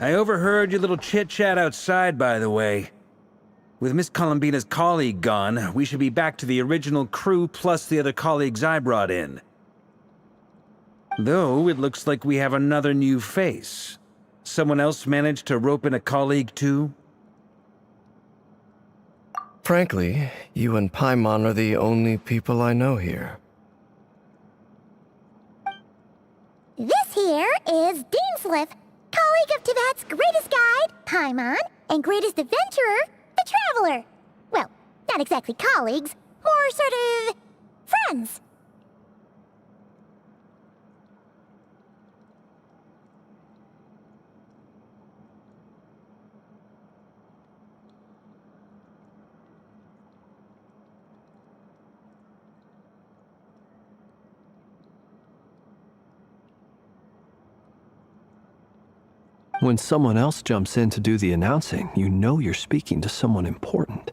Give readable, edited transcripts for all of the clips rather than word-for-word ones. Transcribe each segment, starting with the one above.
I overheard your little chit-chat outside, by the way. With Miss Columbina's colleague gone, we should be back to the original crew plus the other colleagues I brought in. Though, it looks like we have another new face. Someone else managed to rope in a colleague, too? Frankly, you and Paimon are the only people I know here. This here is Deansliff, colleague of Tibet's greatest guide, Paimon, and greatest adventurer, the Traveler. Well, not exactly colleagues, more sort of friends. When someone else jumps in to do the announcing, you know you're speaking to someone important.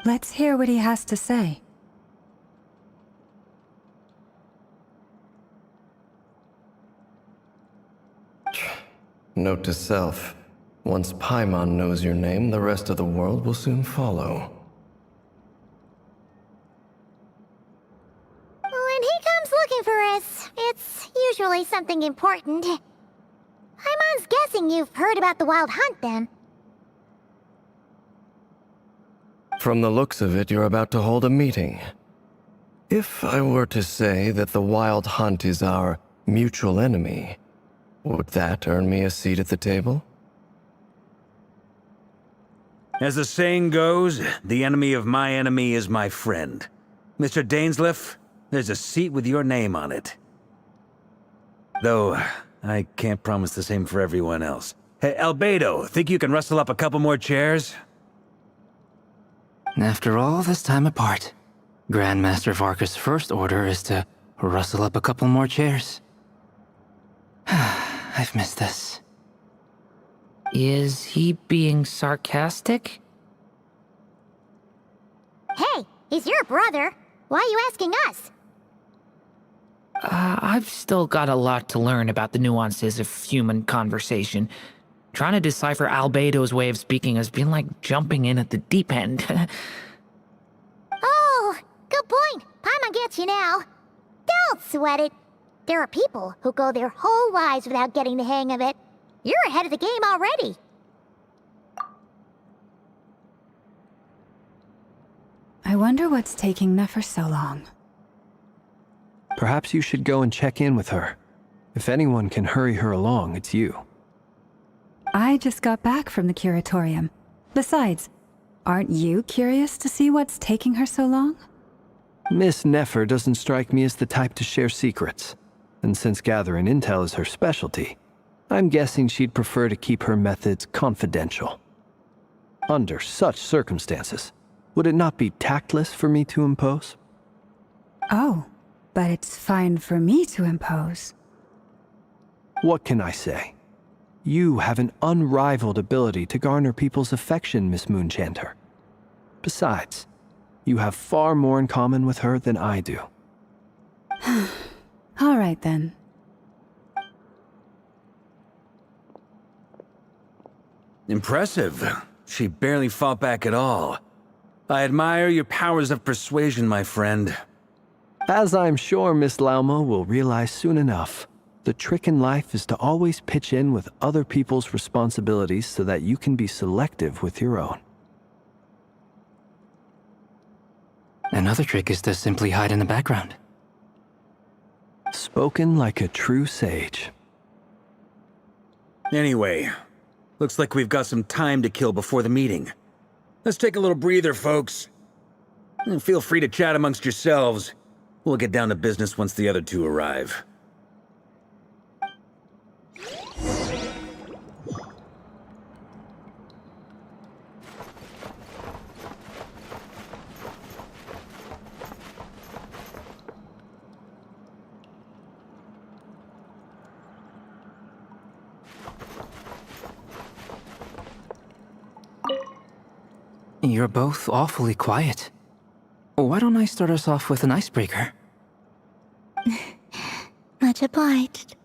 Let's hear what he has to say. Note to self, once Paimon knows your name, the rest of the world will soon follow. When he comes looking for us, it's usually something important. Paimon's guessing you've heard about the Wild Hunt, then. From the looks of it, you're about to hold a meeting. If I were to say that the Wild Hunt is our mutual enemy, would that earn me a seat at the table? As the saying goes, the enemy of my enemy is my friend. Mr. Deansliff, there's a seat with your name on it. Though, I can't promise the same for everyone else. Hey, Albedo, think you can rustle up a couple more chairs? After all this time apart, Grandmaster Varka's first order is to rustle up a couple more chairs. I've missed this. Is he being sarcastic? Hey, he's your brother. Why are you asking us? I've still got a lot to learn about the nuances of human conversation. Trying to decipher Albedo's way of speaking has been like jumping in at the deep end. Oh, good point. Paimon gets you now. Don't sweat it. There are people who go their whole lives without getting the hang of it. You're ahead of the game already. I wonder what's taking Nefer so long. Perhaps you should go and check in with her. If anyone can hurry her along, it's you. I just got back from the curatorium. Besides, aren't you curious to see what's taking her so long? Miss Nefer doesn't strike me as the type to share secrets. And since gathering intel is her specialty, I'm guessing she'd prefer to keep her methods confidential. Under such circumstances, would it not be tactless for me to impose? Oh, but it's fine for me to impose. What can I say? You have an unrivaled ability to garner people's affection, Miss Moonchanter. Besides, you have far more in common with her than I do. All right, then. Impressive. She barely fought back at all. I admire your powers of persuasion, my friend. As I'm sure Miss Lauma will realize soon enough, the trick in life is to always pitch in with other people's responsibilities so that you can be selective with your own. Another trick is to simply hide in the background. Spoken like a true sage. Anyway, looks like we've got some time to kill before the meeting. Let's take a little breather, folks. And feel free to chat amongst yourselves. We'll get down to business once the other two arrive. You're both awfully quiet. Why don't I start us off with an icebreaker? Much obliged.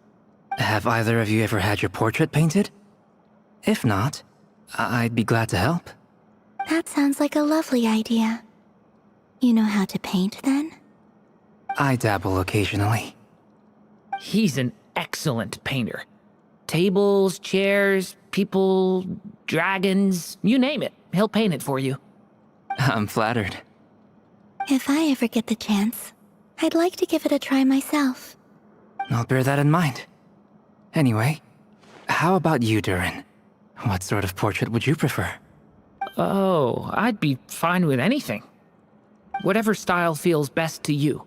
Have either of you ever had your portrait painted? If not, I'd be glad to help. That sounds like a lovely idea. You know how to paint, then? I dabble occasionally. He's an excellent painter. Tables, chairs, people, dragons, you name it. He'll paint it for you. I'm flattered. If I ever get the chance, I'd like to give it a try myself. I'll bear that in mind. Anyway, how about you, Durin? What sort of portrait would you prefer? Oh, I'd be fine with anything. Whatever style feels best to you.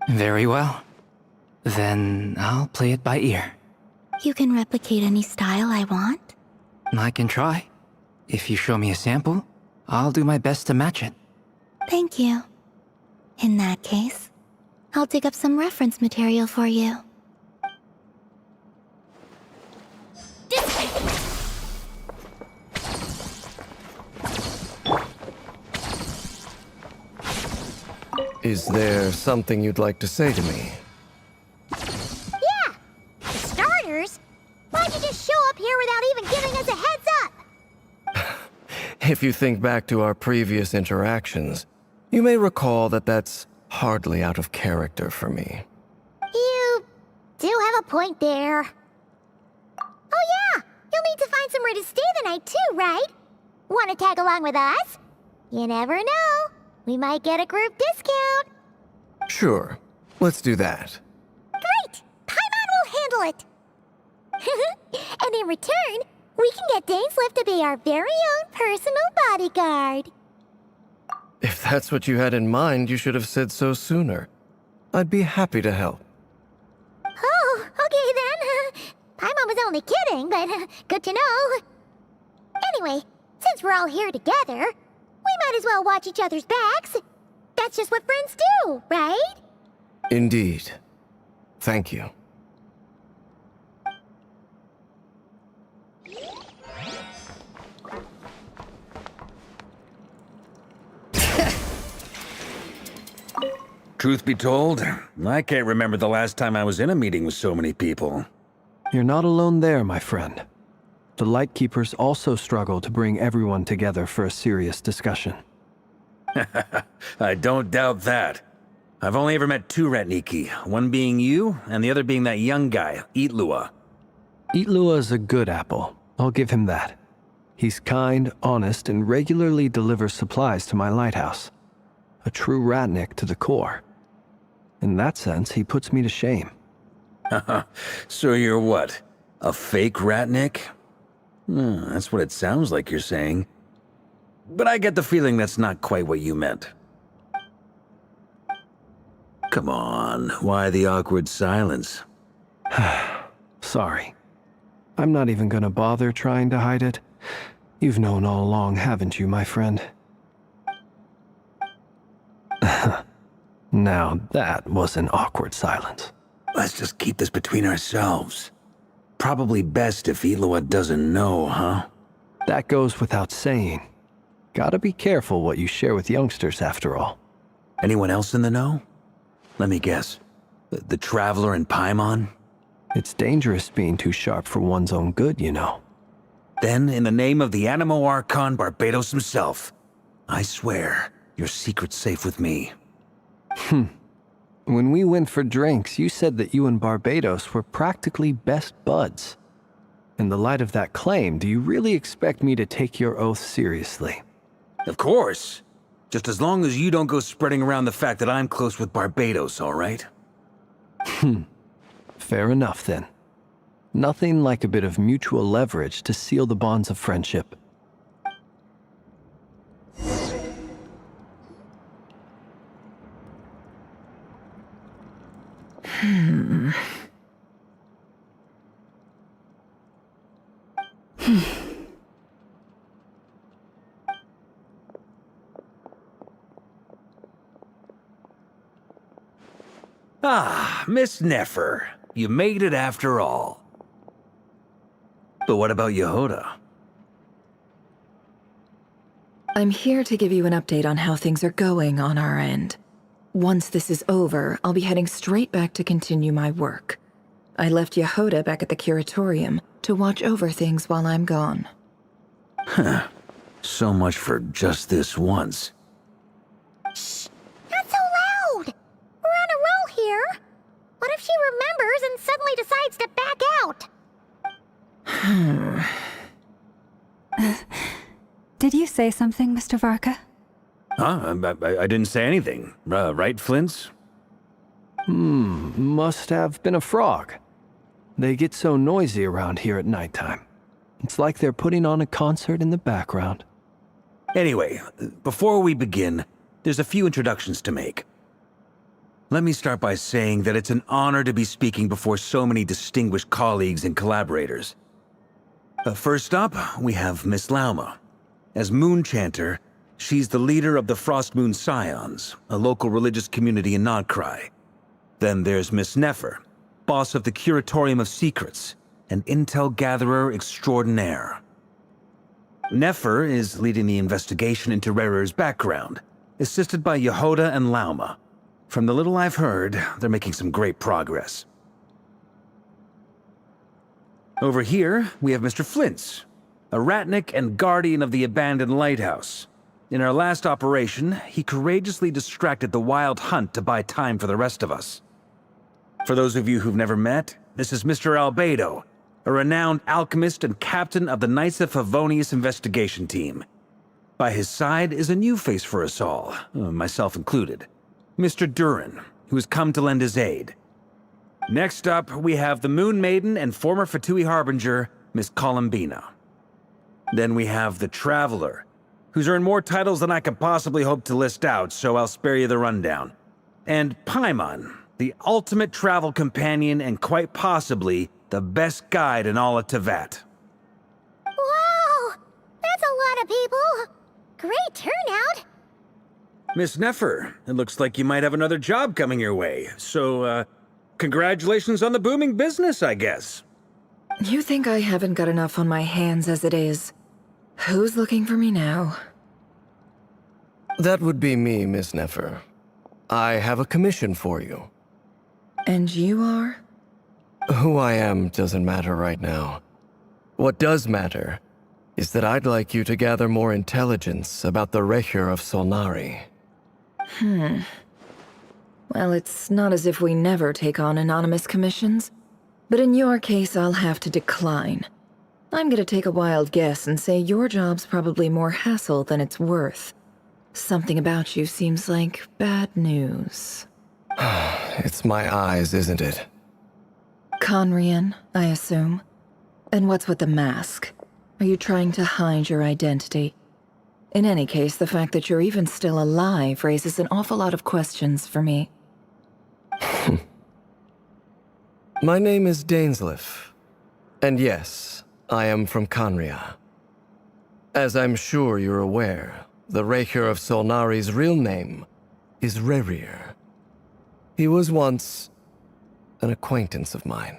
Very well. Then I'll play it by ear. You can replicate any style I want? I can try. If you show me a sample, I'll do my best to match it. Thank you. In that case, I'll dig up some reference material for you. Is there something you'd like to say to me? Yeah! For starters, why'd you just show up here without even giving us a heads up? If you think back to our previous interactions, you may recall that that's hardly out of character for me. You do have a point there. Oh yeah! You'll need to find somewhere to stay the night too, right? Want to tag along with us? You never know. We might get a group discount. Sure, let's do that. Great! Paimon will handle it! And in return, we can get Dainsliff to be our very own personal bodyguard. If that's what you had in mind, you should have said so sooner. I'd be happy to help. Oh, okay then. Paimon was only kidding, but good to know. Anyway, since we're all here together, we might as well watch each other's backs. That's just what friends do, right? Indeed. Thank you. Truth be told, I can't remember the last time I was in a meeting with so many people. You're not alone there, my friend. The Lightkeepers also struggle to bring everyone together for a serious discussion. I don't doubt that. I've only ever met two Retniki, one being you, and the other being that young guy, Itlua. Itlua is a good apple. I'll give him that. He's kind, honest, and regularly delivers supplies to my lighthouse. A true Ratnik to the core. In that sense, he puts me to shame. So you're what? A fake Ratnik? That's what it sounds like you're saying. But I get the feeling that's not quite what you meant. Come on, why the awkward silence? Sorry. I'm not even gonna bother trying to hide it. You've known all along, haven't you, my friend? Now that was an awkward silence. Let's just keep this between ourselves. Probably best if Itlua doesn't know, huh? That goes without saying. Gotta be careful what you share with youngsters, after all. Anyone else in the know? Let me guess. The Traveler and Paimon? It's dangerous being too sharp for one's own good, you know. Then, in the name of the Animo Archon Barbados himself, I swear, your secret's safe with me. When we went for drinks, you said that you and Barbados were practically best buds. In the light of that claim, do you really expect me to take your oath seriously? Of course. Just as long as you don't go spreading around the fact that I'm close with Barbados, all right? Fair enough, then. Nothing like a bit of mutual leverage to seal the bonds of friendship. Ah, Miss Nefer. You made it after all. But what about Yehoda? I'm here to give you an update on how things are going on our end. Once this is over, I'll be heading straight back to continue my work. I left Yehoda back at the Curatorium to watch over things while I'm gone. Huh. So much for just this once. Shh! Not so loud! We're on a roll here. What if she remembers and suddenly decides to back out? Did you say something, Mr. Varka? Huh? I didn't say anything. Right, Flint's? Must have been a frog. They get so noisy around here at nighttime. It's like they're putting on a concert in the background. Anyway, before we begin, there's a few introductions to make. Let me start by saying that it's an honor to be speaking before so many distinguished colleagues and collaborators. First up, we have Miss Lauma. As Moon Chanter, she's the leader of the Frost Moon Scions, a local religious community in Nodcry. Then there's Miss Nefer, boss of the Curatorium of Secrets, an intel gatherer extraordinaire. Nefer is leading the investigation into Rerer's background, assisted by Yehoda and Lauma. From the little I've heard, they're making some great progress. Over here, we have Mr. Flint's, a ratnik and guardian of the abandoned lighthouse. In our last operation, he courageously distracted the Wild Hunt to buy time for the rest of us. For those of you who've never met, this is Mr. Albedo, a renowned alchemist and captain of the Knights of Favonius investigation team. By his side is a new face for us all, myself included, Mr. Durin, who has come to lend his aid. Next up, we have the Moon Maiden and former Fatui Harbinger, Miss Columbina. Then we have the Traveler, who's earned more titles than I could possibly hope to list out, so I'll spare you the rundown. And Paimon, the ultimate travel companion and quite possibly the best guide in all of Teyvat. Wow! That's a lot of people! Great turnout! Miss Nefer, it looks like you might have another job coming your way, so, congratulations on the booming business, I guess. You think I haven't got enough on my hands as it is? Who's looking for me now? That would be me, Miss Nefer. I have a commission for you. And you are? Who I am doesn't matter right now. What does matter is that I'd like you to gather more intelligence about the Recher of Solnari. Well, it's not as if we never take on anonymous commissions. But in your case, I'll have to decline. I'm gonna take a wild guess and say your job's probably more hassle than it's worth. Something about you seems like bad news. It's my eyes, isn't it? Conrian, I assume. And what's with the mask? Are you trying to hide your identity? In any case, the fact that you're even still alive raises an awful lot of questions for me. My name is Dainsleif. And yes, I am from Conria. As I'm sure you're aware, the Recher of Solnari's real name is Rerir. He was once an acquaintance of mine.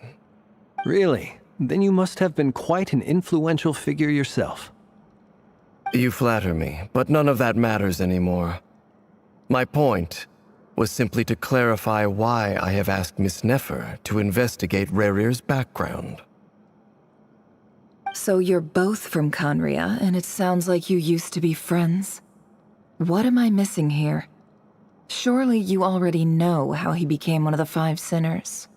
Really? Then you must have been quite an influential figure yourself. You flatter me, but none of that matters anymore. My point was simply to clarify why I have asked Miss Nefer to investigate Rerir's background. So you're both from Conria, and it sounds like you used to be friends. What am I missing here? Surely you already know how he became one of the Five Sinners.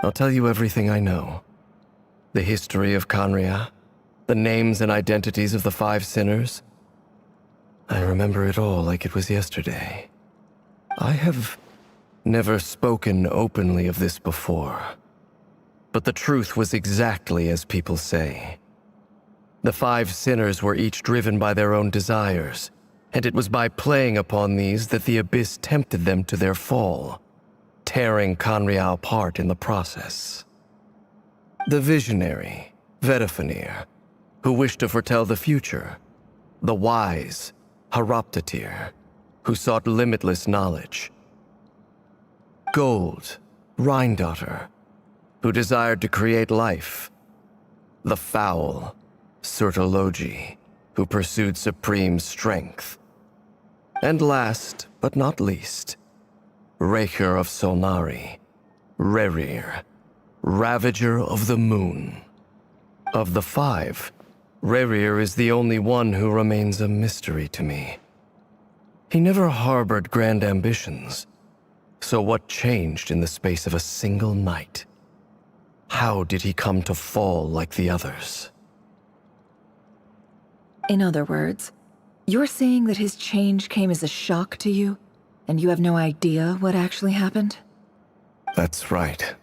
I'll tell you everything I know. The history of Conria, the names and identities of the Five Sinners. I remember it all like it was yesterday. I have never spoken openly of this before. But the truth was exactly as people say. The Five Sinners were each driven by their own desires, and it was by playing upon these that the Abyss tempted them to their fall, tearing Conria apart in the process. The visionary, Vedifenir, who wished to foretell the future. The wise, Haroptatir, who sought limitless knowledge. Gold, Rheindotter, who desired to create life. the foul, Ultrawide, who pursued supreme strength. And last, but not least, Raker of Solnari, Rerir, Ravager of the Moon. Of the five, Rerir is the only one who remains a mystery to me. He never harbored grand ambitions, so what changed in the space of a single night? How did he come to fall like the others? In other words, you're saying that his change came as a shock to you, and you have no idea what actually happened? That's right.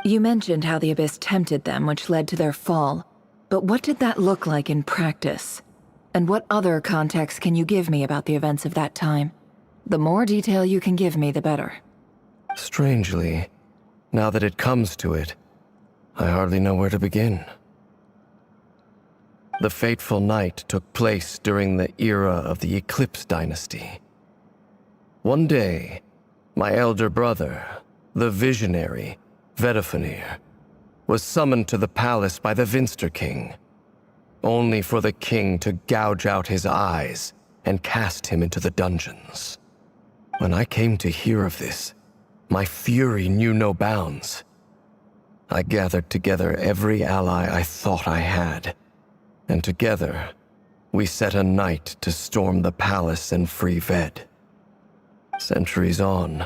You mentioned how the Abyss tempted them, which led to their fall. But what did that look like in practice? And what other context can you give me about the events of that time? The more detail you can give me, the better. Strangely, now that it comes to it, I hardly know where to begin. The fateful night took place during the era of the Eclipse Dynasty. One day, my elder brother, the visionary, Vedifenir, was summoned to the palace by the Vinster King, only for the king to gouge out his eyes and cast him into the dungeons. When I came to hear of this, my fury knew no bounds. I gathered together every ally I thought I had, and together, we set a night to storm the palace and free Ved. Centuries on,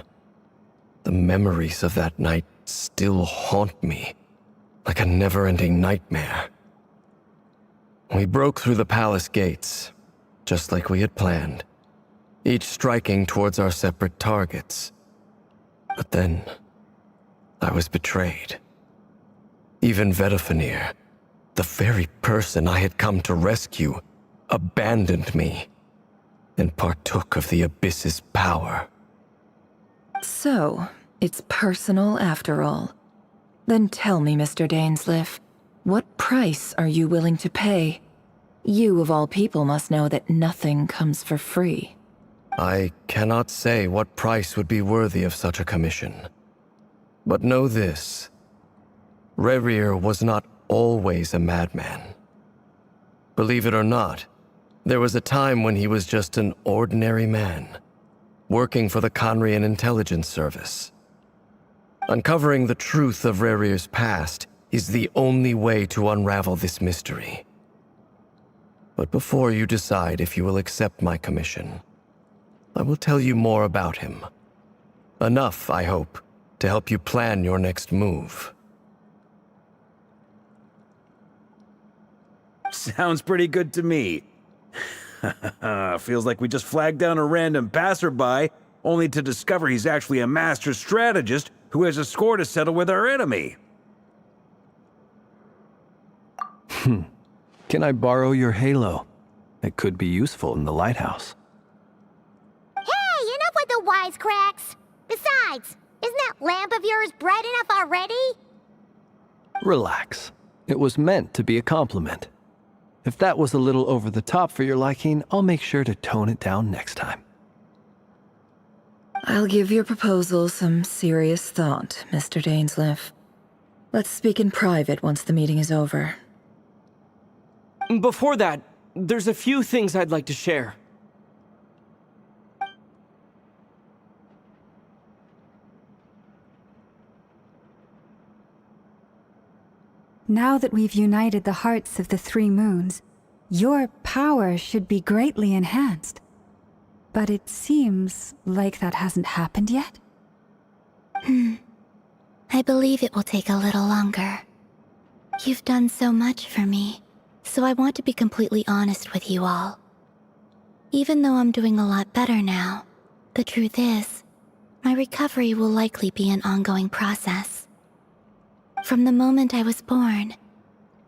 the memories of that night still haunt me like a never-ending nightmare. We broke through the palace gates, just like we had planned, each striking towards our separate targets. But then, I was betrayed. Even Vedifenir, the very person I had come to rescue, abandoned me and partook of the Abyss's power. So, it's personal after all. Then tell me, Mr. Dainsleif, what price are you willing to pay? You, of all people, must know that nothing comes for free. I cannot say what price would be worthy of such a commission. But know this. Rerir was not always a madman. Believe it or not, there was a time when he was just an ordinary man, working for the Conrian Intelligence Service. Uncovering the truth of Rerir's past is the only way to unravel this mystery. But before you decide if you will accept my commission, I will tell you more about him. Enough, I hope, to help you plan your next move. Sounds pretty good to me. Feels like we just flagged down a random passerby, only to discover he's actually a master strategist who has a score to settle with our enemy. Can I borrow your halo? It could be useful in the lighthouse. Hey, enough with the wisecracks! Besides, isn't that lamp of yours bright enough already? Relax. It was meant to be a compliment. If that was a little over the top for your liking, I'll make sure to tone it down next time. I'll give your proposal some serious thought, Mr. Dainsleif. Let's speak in private once the meeting is over. Before that, there's a few things I'd like to share. Now that we've united the hearts of the three moons, your power should be greatly enhanced. But it seems like that hasn't happened yet? I believe it will take a little longer. You've done so much for me, so I want to be completely honest with you all. Even though I'm doing a lot better now, the truth is, my recovery will likely be an ongoing process. From the moment I was born,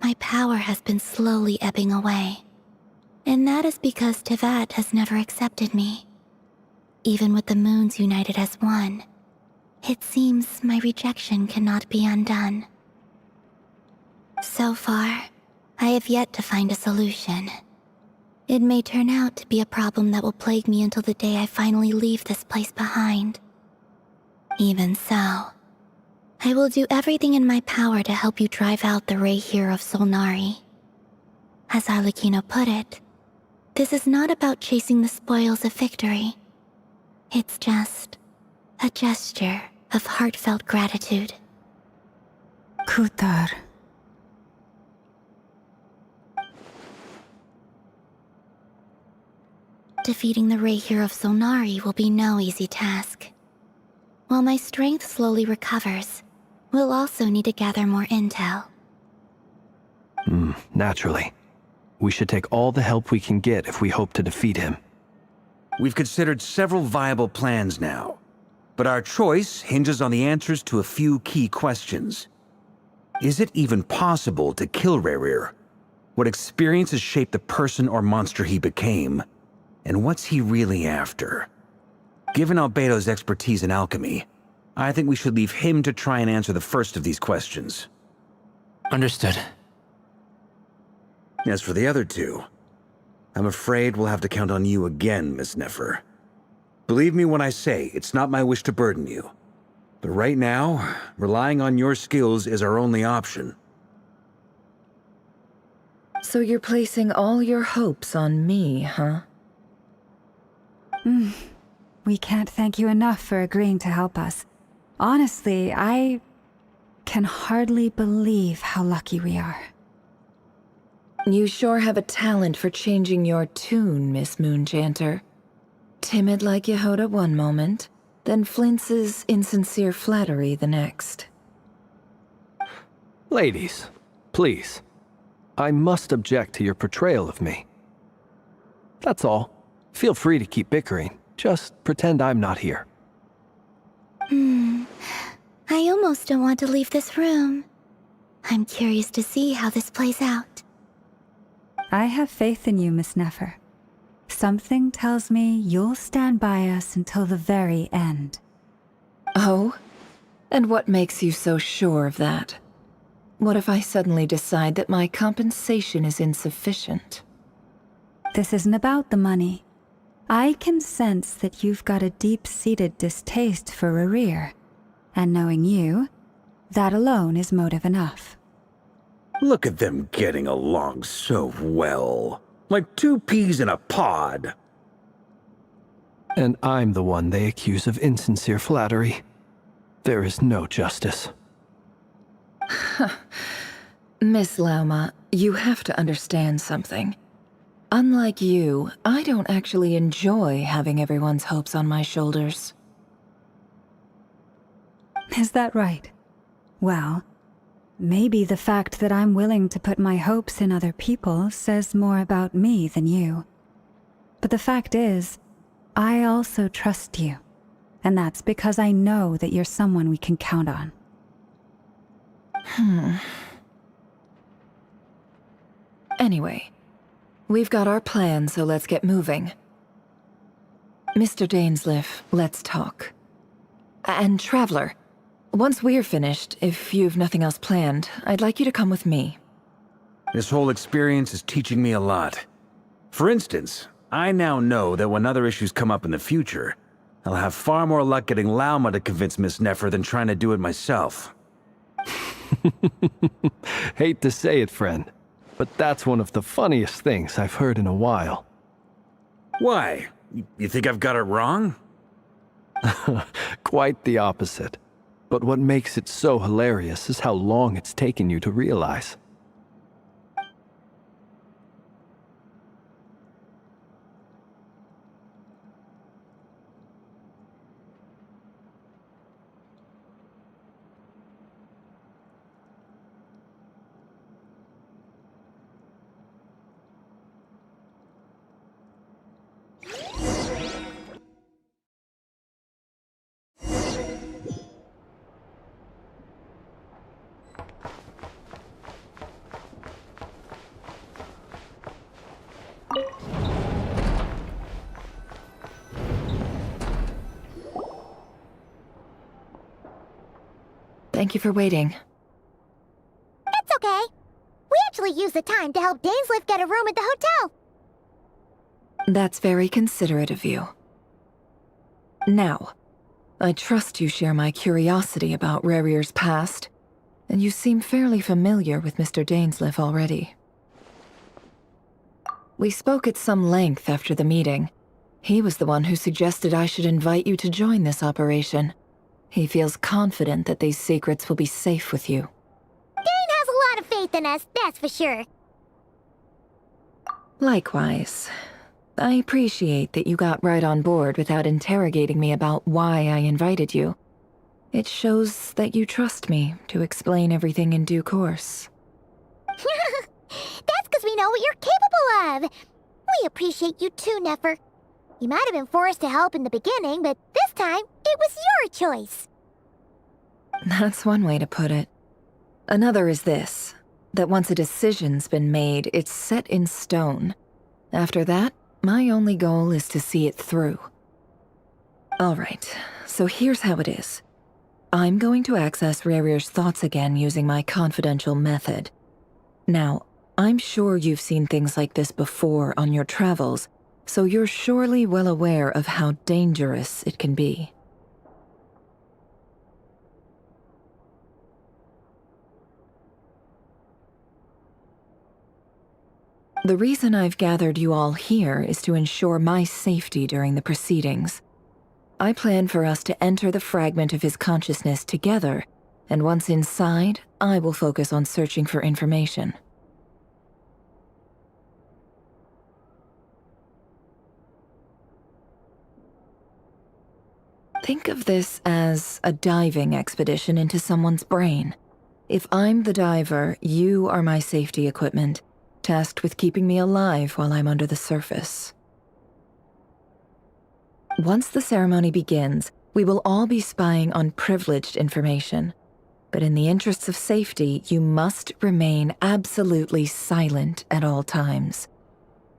my power has been slowly ebbing away. And that is because Teyvat has never accepted me. Even with the moons united as one, it seems my rejection cannot be undone. So far, I have yet to find a solution. It may turn out to be a problem that will plague me until the day I finally leave this place behind. Even so, I will do everything in my power to help you drive out the Ray here of Solnari. As Arlecchino put it, this is not about chasing the spoils of victory. It's just a gesture of heartfelt gratitude. Kutar. Defeating the Ray here of Solnari will be no easy task. While my strength slowly recovers, we'll also need to gather more intel. Naturally. We should take all the help we can get if we hope to defeat him. We've considered several viable plans now, but our choice hinges on the answers to a few key questions. Is it even possible to kill Rerir? What experiences shaped the person or monster he became? And what's he really after? Given Albedo's expertise in alchemy, I think we should leave him to try and answer the first of these questions. Understood. As for the other two, I'm afraid we'll have to count on you again, Miss Nefer. Believe me when I say it's not my wish to burden you. But right now, relying on your skills is our only option. So you're placing all your hopes on me, huh? We can't thank you enough for agreeing to help us. Honestly, I can hardly believe how lucky we are. You sure have a talent for changing your tune, Miss Moonchanter. Timid like Yehoda one moment, then flinches insincere flattery the next. Ladies, please. I must object to your portrayal of me. That's all. Feel free to keep bickering. Just pretend I'm not here. I almost don't want to leave this room. I'm curious to see how this plays out. I have faith in you, Miss Nefer. Something tells me you'll stand by us until the very end. Oh? And what makes you so sure of that? What if I suddenly decide that my compensation is insufficient? This isn't about the money. I can sense that you've got a deep-seated distaste for Rerir. And knowing you, that alone is motive enough. Look at them getting along so well. Like two peas in a pod. And I'm the one they accuse of insincere flattery. There is no justice. Miss Lauma, you have to understand something. Unlike you, I don't actually enjoy having everyone's hopes on my shoulders. Is that right? Well, maybe the fact that I'm willing to put my hopes in other people says more about me than you. But the fact is, I also trust you. And that's because I know that you're someone we can count on. Anyway, we've got our plan, so let's get moving. Mr. Dainsleif, let's talk. And Traveler, once we're finished, if you've nothing else planned, I'd like you to come with me. This whole experience is teaching me a lot. For instance, I now know that when other issues come up in the future, I'll have far more luck getting Lauma to convince Miss Nefer than trying to do it myself. Hate to say it, friend, but that's one of the funniest things I've heard in a while. Why? You think I've got it wrong? Quite the opposite. But what makes it so hilarious is how long it's taken you to realize. Thank you for waiting. It's okay. We actually used the time to help Dainsleif get a room at the hotel. That's very considerate of you. Now, I trust you share my curiosity about Rarier's past, and you seem fairly familiar with Mr. Dainsleif already. We spoke at some length after the meeting. He was the one who suggested I should invite you to join this operation. He feels confident that these secrets will be safe with you. Dane has a lot of faith in us, that's for sure. Likewise. I appreciate that you got right on board without interrogating me about why I invited you. It shows that you trust me to explain everything in due course. That's because we know what you're capable of. We appreciate you too, Nefer. You might have been forced to help in the beginning, but this time, it was your choice. That's one way to put it. Another is this, that once a decision's been made, it's set in stone. After that, my only goal is to see it through. Alright, so here's how it is. I'm going to access Rarier's thoughts again using my confidential method. Now, I'm sure you've seen things like this before on your travels, so you're surely well aware of how dangerous it can be. The reason I've gathered you all here is to ensure my safety during the proceedings. I plan for us to enter the fragment of his consciousness together, and once inside, I will focus on searching for information. Think of this as a diving expedition into someone's brain. If I'm the diver, you are my safety equipment, tasked with keeping me alive while I'm under the surface. Once the ceremony begins, we will all be spying on privileged information. But in the interests of safety, you must remain absolutely silent at all times.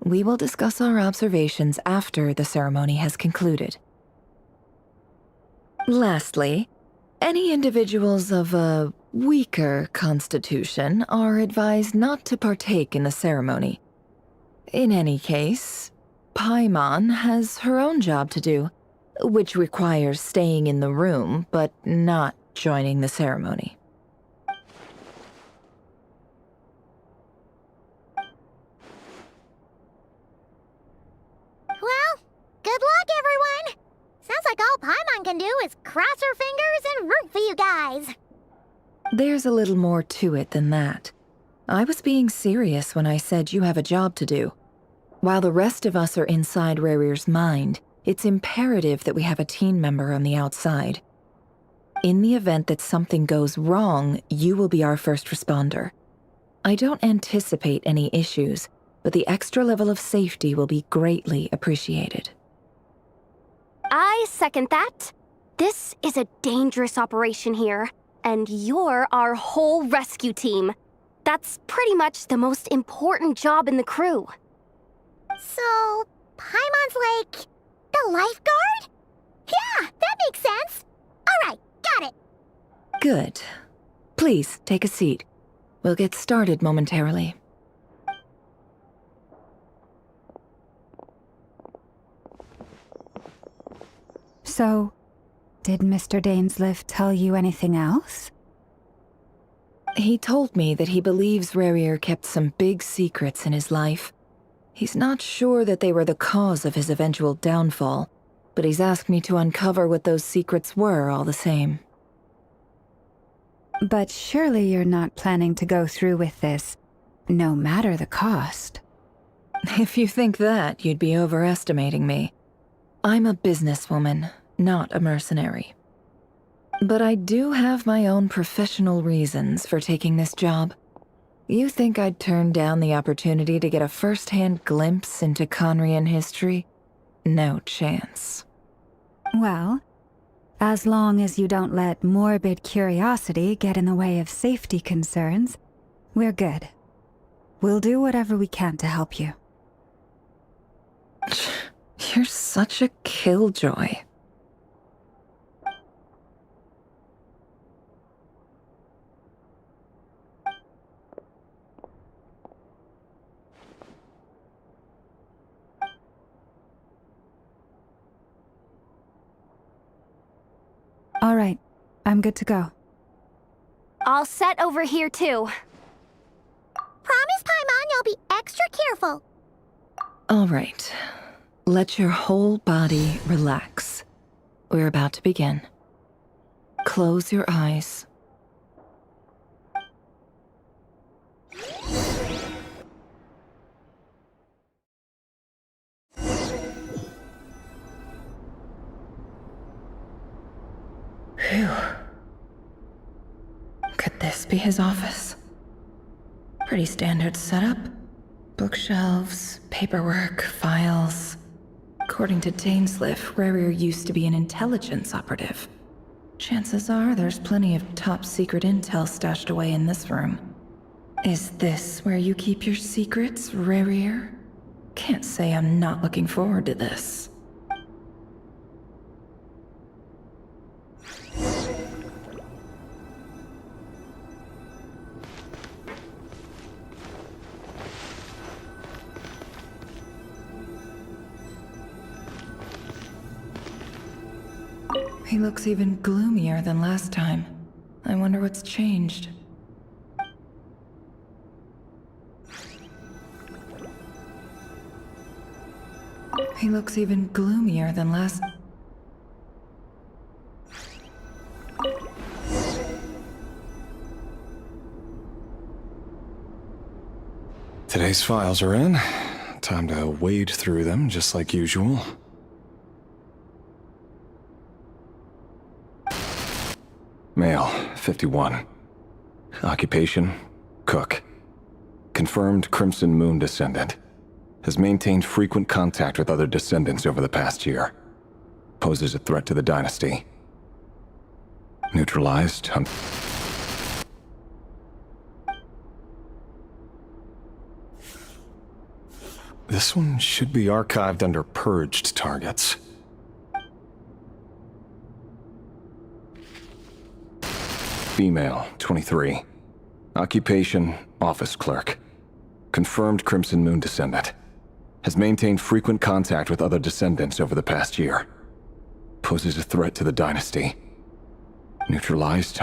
We will discuss our observations after the ceremony has concluded. Lastly, any individuals of a weaker constitution are advised not to partake in the ceremony. In any case, Paimon has her own job to do, which requires staying in the room but not joining the ceremony. Well, good luck, everyone. Sounds like all Paimon can do is cross her fingers and root for you guys. There's a little more to it than that. I was being serious when I said you have a job to do. While the rest of us are inside Rarier's mind, it's imperative that we have a team member on the outside. In the event that something goes wrong, you will be our first responder. I don't anticipate any issues, but the extra level of safety will be greatly appreciated. I second that. This is a dangerous operation here, and you're our whole rescue team. That's pretty much the most important job in the crew. So, Paimon's like the lifeguard? Yeah, that makes sense. All right, got it. Good. Please, take a seat. We'll get started momentarily. So, did Mr. Dainsleif tell you anything else? He told me that he believes Rarier kept some big secrets in his life. He's not sure that they were the cause of his eventual downfall, but he's asked me to uncover what those secrets were all the same. But surely you're not planning to go through with this, no matter the cost. If you think that, you'd be overestimating me. I'm a businesswoman, not a mercenary. But I do have my own professional reasons for taking this job. You think I'd turn down the opportunity to get a first-hand glimpse into Conrian history? No chance. Well, as long as you don't let morbid curiosity get in the way of safety concerns, we're good. We'll do whatever we can to help you. You're such a killjoy. I'm good to go. All set over here, too. Promise, Paimon, you'll be extra careful. All right. Let your whole body relax. We're about to begin. Close your eyes. Phew. Could this be his office? Pretty standard setup. Bookshelves, paperwork, files. According to Dainsliff, Rarier used to be an intelligence operative. Chances are there's plenty of top-secret intel stashed away in this room. Is this where you keep your secrets, Rarier? Can't say I'm not looking forward to this. He looks even gloomier than last time. I wonder what's changed. He looks even gloomier than last... Today's files are in. Time to wade through them, just like usual. Male, 51. Occupation, cook. Confirmed Crimson Moon descendant. Has maintained frequent contact with other descendants over the past year. Poses a threat to the dynasty. Neutralized. This one should be archived under purged targets. Female, 23. Occupation, office clerk. Confirmed Crimson Moon descendant. Has maintained frequent contact with other descendants over the past year. Poses a threat to the dynasty. Neutralized.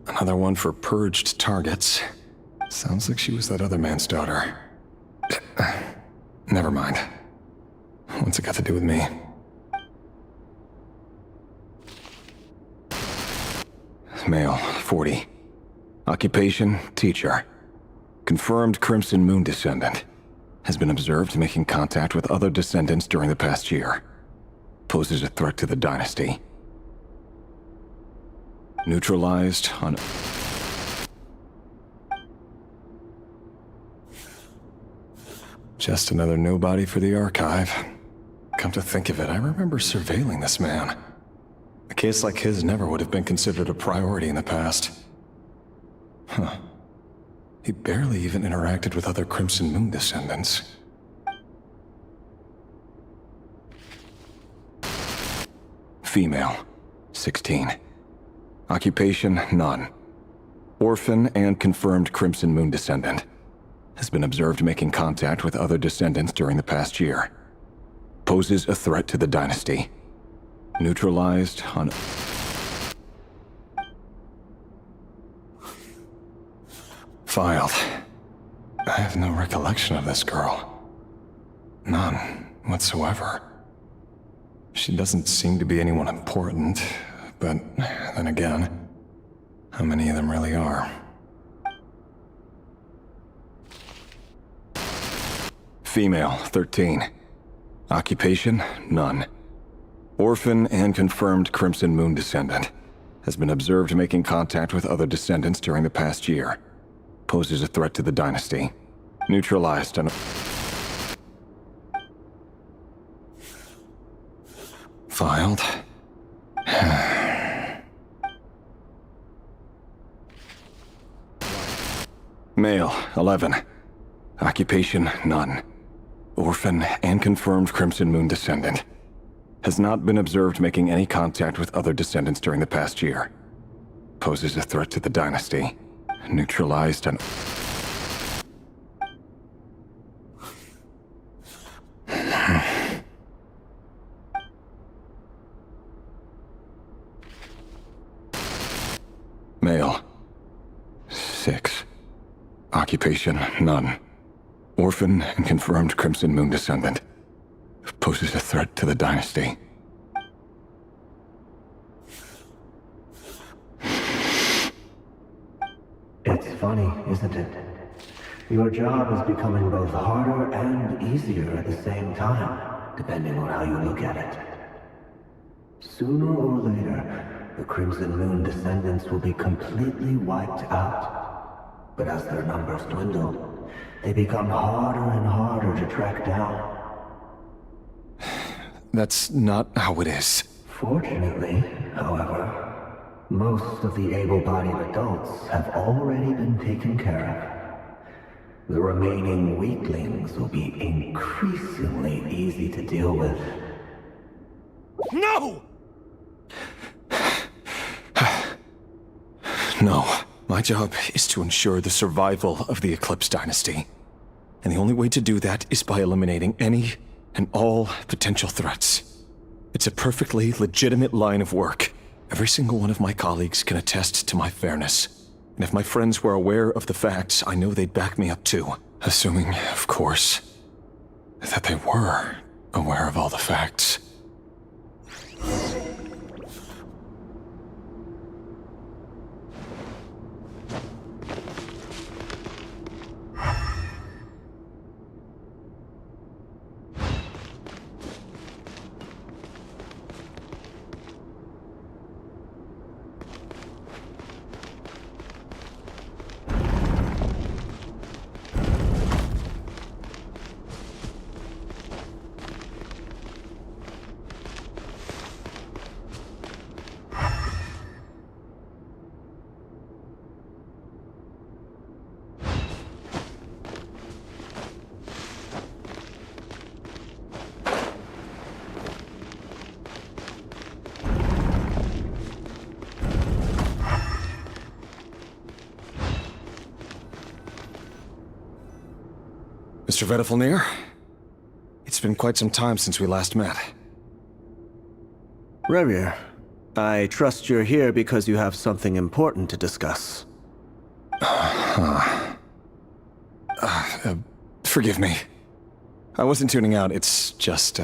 Another one for purged targets. Sounds like she was that other man's daughter. Never mind. What's it got to do with me? Male, 40. Occupation, teacher. Confirmed Crimson Moon descendant. Has been observed making contact with other descendants during the past year. Poses a threat to the dynasty. Neutralized on... Just another nobody for the archive. Come to think of it, I remember surveilling this man. A case like his never would have been considered a priority in the past. Huh. He barely even interacted with other Crimson Moon descendants. Female, 16. Occupation, none. Orphan and confirmed Crimson Moon descendant. Has been observed making contact with other descendants during the past year. Poses a threat to the dynasty. Neutralized on... Filed. I have no recollection of this girl. None whatsoever. She doesn't seem to be anyone important, but then again, how many of them really are? Female, 13. Occupation, none. Orphan and confirmed Crimson Moon descendant. Has been observed making contact with other descendants during the past year. Poses a threat to the dynasty. Neutralized on... Filed. Male, 11. Occupation, none. Orphan and confirmed Crimson Moon descendant. Has not been observed making any contact with other descendants during the past year. Poses a threat to the dynasty. Neutralized on... Male. 6. Occupation, none. Orphan and confirmed Crimson Moon descendant. Poses a threat to the dynasty. It's funny, isn't it? Your job is becoming both harder and easier at the same time, depending on how you look at it. Sooner or later, the Crimson Moon descendants will be completely wiped out. But as their numbers dwindle, they become harder and harder to track down. That's not how it is. Fortunately, however, most of the able-bodied adults have already been taken care of. The remaining weaklings will be increasingly easy to deal with. No! No. My job is to ensure the survival of the Eclipse Dynasty. And the only way to do that is by eliminating any and all potential threats. It's a perfectly legitimate line of work. Every single one of my colleagues can attest to my fairness. And if my friends were aware of the facts, I know they'd back me up too. Assuming, of course, that they were aware of all the facts. Mr. Vedifalnir, it's been quite some time since we last met. Rerir, I trust you're here because you have something important to discuss. Forgive me. I wasn't tuning out, it's just,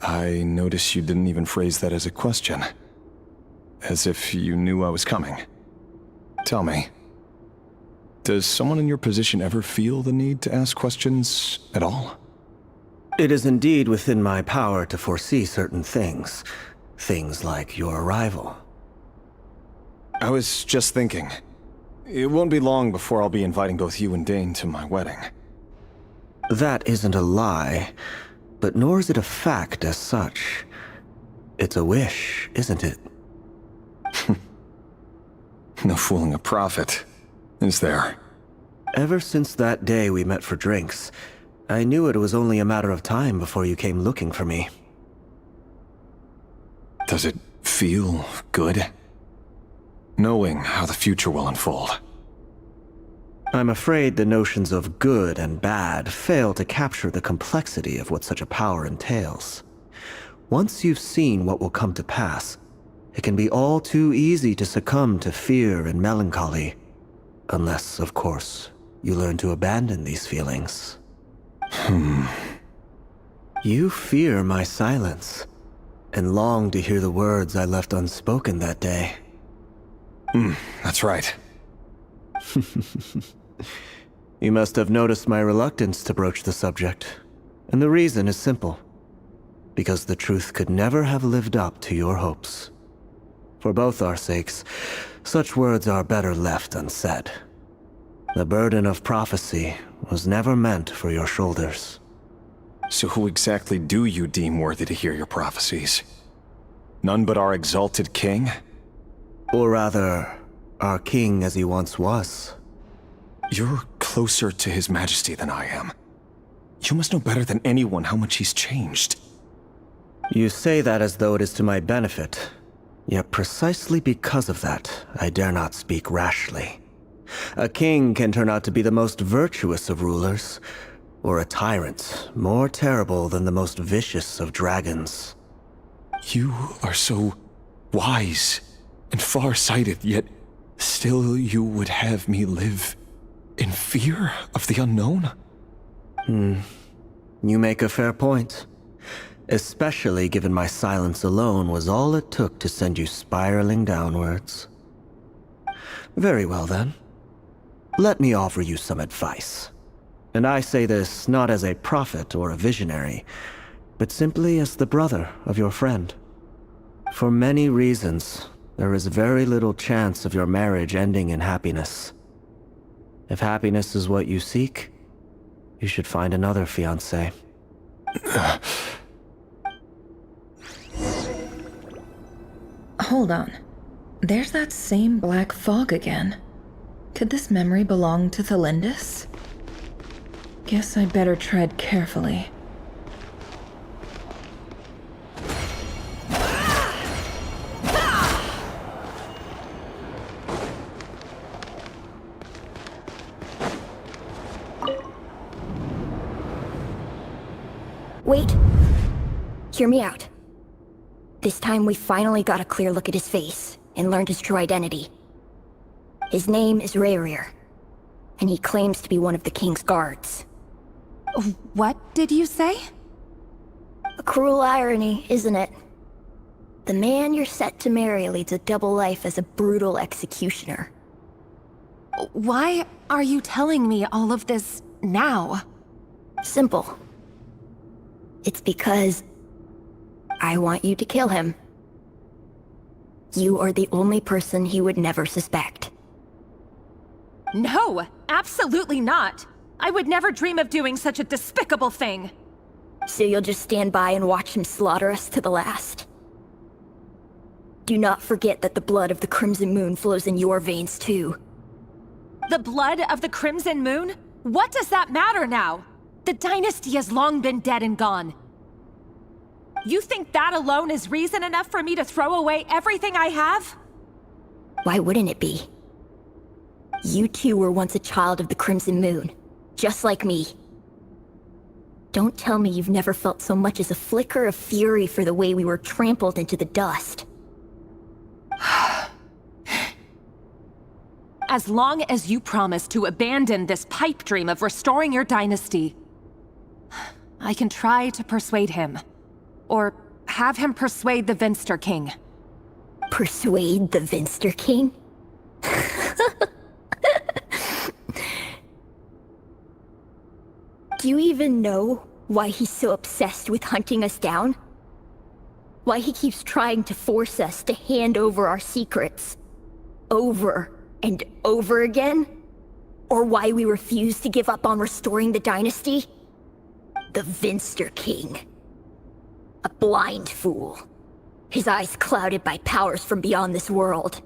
I noticed you didn't even phrase that as a question. As if you knew I was coming. Tell me, does someone in your position ever feel the need to ask questions at all? It is indeed within my power to foresee certain things. Things like your arrival. I was just thinking. It won't be long before I'll be inviting both you and Dane to my wedding. That isn't a lie, but nor is it a fact as such. It's a wish, isn't it? No fooling a prophet, is there? Ever since that day we met for drinks, I knew it was only a matter of time before you came looking for me. Does it feel good? Knowing how the future will unfold. I'm afraid the notions of good and bad fail to capture the complexity of what such a power entails. Once you've seen what will come to pass, it can be all too easy to succumb to fear and melancholy. Unless, of course, you learn to abandon these feelings. You fear my silence, and long to hear the words I left unspoken that day. That's right. You must have noticed my reluctance to broach the subject, and the reason is simple. Because the truth could never have lived up to your hopes. For both our sakes, such words are better left unsaid. The burden of prophecy was never meant for your shoulders. So who exactly do you deem worthy to hear your prophecies? None but our exalted king? Or rather, our king as he once was. You're closer to his majesty than I am. You must know better than anyone how much he's changed. You say that as though it is to my benefit. Yet precisely because of that, I dare not speak rashly. A king can turn out to be the most virtuous of rulers, or a tyrant more terrible than the most vicious of dragons. You are so wise and far-sighted, yet Still, you would have me live in fear of the unknown? You make a fair point. Especially given my silence alone was all it took to send you spiraling downwards. Very well then. Let me offer you some advice. And I say this not as a prophet or a visionary, but simply as the brother of your friend. For many reasons, there is very little chance of your marriage ending in happiness. If happiness is what you seek, you should find another fiancé. Hold on. There's that same black fog again. Could this memory belong to Thelindis? Guess I better tread carefully. Wait. Hear me out. This time we finally got a clear look at his face and learned his true identity. His name is Rayrir, and he claims to be one of the king's guards. What did you say? A cruel irony, isn't it? The man you're set to marry leads a double life as a brutal executioner. Why are you telling me all of this now? Simple. It's because I want you to kill him. You are the only person he would never suspect. No, absolutely not. I would never dream of doing such a despicable thing. So you'll just stand by and watch him slaughter us to the last. Do not forget that the blood of the Crimson Moon flows in your veins too. The blood of the Crimson Moon? What does that matter now? The dynasty has long been dead and gone. You think that alone is reason enough for me to throw away everything I have? Why wouldn't it be? You two were once a child of the Crimson Moon, just like me. Don't tell me you've never felt so much as a flicker of fury for the way we were trampled into the dust. As long as you promise to abandon this pipe dream of restoring your dynasty, I can try to persuade him. Or have him persuade the Vinster King. Persuade the Vinster King? Do you even know why he's so obsessed with hunting us down? Why he keeps trying to force us to hand over our secrets? Over and over again? Or why we refuse to give up on restoring the dynasty? The Vinster King. A blind fool. His eyes clouded by powers from beyond this world.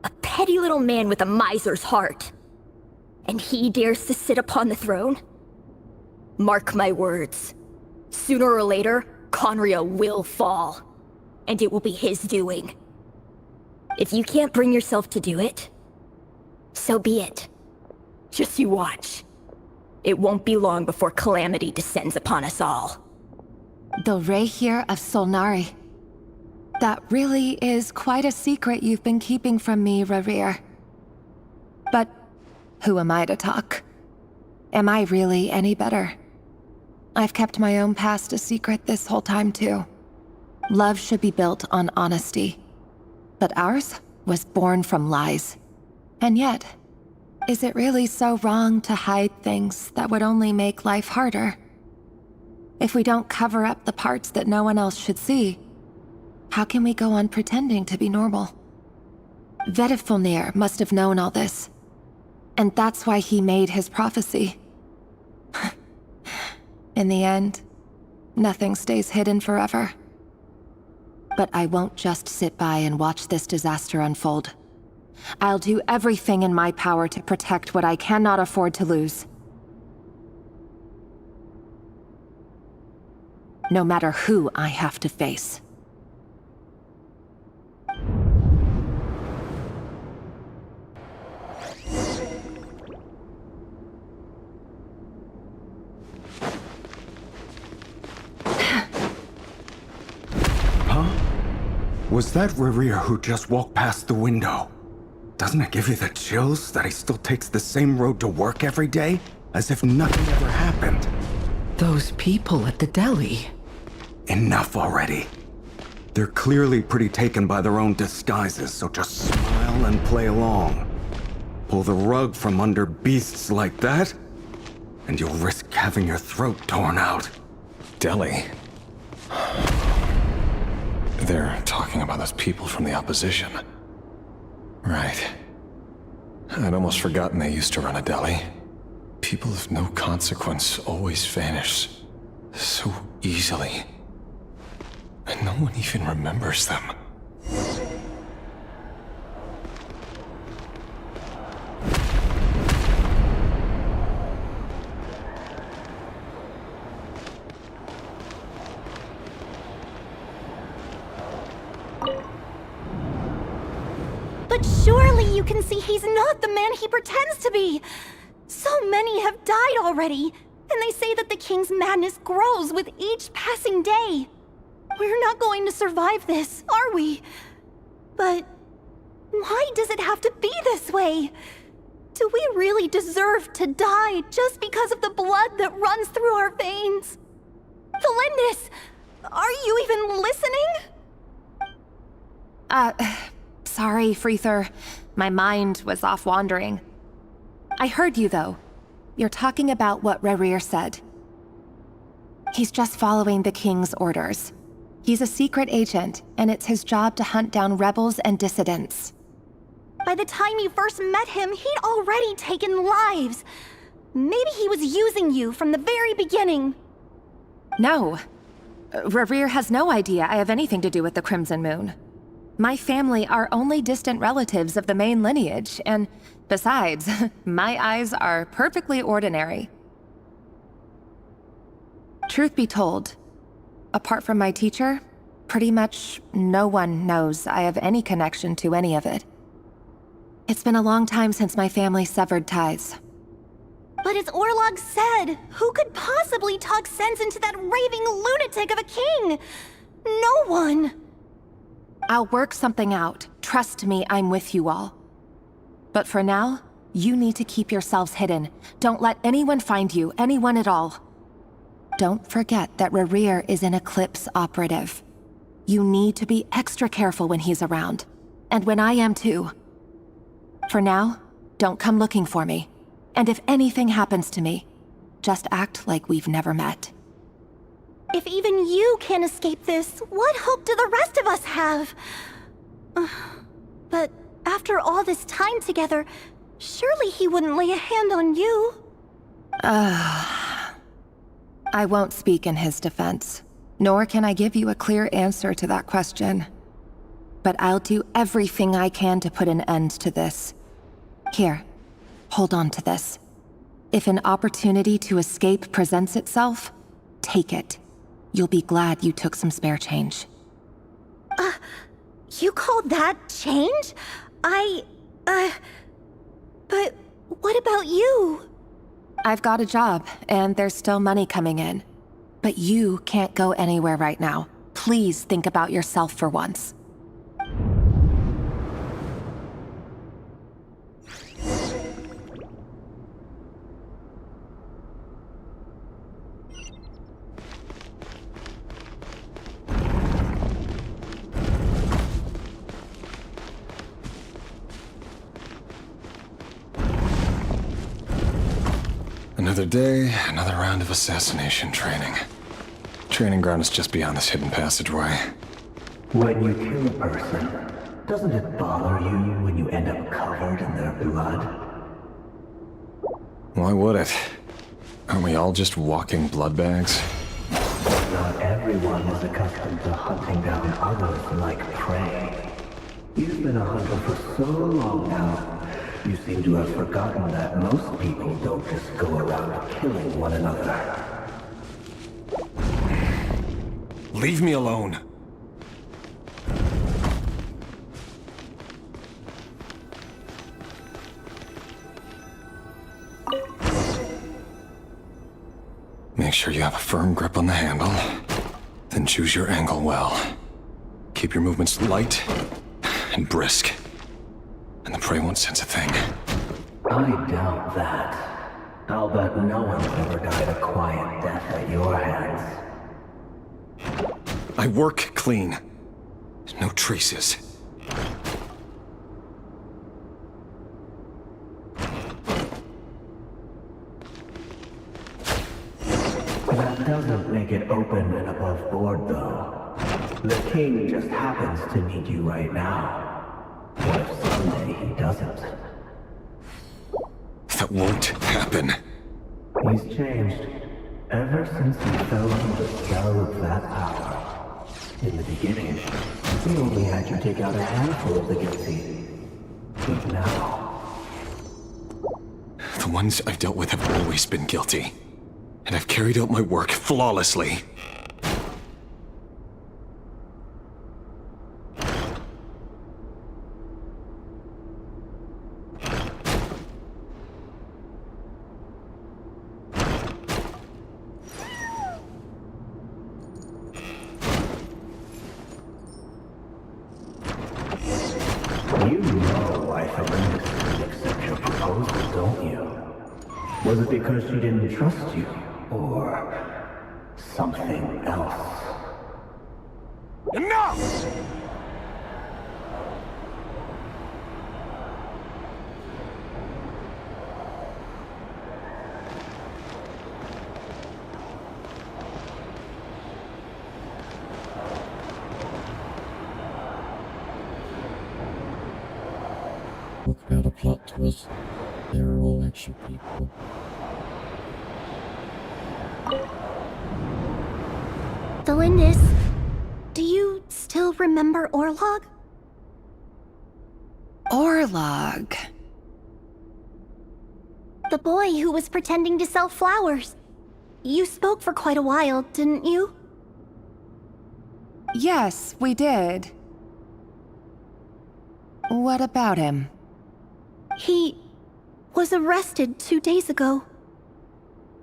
A petty little man with a miser's heart. And he dares to sit upon the throne? Mark my words. Sooner or later, Conria will fall. And it will be his doing. If you can't bring yourself to do it, so be it. Just you watch. It won't be long before calamity descends upon us all. The Rayrir of Solnari. That really is quite a secret you've been keeping from me, Rayrir. But who am I to talk? Am I really any better? I've kept my own past a secret this whole time too. Love should be built on honesty. But ours was born from lies. And yet, is it really so wrong to hide things that would only make life harder? If we don't cover up the parts that no one else should see, how can we go on pretending to be normal? Vedifulnir must have known all this. And that's why he made his prophecy. In the end, nothing stays hidden forever. But I won't just sit by and watch this disaster unfold. I'll do everything in my power to protect what I cannot afford to lose. No matter who I have to face. Was that Rayrir who just walked past the window? Doesn't it give you the chills that he still takes the same road to work every day? As if nothing ever happened. Those people at the deli. Enough already. They're clearly pretty taken by their own disguises, so just smile and play along. Pull the rug from under beasts like that, and you'll risk having your throat torn out. Deli? They're talking about those people from the opposition. Right. I'd almost forgotten they used to run a deli. People of no consequence always vanish so easily. And no one even remembers them. But surely you can see he's not the man he pretends to be! So many have died already, and they say that the king's madness grows with each passing day. We're not going to survive this, are we? But why does it have to be this way? Do we really deserve to die just because of the blood that runs through our veins? Felindis, are you even listening? Sorry, Freether. My mind was off wandering. I heard you, though. You're talking about what Rerir said. He's just following the king's orders. He's a secret agent, and it's his job to hunt down rebels and dissidents. By the time you first met him, he'd already taken lives. Maybe he was using you from the very beginning. No. Rerir has no idea I have anything to do with the Crimson Moon. My family are only distant relatives of the main lineage, and besides, my eyes are perfectly ordinary. Truth be told, apart from my teacher, pretty much no one knows I have any connection to any of it. It's been a long time since my family severed ties. But as Orlog said, who could possibly talk sense into that raving lunatic of a king? No one. I'll work something out. Trust me, I'm with you all. But for now, you need to keep yourselves hidden. Don't let anyone find you, anyone at all. Don't forget that Rerir is an Eclipse operative. You need to be extra careful when he's around. And when I am too. For now, don't come looking for me. And if anything happens to me, just act like we've never met. If even you can't escape this, what hope do the rest of us have? But after all this time together, surely he wouldn't lay a hand on you. I won't speak in his defense, nor can I give you a clear answer to that question. But I'll do everything I can to put an end to this. Here, hold on to this. If an opportunity to escape presents itself, take it. You'll be glad you took some spare change. You call that change? But what about you? I've got a job, and there's still money coming in. But you can't go anywhere right now. Please think about yourself for once. Another day, another round of assassination training. Training ground is just beyond this hidden passageway. When you kill a person, doesn't it bother you when you end up covered in their blood? Why would it? Aren't we all just walking blood bags? Not everyone is accustomed to hunting down others like prey. You've been a hunter for so long now, you seem to have forgotten that most people don't just go around killing one another. Leave me alone. Make sure you have a firm grip on the handle, then choose your angle well. Keep your movements light and brisk. and the prey won't sense a thing. I doubt that. I'll bet no one's ever died a quiet death at your hands. I work clean. No traces. That doesn't make it open and above board, though. The king just happens to need you right now. What if someday he doesn't? That won't happen. He's changed. Ever since he fell under the spell of that power. In the beginning, we only had you take out a handful of the guilty. But now... The ones I've dealt with have always been guilty. And I've carried out my work flawlessly. You know why Felinda didn't accept your proposal, don't you? Was it because she didn't trust you? Or something else? Enough! What kind of plot twist? They're all action people. Felindis, do you still remember Orlog? Orlog. The boy who was pretending to sell flowers. You spoke for quite a while, didn't you? Yes, we did. What about him? He was arrested 2 days ago.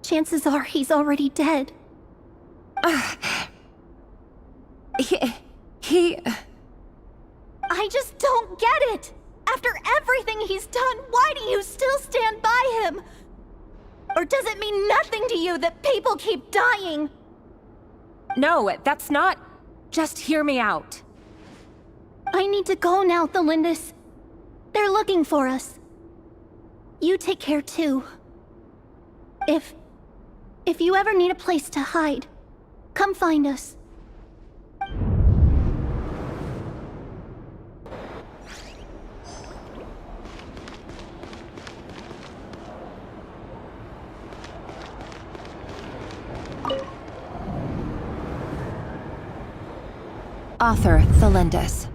Chances are he's already dead. He... I just don't get it! After everything he's done, why do you still stand by him? Or does it mean nothing to you that people keep dying? No, that's not... Just hear me out. I need to go now, Thelindis. They're looking for us. You take care too. If you ever need a place to hide, come find us. Author Thelindis.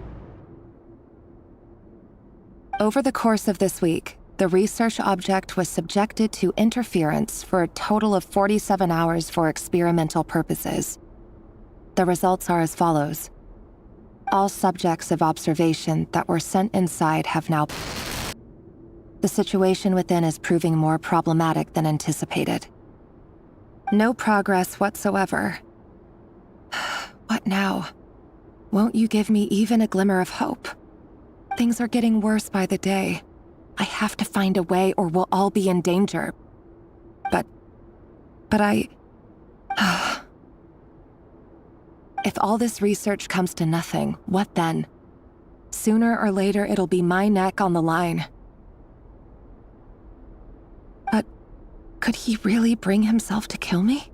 Over the course of this week, the research object was subjected to interference for a total of 47 hours for experimental purposes. The results are as follows. All subjects of observation that were sent inside have now... The situation within is proving more problematic than anticipated. No progress whatsoever. What now? Won't you give me even a glimmer of hope? Things are getting worse by the day. I have to find a way or we'll all be in danger. But I... If all this research comes to nothing, what then? Sooner or later it'll be my neck on the line. But could he really bring himself to kill me?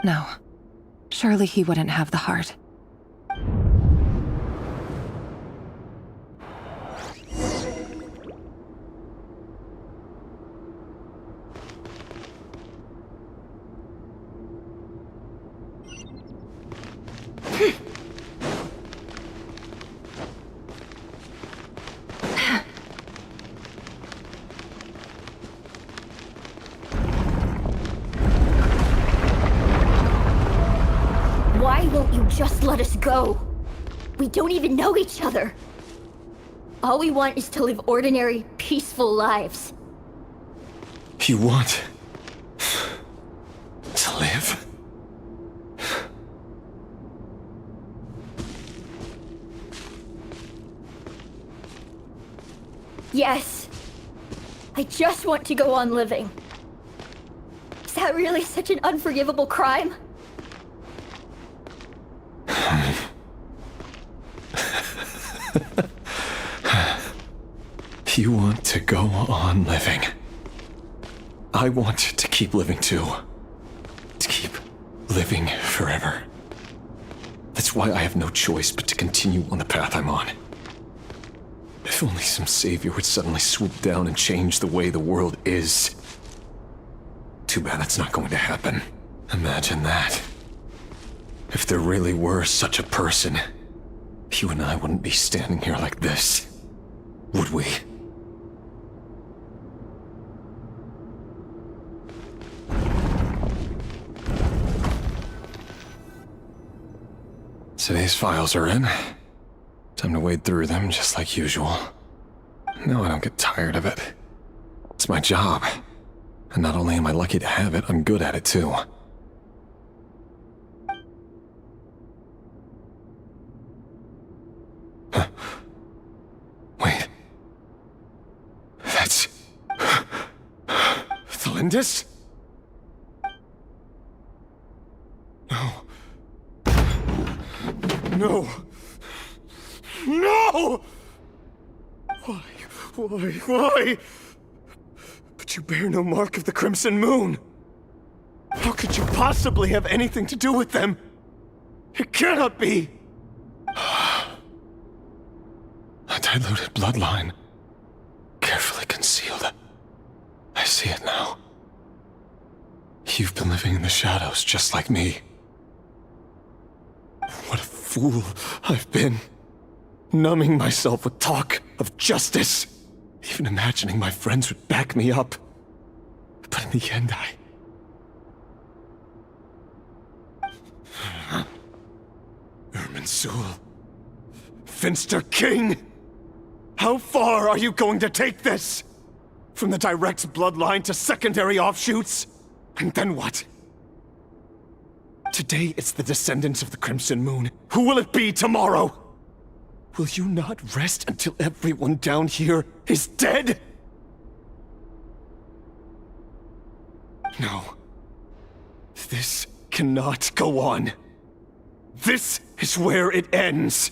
No. Surely he wouldn't have the heart. Why won't you just let us go? We don't even know each other. All we want is to live ordinary, peaceful lives. You want... to live? Yes. I just want to go on living. Is that really such an unforgivable crime? You want to go on living. I want to keep living too. To keep living forever. That's why I have no choice but to continue on the path I'm on. If only some savior would suddenly swoop down and change the way the world is. Too bad that's not going to happen. Imagine that. If there really were such a person, you and I wouldn't be standing here like this, would we? Today's files are in. Time to wade through them just like usual. No, I don't get tired of it. It's my job. And not only am I lucky to have it, I'm good at it too. Huh. Wait. That's... Thalindis? No. No! No! Why? But you bear no mark of the Crimson Moon. How could you possibly have anything to do with them? It cannot be! A diluted bloodline. Carefully concealed. I see it now. You've been living in the shadows just like me. What a fool I've been. Numbing myself with talk of justice. Even imagining my friends would back me up. But in the end, Irminsul. Finster King! How far are you going to take this? From the direct bloodline to secondary offshoots? And then what? Today it's the descendants of the Crimson Moon. Who will it be tomorrow? Will you not rest until everyone down here is dead? No. This cannot go on. This is where it ends.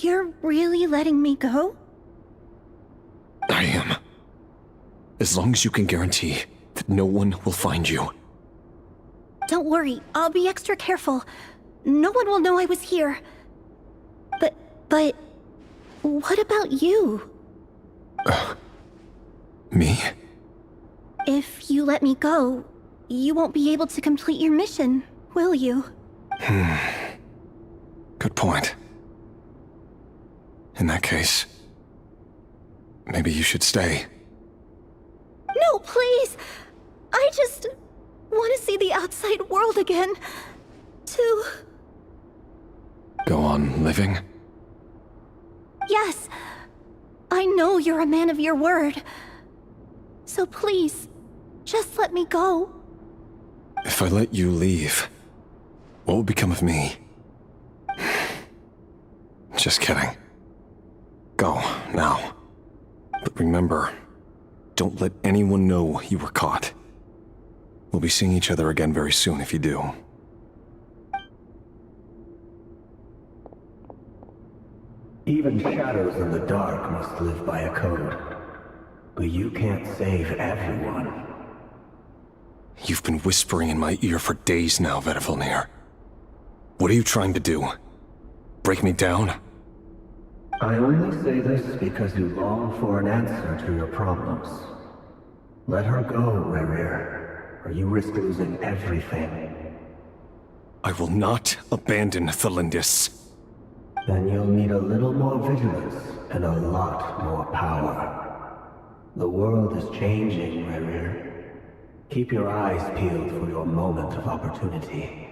You're really letting me go? I am. As long as you can guarantee that no one will find you. Don't worry, I'll be extra careful. No one will know I was here. But... what about you? Me? If you let me go, you won't be able to complete your mission, will you? Good point. In that case, maybe you should stay. No, please! I just want to see the outside world again. To... Go on living? Yes. I know you're a man of your word. So please, just let me go. If I let you leave, what will become of me? Just kidding. Go, now. But remember, don't let anyone know you were caught. We'll be seeing each other again very soon if you do. Even shadows in the dark must live by a code. But you can't save everyone. You've been whispering in my ear for days now, Vedifilnir. What are you trying to do? Break me down? I only say this because you long for an answer to your problems. Let her go, Rerir, or you risk losing everything. I will not abandon Thalindis. Then you'll need a little more vigilance and a lot more power. The world is changing, Rerir. Keep your eyes peeled for your moment of opportunity.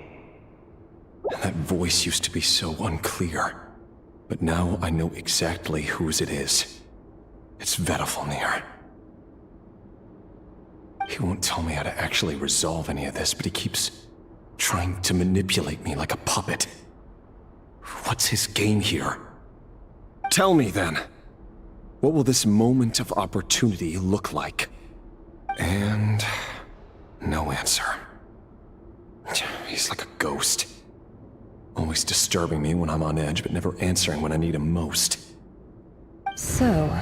That voice used to be so unclear, but now I know exactly whose it is. It's Vedalfnir. He won't tell me how to actually resolve any of this, but he keeps trying to manipulate me like a puppet. What's his game here? Tell me then. What will this moment of opportunity look like? And no answer. He's like a ghost. Always disturbing me when I'm on edge, but never answering when I need him most. So,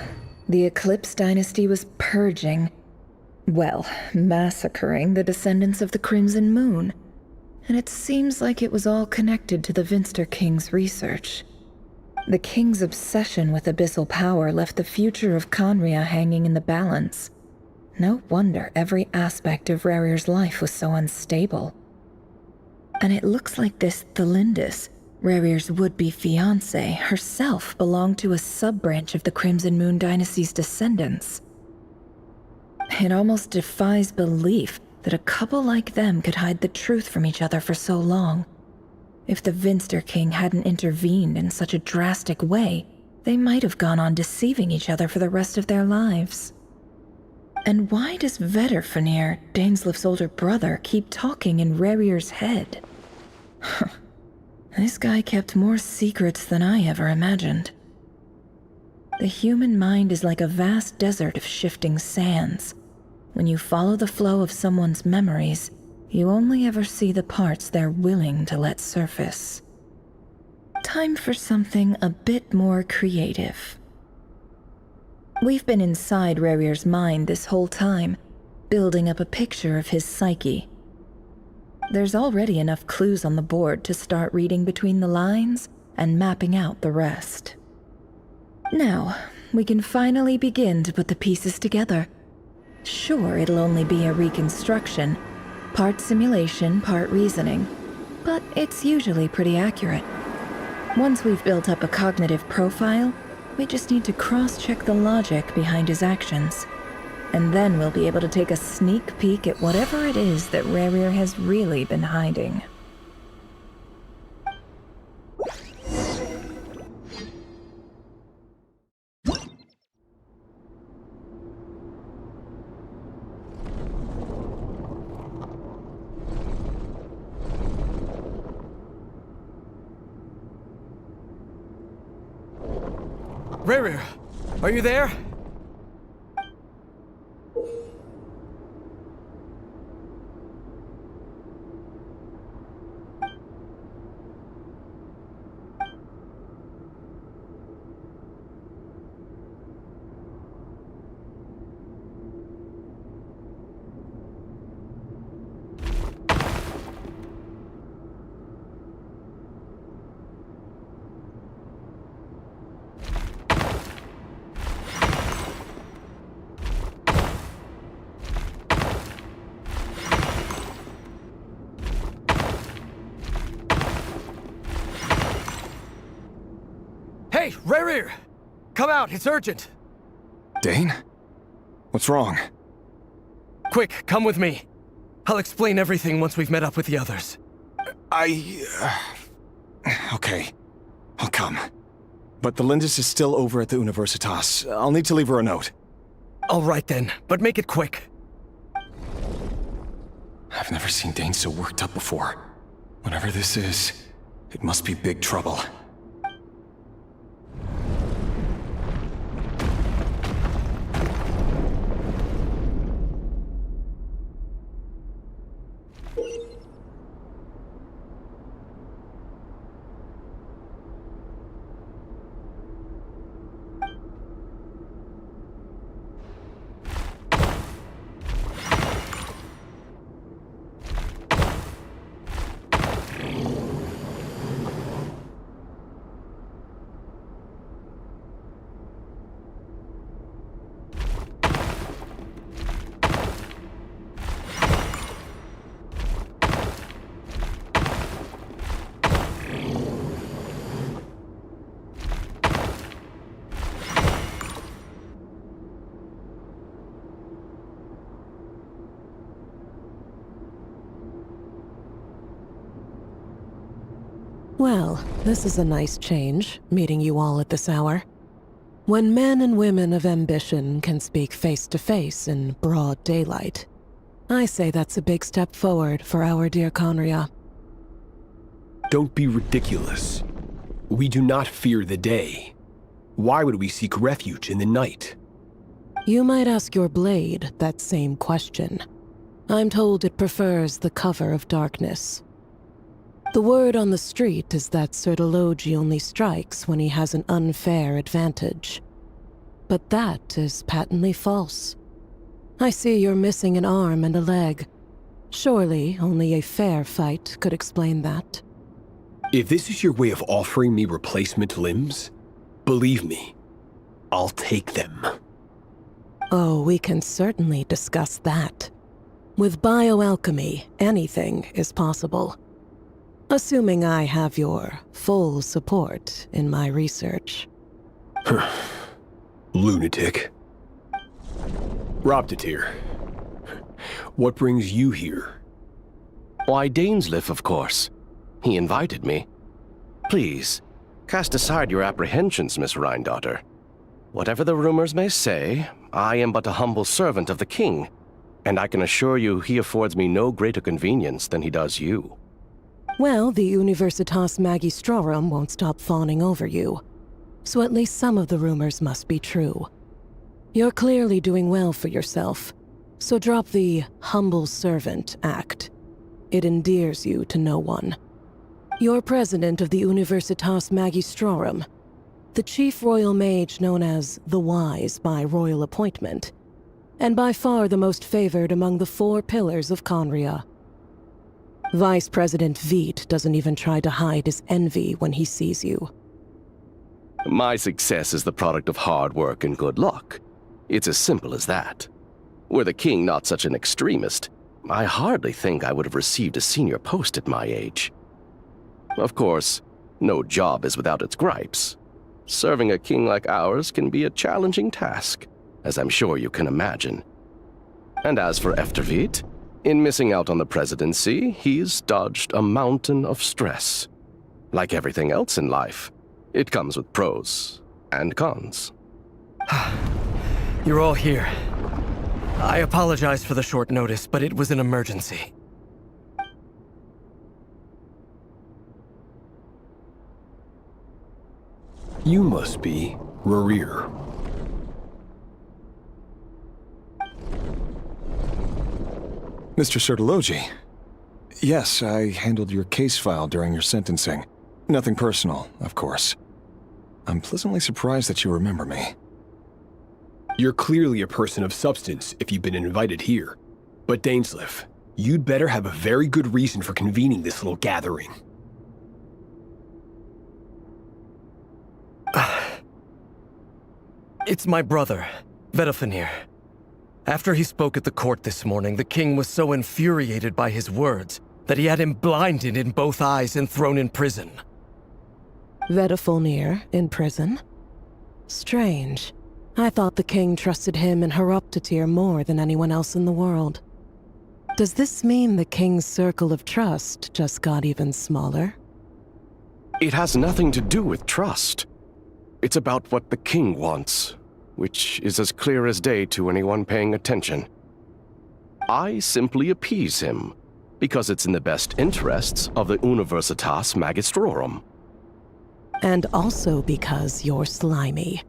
the Eclipse Dynasty was purging, well, massacring the descendants of the Crimson Moon. And it seems like it was all connected to the Vinster King's research. The King's obsession with abyssal power left the future of Conria hanging in the balance. No wonder every aspect of Rerir's life was so unstable. And it looks like this Thelindis, Rerir's would-be fiancé, herself belonged to a sub-branch of the Crimson Moon Dynasty's descendants. It almost defies belief that a couple like them could hide the truth from each other for so long. If the Vinster King hadn't intervened in such a drastic way, they might have gone on deceiving each other for the rest of their lives. And why does Vedalfnir, Daneslif's older brother, keep talking in Rerir's head? This guy kept more secrets than I ever imagined. The human mind is like a vast desert of shifting sands. When you follow the flow of someone's memories, you only ever see the parts they're willing to let surface. Time for something a bit more creative. We've been inside Rerir's mind this whole time, building up a picture of his psyche. There's already enough clues on the board to start reading between the lines and mapping out the rest. Now, we can finally begin to put the pieces together. Sure, it'll only be a reconstruction, part simulation, part reasoning, but it's usually pretty accurate. Once we've built up a cognitive profile, we just need to cross-check the logic behind his actions. And then we'll be able to take a sneak peek at whatever it is that Rerir has really been hiding. Rerir, are you there? Hey, Rerir! Come out, it's urgent! Dane? What's wrong? Quick, come with me. I'll explain everything once we've met up with the others. Okay. I'll come. But the Lindis is still over at the Universitas. I'll need to leave her a note. All right then, but make it quick. I've never seen Dane so worked up before. Whatever this is, it must be big trouble. Well, this is a nice change, meeting you all at this hour. When men and women of ambition can speak face to face in broad daylight, I say that's a big step forward for our dear Conria. Don't be ridiculous. We do not fear the day. Why would we seek refuge in the night? You might ask your blade that same question. I'm told it prefers the cover of darkness. The word on the street is that Sir Elegy only strikes when he has an unfair advantage. But that is patently false. I see you're missing an arm and a leg. Surely only a fair fight could explain that. If this is your way of offering me replacement limbs, believe me, I'll take them. Oh, we can certainly discuss that. With bioalchemy, anything is possible. Assuming I have your full support in my research. Lunatic. Robtatir, what brings you here? Why, Dainsleif, of course. He invited me. Please, cast aside your apprehensions, Miss Rhindaughter. Whatever the rumors may say, I am but a humble servant of the king, and I can assure you he affords me no greater convenience than he does you. Well, the Universitas Magistrorum won't stop fawning over you, so at least some of the rumors must be true. You're clearly doing well for yourself, so drop the humble servant act. It endears you to no one. You're president of the Universitas Magistrorum, the chief royal mage known as the Wise by royal appointment, and by far the most favored among the 4 pillars of Conria. Vice President Veit doesn't even try to hide his envy when he sees you. My success is the product of hard work and good luck. It's as simple as that. Were the king not such an extremist, I hardly think I would have received a senior post at my age. Of course, no job is without its gripes. Serving a king like ours can be a challenging task, as I'm sure you can imagine. And as for Efterveit, in missing out on the presidency, he's dodged a mountain of stress. Like everything else in life, it comes with pros and cons. You're all here. I apologize for the short notice, but it was an emergency. You must be Rerir. Mr. Sir Elegy. Yes, I handled your case file during your sentencing. Nothing personal, of course. I'm pleasantly surprised that you remember me. You're clearly a person of substance if you've been invited here. But Dainsleif, you'd better have a very good reason for convening this little gathering. It's my brother, Vedofenir. After he spoke at the court this morning, the king was so infuriated by his words that he had him blinded in both eyes and thrown in prison. Vedofenir in prison? Strange. I thought the king trusted him and Horoptatir more than anyone else in the world. Does this mean the king's circle of trust just got even smaller? It has nothing to do with trust. It's about what the king wants, which is as clear as day to anyone paying attention. I simply appease him, because it's in the best interests of the Universitas Magistrorum. And also because you're slimy.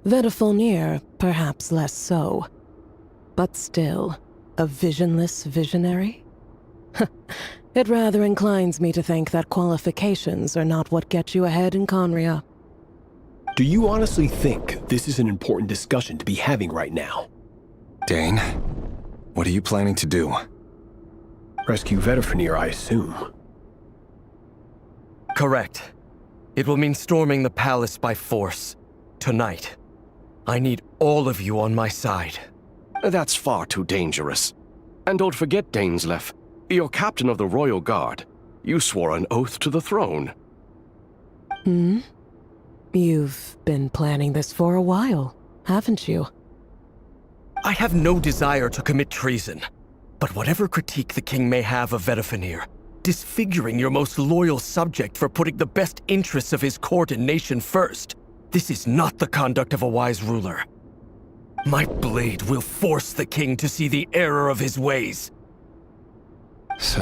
Vedofenir, perhaps less so. But still, a visionless visionary? It rather inclines me to think that qualifications are not what get you ahead in Conria. Do you honestly think this is an important discussion to be having right now? Dane, what are you planning to do? Rescue Vedofenir, I assume. Correct. It will mean storming the palace by force. Tonight. I need all of you on my side. That's far too dangerous. And don't forget, Dainsleif, you're captain of the Royal Guard. You swore an oath to the throne. You've been planning this for a while, haven't you? I have no desire to commit treason. But whatever critique the king may have of Vedofenir, disfiguring your most loyal subject for putting the best interests of his court and nation first. This is not the conduct of a wise ruler. My blade will force the king to see the error of his ways. So,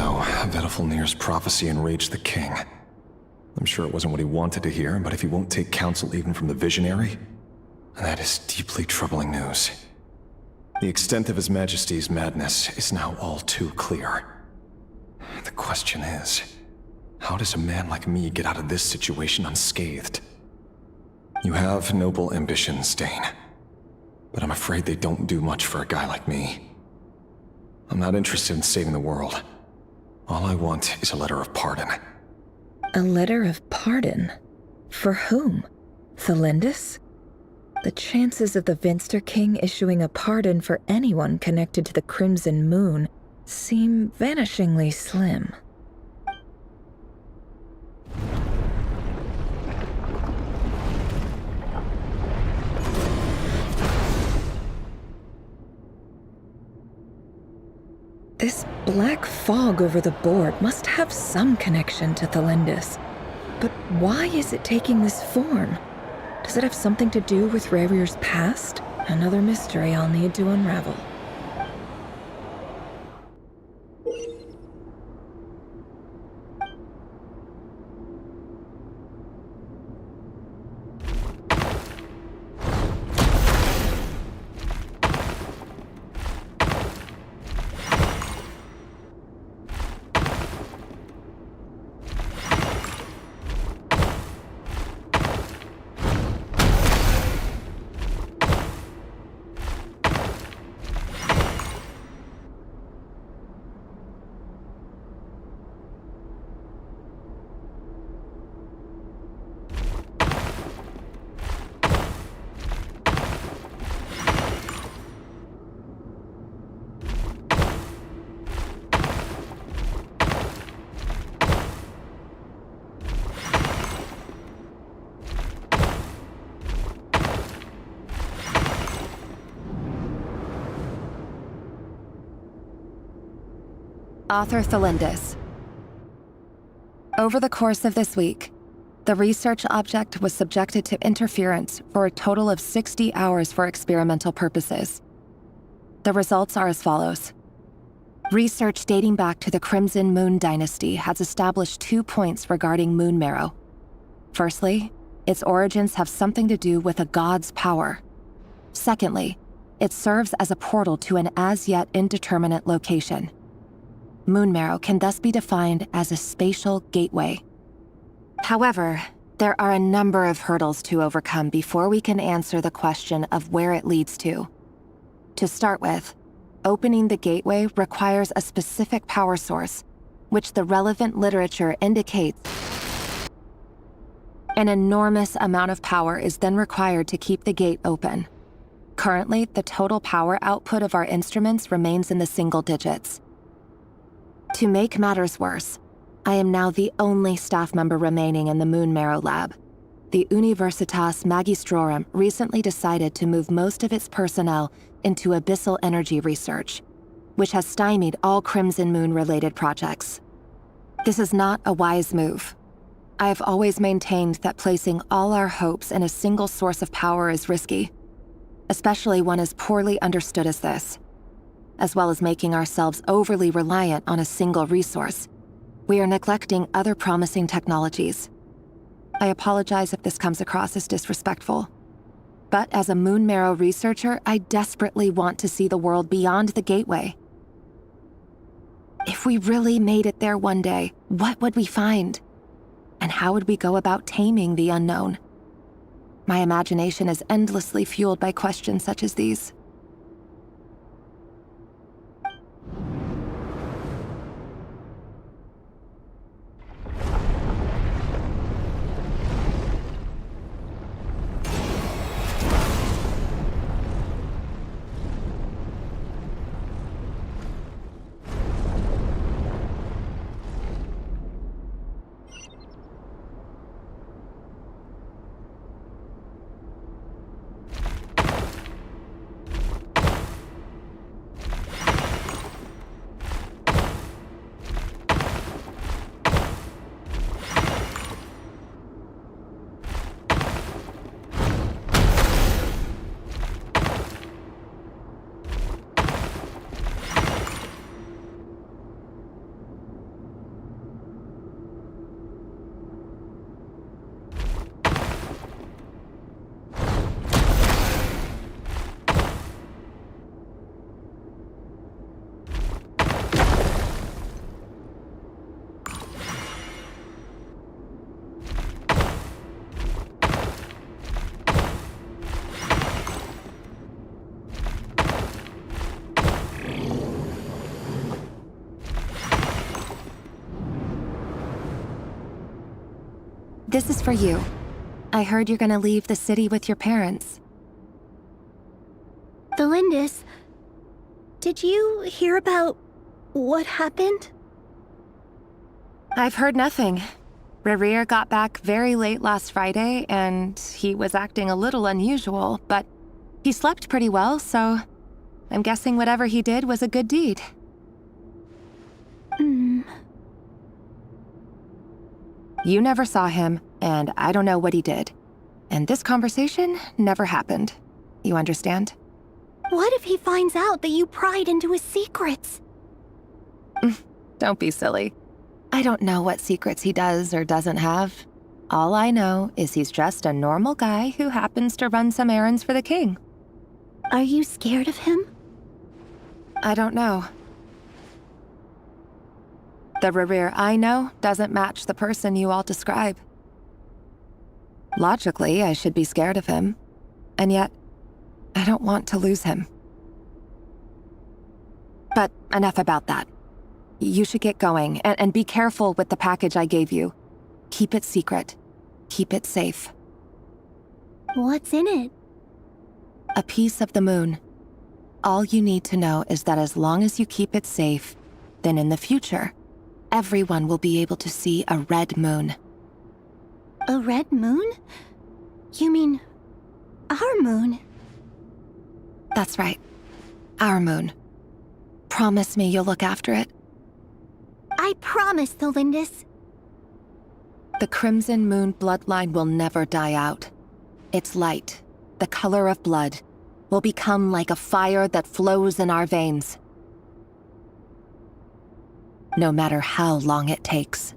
Vedafilnir's prophecy enraged the king. I'm sure it wasn't what he wanted to hear, but if he won't take counsel even from the visionary, that is deeply troubling news. The extent of His Majesty's madness is now all too clear. The question is, how does a man like me get out of this situation unscathed? You have noble ambitions, Dane, but I'm afraid they don't do much for a guy like me. I'm not interested in saving the world. All I want is a letter of pardon. A letter of pardon? For whom? Thelindis? The chances of the Vinster King issuing a pardon for anyone connected to the Crimson Moon seem vanishingly slim. This black fog over the board must have some connection to Thelindis. But why is it taking this form? Does it have something to do with Rarir's past? Another mystery I'll need to unravel. Author Thelindis. Over the course of this week, the research object was subjected to interference for a total of 60 hours for experimental purposes. The results are as follows. Research dating back to the Crimson Moon Dynasty has established 2 points regarding moon marrow. Firstly, its origins have something to do with a god's power. Secondly, it serves as a portal to an as-yet indeterminate location. Moon marrow can thus be defined as a spatial gateway. However, there are a number of hurdles to overcome before we can answer the question of where it leads to. To start with, opening the gateway requires a specific power source, which the relevant literature indicates. An enormous amount of power is then required to keep the gate open. Currently, the total power output of our instruments remains in the single digits. To make matters worse, I am now the only staff member remaining in the Moon Marrow lab. The Universitas Magistrorum recently decided to move most of its personnel into abyssal energy research, which has stymied all Crimson Moon-related projects. This is not a wise move. I have always maintained that placing all our hopes in a single source of power is risky, especially one as poorly understood as this. As well as making ourselves overly reliant on a single resource, we are neglecting other promising technologies. I apologize if this comes across as disrespectful. But as a Moon Marrow researcher, I desperately want to see the world beyond the gateway. If we really made it there one day, what would we find? And how would we go about taming the unknown? My imagination is endlessly fueled by questions such as these. This is for you. I heard you're gonna leave the city with your parents. The Lindis, did you hear about what happened? I've heard nothing. Rerir got back very late last Friday, and he was acting a little unusual, but he slept pretty well, so I'm guessing whatever he did was a good deed. You never saw him, and I don't know what he did. And this conversation never happened. You understand? What if he finds out that you pried into his secrets? Don't be silly. I don't know what secrets he does or doesn't have. All I know is he's just a normal guy who happens to run some errands for the king. Are you scared of him? I don't know. The Rerir I know doesn't match the person you all describe. Logically, I should be scared of him. And yet, I don't want to lose him. But enough about that. You should get going, and be careful with the package I gave you. Keep it secret. Keep it safe. What's in it? A piece of the moon. All you need to know is that as long as you keep it safe, then in the future, everyone will be able to see a red moon. A red moon? You mean our moon? That's right. Our moon. Promise me you'll look after it. I promise, the Lindis. The Crimson Moon bloodline will never die out. Its light, the color of blood, will become like a fire that flows in our veins. No matter how long it takes.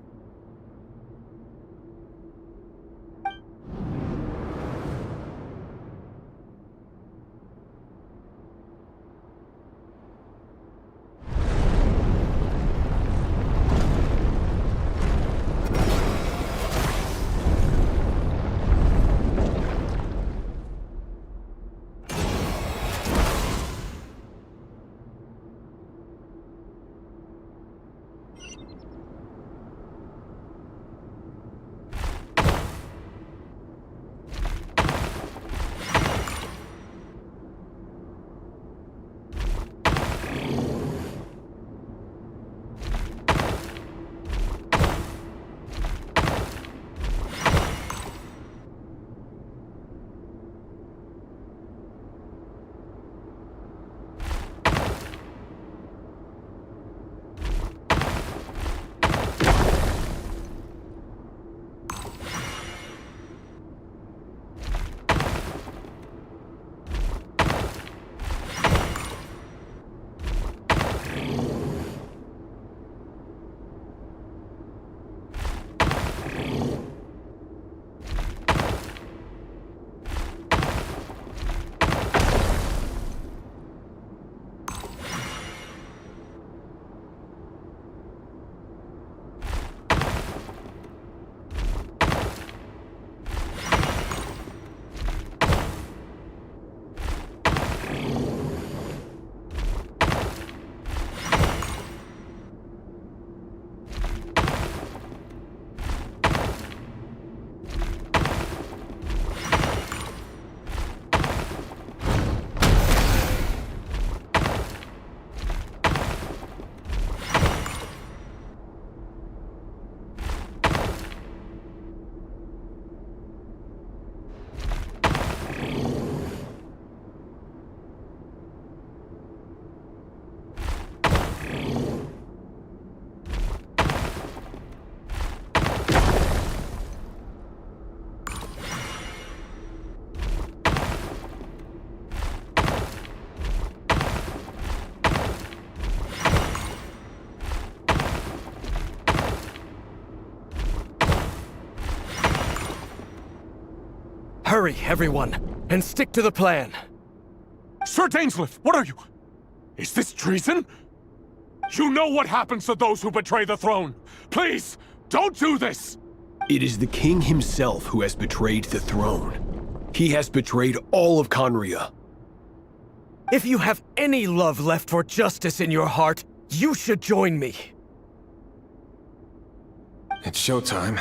Hurry, everyone, and stick to the plan. Sir Dainsleif, what are you? Is this treason? You know what happens to those who betray the throne. Please, don't do this! It is the king himself who has betrayed the throne. He has betrayed all of Conria. If you have any love left for justice in your heart, you should join me. It's showtime.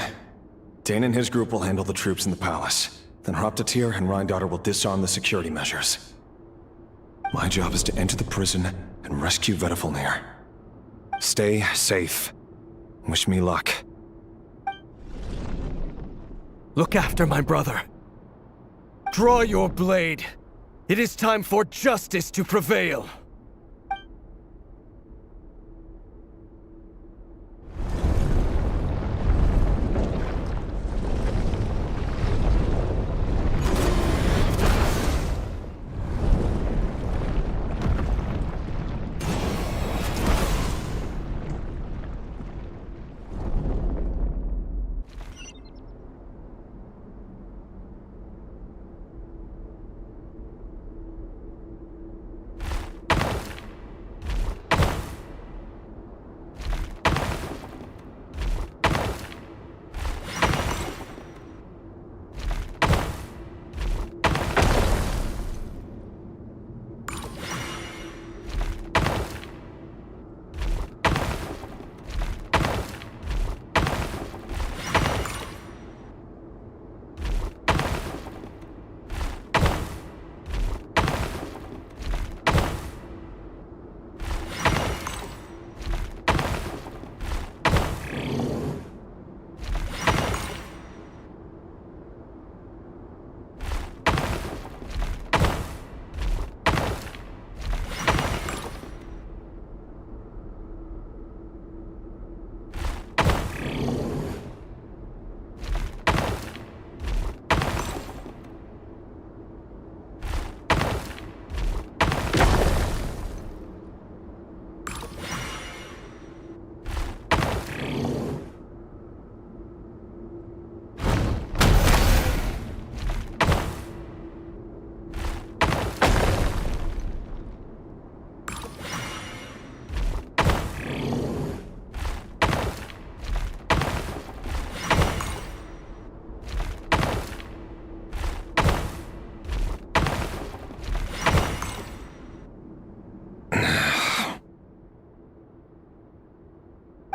Dane and his group will handle the troops in the palace. Then Hraptatir and Rheindater will disarm the security measures. My job is to enter the prison and rescue Vedifalnir. Stay safe. Wish me luck. Look after my brother. Draw your blade. It is time for justice to prevail.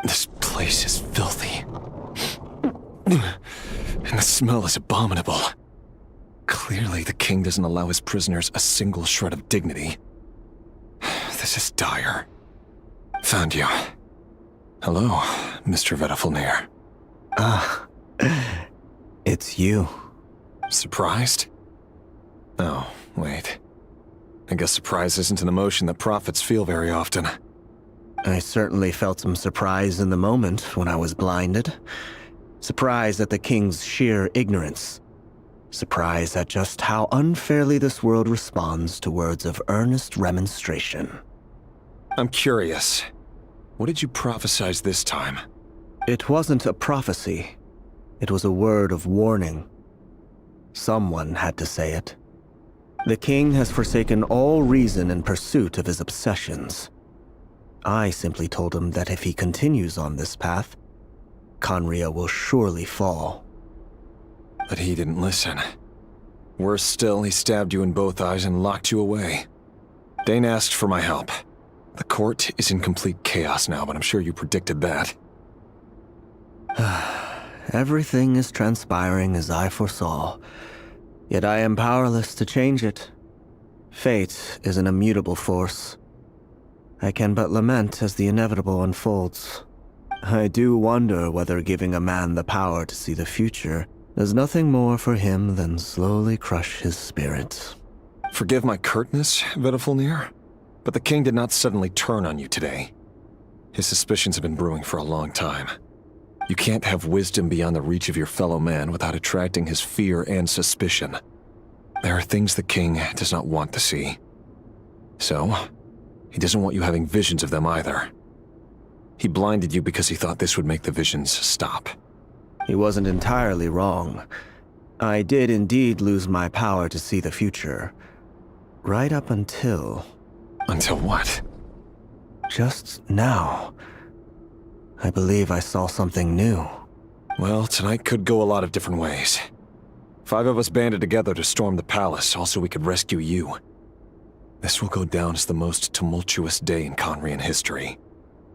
This place is filthy. And the smell is abominable. Clearly, the king doesn't allow his prisoners a single shred of dignity. This is dire. Found you. Hello, Mr. Vedifalnir. Ah, it's you. Surprised? Oh, wait. I guess surprise isn't an emotion that prophets feel very often. I certainly felt some surprise in the moment when I was blinded. Surprise at the king's sheer ignorance. Surprise at just how unfairly this world responds to words of earnest remonstration. I'm curious. What did you prophesize this time? It wasn't a prophecy. It was a word of warning. Someone had to say it. The king has forsaken all reason in pursuit of his obsessions. I simply told him that if he continues on this path, Khaenri'ah will surely fall. But he didn't listen. Worse still, he stabbed you in both eyes and locked you away. Dane asked for my help. The court is in complete chaos now, but I'm sure you predicted that. Everything is transpiring as I foresaw, yet I am powerless to change it. Fate is an immutable force. I can but lament as the inevitable unfolds. I do wonder whether giving a man the power to see the future does nothing more for him than slowly crush his spirit. Forgive my curtness, Vedifalnir, but the king did not suddenly turn on you today. His suspicions have been brewing for a long time. You can't have wisdom beyond the reach of your fellow man without attracting his fear and suspicion. There are things the king does not want to see. So, he doesn't want you having visions of them either. He blinded you because he thought this would make the visions stop. He wasn't entirely wrong. I did indeed lose my power to see the future. Right up until... Until what? Just now. I believe I saw something new. Well, tonight could go a lot of different ways. 5 of us banded together to storm the palace, also we could rescue you. This will go down as the most tumultuous day in Khaenri'ah history.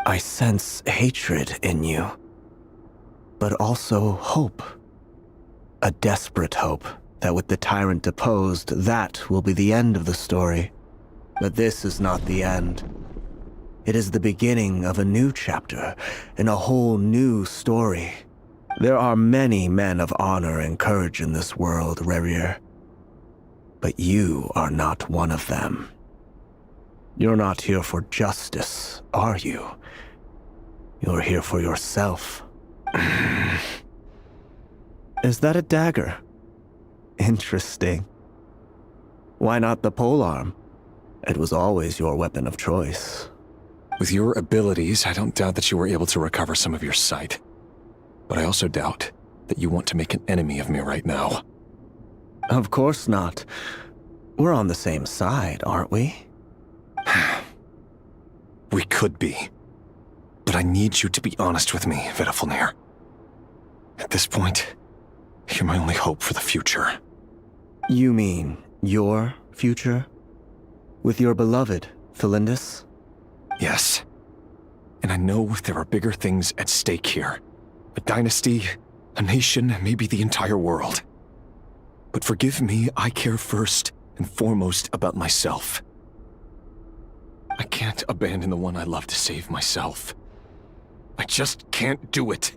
I sense hatred in you, but also hope. A desperate hope that with the tyrant deposed, that will be the end of the story. But this is not the end. It is the beginning of a new chapter, in a whole new story. There are many men of honor and courage in this world, Rerir. But you are not one of them. You're not here for justice, are you? You're here for yourself. Is that a dagger? Interesting. Why not the polearm? It was always your weapon of choice. With your abilities, I don't doubt that you were able to recover some of your sight. But I also doubt that you want to make an enemy of me right now. Of course not. We're on the same side, aren't we? We could be. But I need you to be honest with me, Vedafilnir. At this point, you're my only hope for the future. You mean your future? With your beloved, Felindis? Yes. And I know there are bigger things at stake here. A dynasty, a nation, maybe the entire world. But forgive me, I care first and foremost about myself. I can't abandon the one I love to save myself. I just can't do it.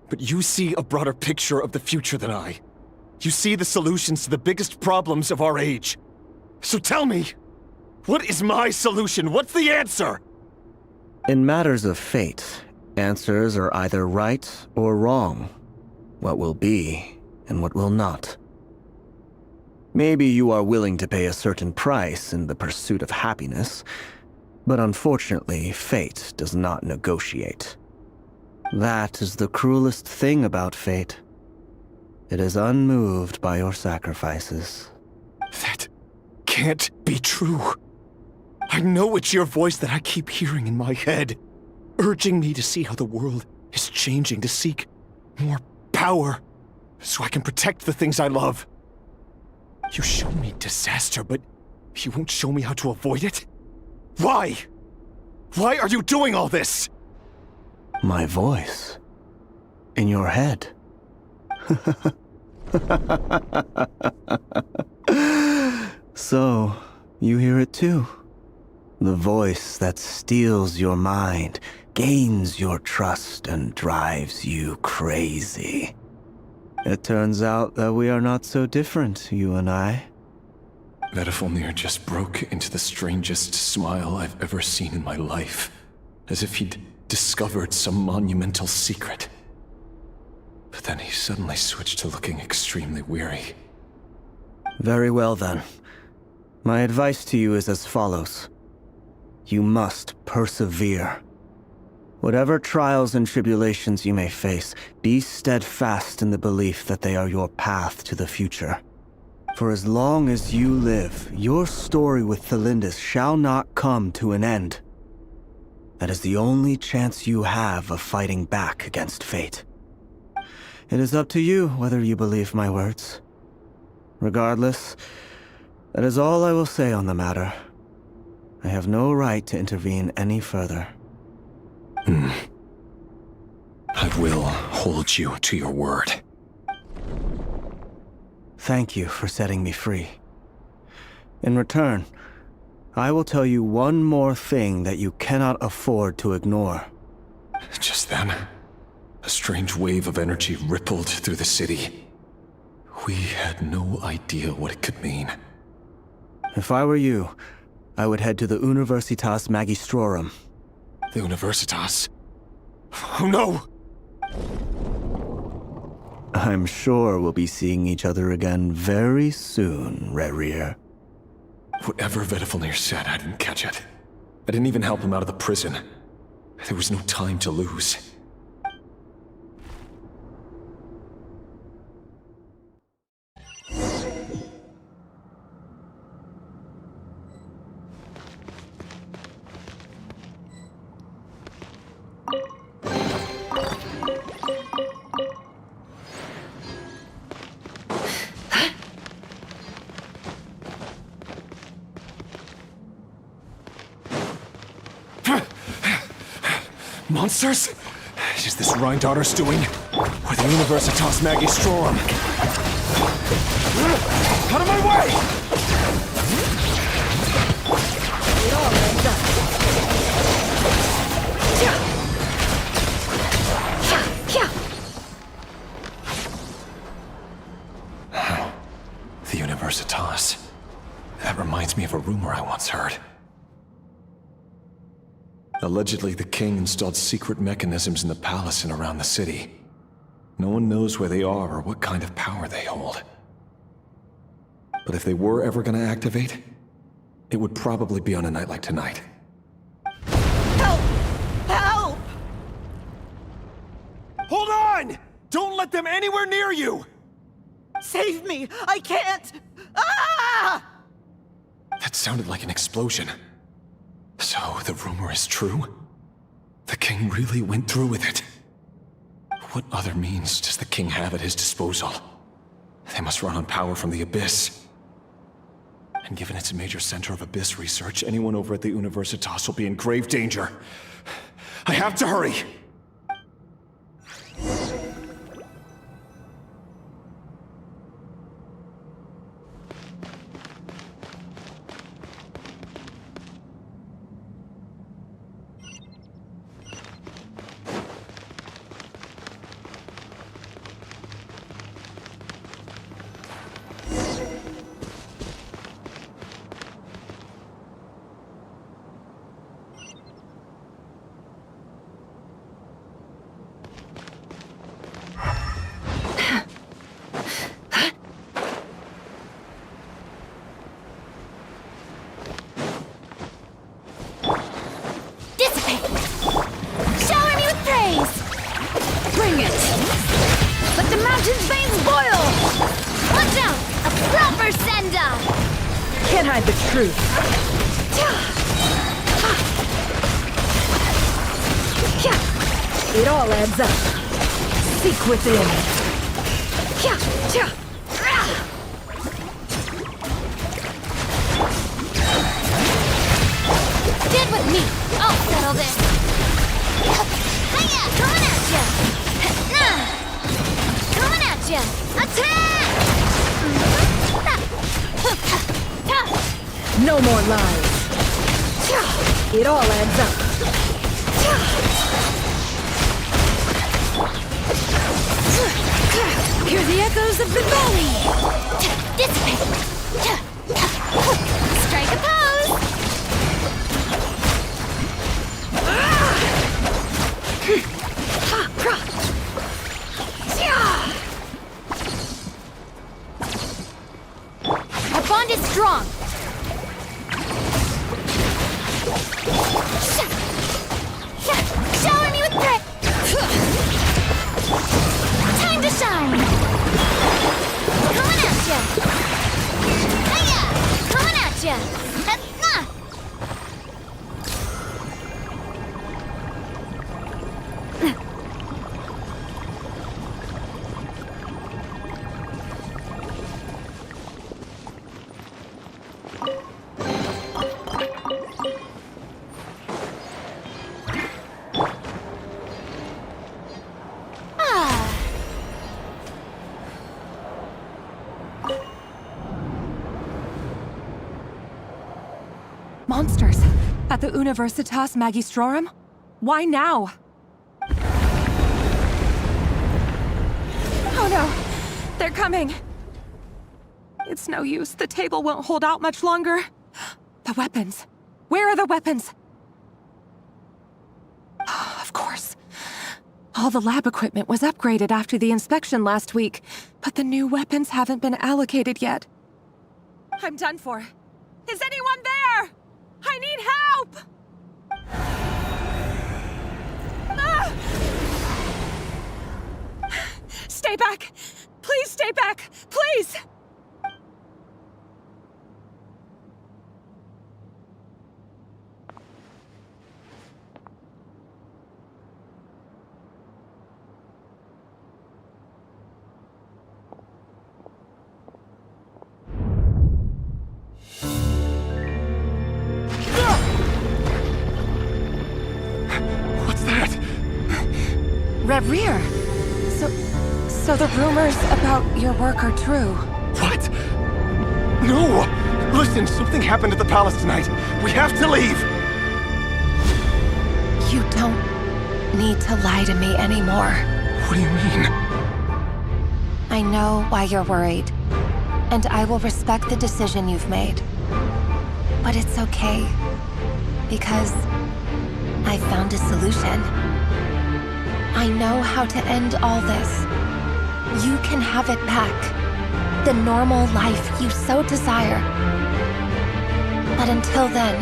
But you see a broader picture of the future than I. You see the solutions to the biggest problems of our age. So tell me, what is my solution? What's the answer? In matters of fate, answers are either right or wrong. What will be and what will not. Maybe you are willing to pay a certain price in the pursuit of happiness, but unfortunately, fate does not negotiate. That is the cruelest thing about fate. It is unmoved by your sacrifices. That can't be true. I know it's your voice that I keep hearing in my head, urging me to see how the world is changing, to seek more power, so I can protect the things I love. You show me disaster, but you won't show me how to avoid it? Why? Why are you doing all this? My voice. In your head. So, you hear it too. The voice that steals your mind, gains your trust, and drives you crazy. It turns out that we are not so different, you and I. Vedafilnir just broke into the strangest smile I've ever seen in my life, as if he'd discovered some monumental secret. But then he suddenly switched to looking extremely weary. Very well then. My advice to you is as follows. You must persevere. Whatever trials and tribulations you may face, be steadfast in the belief that they are your path to the future. For as long as you live, your story with Felindis shall not come to an end. That is the only chance you have of fighting back against fate. It is up to you whether you believe my words. Regardless, that is all I will say on the matter. I have no right to intervene any further. I will hold you to your word. Thank you for setting me free. In return, I will tell you one more thing that you cannot afford to ignore. Just then, a strange wave of energy rippled through the city. We had no idea what it could mean. If I were you, I would head to the Universitas Magistrorum. The Universitas? Oh no! I'm sure we'll be seeing each other again very soon, Rerir. Whatever Vedafilnir said, I didn't catch it. I didn't even help him out of the prison. There was no time to lose. Monsters? is this Rheindarter's doing? Or the Universitas Magistrorum? Out of my way! It all ends up. The Universitas. That reminds me of a rumor I once heard. Allegedly, the king installed secret mechanisms in the palace and around the city. No one knows where they are or what kind of power they hold. But if they were ever gonna activate, it would probably be on a night like tonight. Help! Help! Hold on! Don't let them anywhere near you! Save me! I can't! Ah! That sounded like an explosion. So, the rumor is true? The king really went through with it? What other means does the king have at his disposal? They must run on power from the Abyss. And given it's a major center of Abyss research, anyone over at the Universitas will be in grave danger. I have to hurry! It all adds up. Seek within. Stand with me. I'll settle this. Hiya! Coming at ya! Coming at ya! Attack! No more lies. It all adds up. Hear the echoes of the valley! Dissipate! Strike a pose! Our bond is strong! Shower me with praise! Time to shine! Coming at ya! Hiya! Coming at ya! Monsters! At the Universitas Magistrorum? Why now? Oh no! They're coming! It's no use. The table won't hold out much longer. The weapons. Where are the weapons? Of course. All the lab equipment was upgraded after the inspection last week, but the new weapons haven't been allocated yet. I'm done for. Is anyone there? I need help! Ah! Stay back! Please stay back! Please! Reverie! So the rumors about your work are true. What? No! Listen, something happened at the palace tonight. We have to leave! You don't need to lie to me anymore. What do you mean? I know why you're worried, and I will respect the decision you've made. But it's okay, because I found a solution. I know how to end all this. You can have it back. The normal life you so desire. But until then,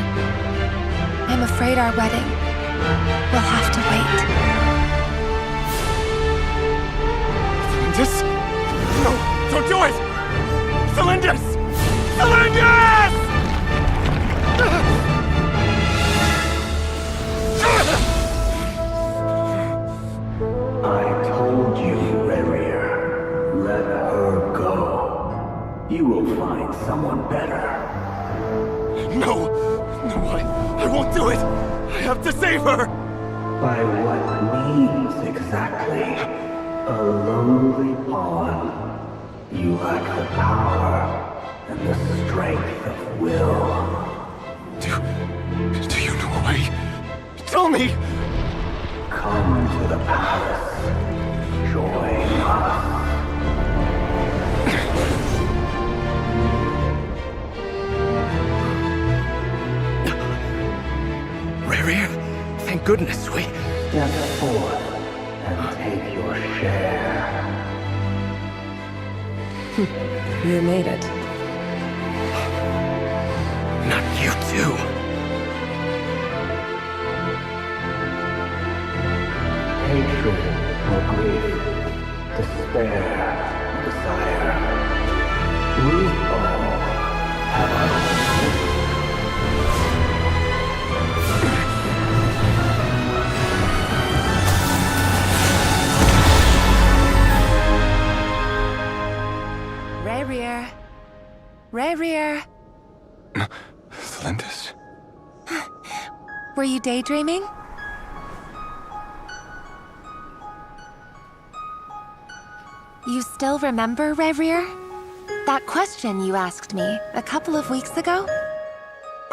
I'm afraid our wedding will have to wait. Celindus? No, don't do it! Celindus! Celindus! I told you, Reverie. Let her go. You will find someone better. No, I won't do it! I have to save her! By what means exactly? A lowly pawn. You lack the power and the strength of will. Do you know a way? Tell me! Come to the palace. Join us. Reverie, thank goodness we... Step forth and take your share. You made it. Not you too. Hatred or grief, despair or desire. We all have our own. Reverie. Celindus? Were you daydreaming? You still remember, Reverie? That question you asked me a couple of weeks ago?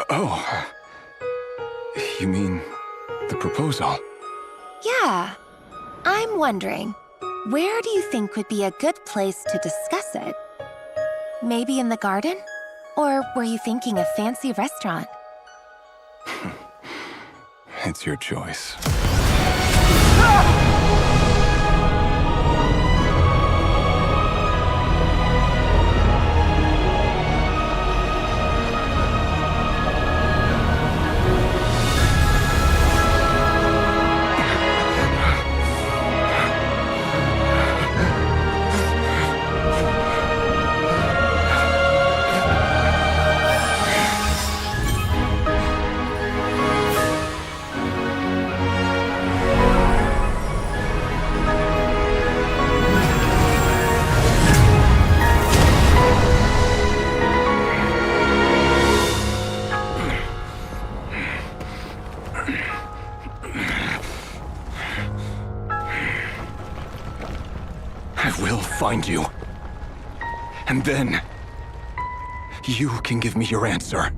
Oh. You mean the proposal? Yeah. I'm wondering, where do you think would be a good place to discuss it? Maybe in the garden? Or were you thinking a fancy restaurant? It's your choice. I will find you. And then, you can give me your answer.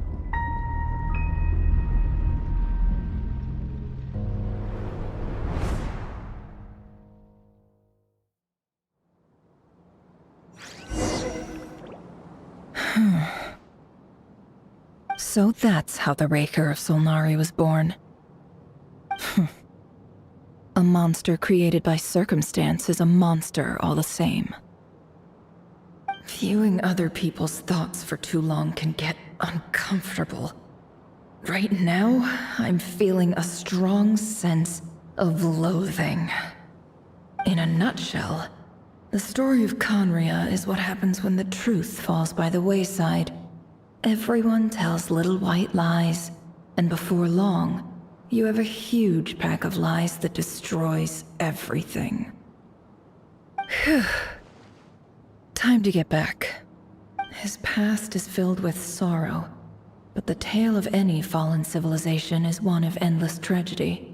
So that's how the Raker of Solnari was born. A monster created by circumstance is a monster all the same. Viewing other people's thoughts for too long can get uncomfortable. Right now, I'm feeling a strong sense of loathing. In a nutshell, the story of Conria is what happens when the truth falls by the wayside. Everyone tells little white lies, and before long, you have a huge pack of lies that destroys everything. Phew. Time to get back. His past is filled with sorrow, but the tale of any fallen civilization is one of endless tragedy.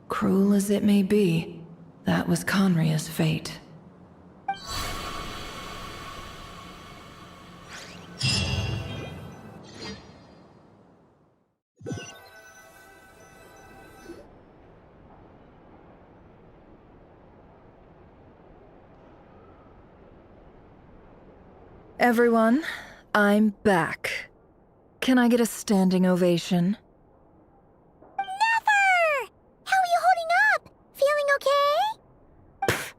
Cruel as it may be, That was Conria's fate. Everyone, I'm back. Can I get a standing ovation? Never! How are you holding up? Feeling okay?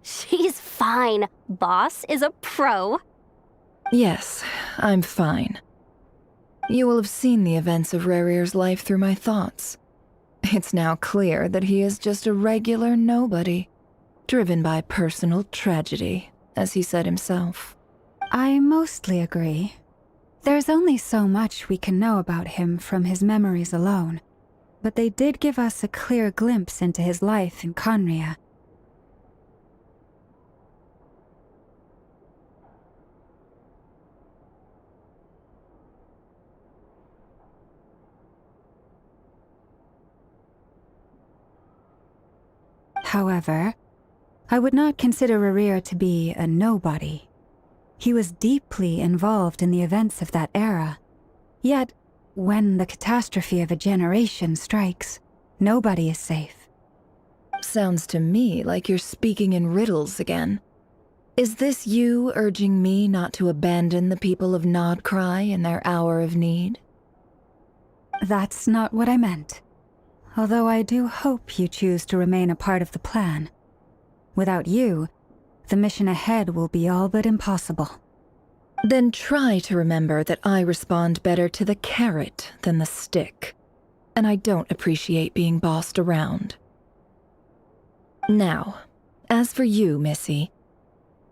She's fine. Boss is a pro. Yes, I'm fine. You will have seen the events of Rarir's life through my thoughts. It's now clear that he is just a regular nobody, driven by personal tragedy, as he said himself. I mostly agree. There's only so much we can know about him from his memories alone, but they did give us a clear glimpse into his life in Conria. However, I would not consider Rarir to be a nobody. He was deeply involved in the events of that era. Yet, when the catastrophe of a generation strikes, nobody is safe. Sounds to me like you're speaking in riddles again. Is this you urging me not to abandon the people of Nodcry in their hour of need? That's not what I meant. Although I do hope you choose to remain a part of the plan. Without you, the mission ahead will be all but impossible. Then try to remember that I respond better to the carrot than the stick, and I don't appreciate being bossed around. Now, as for you, Missy,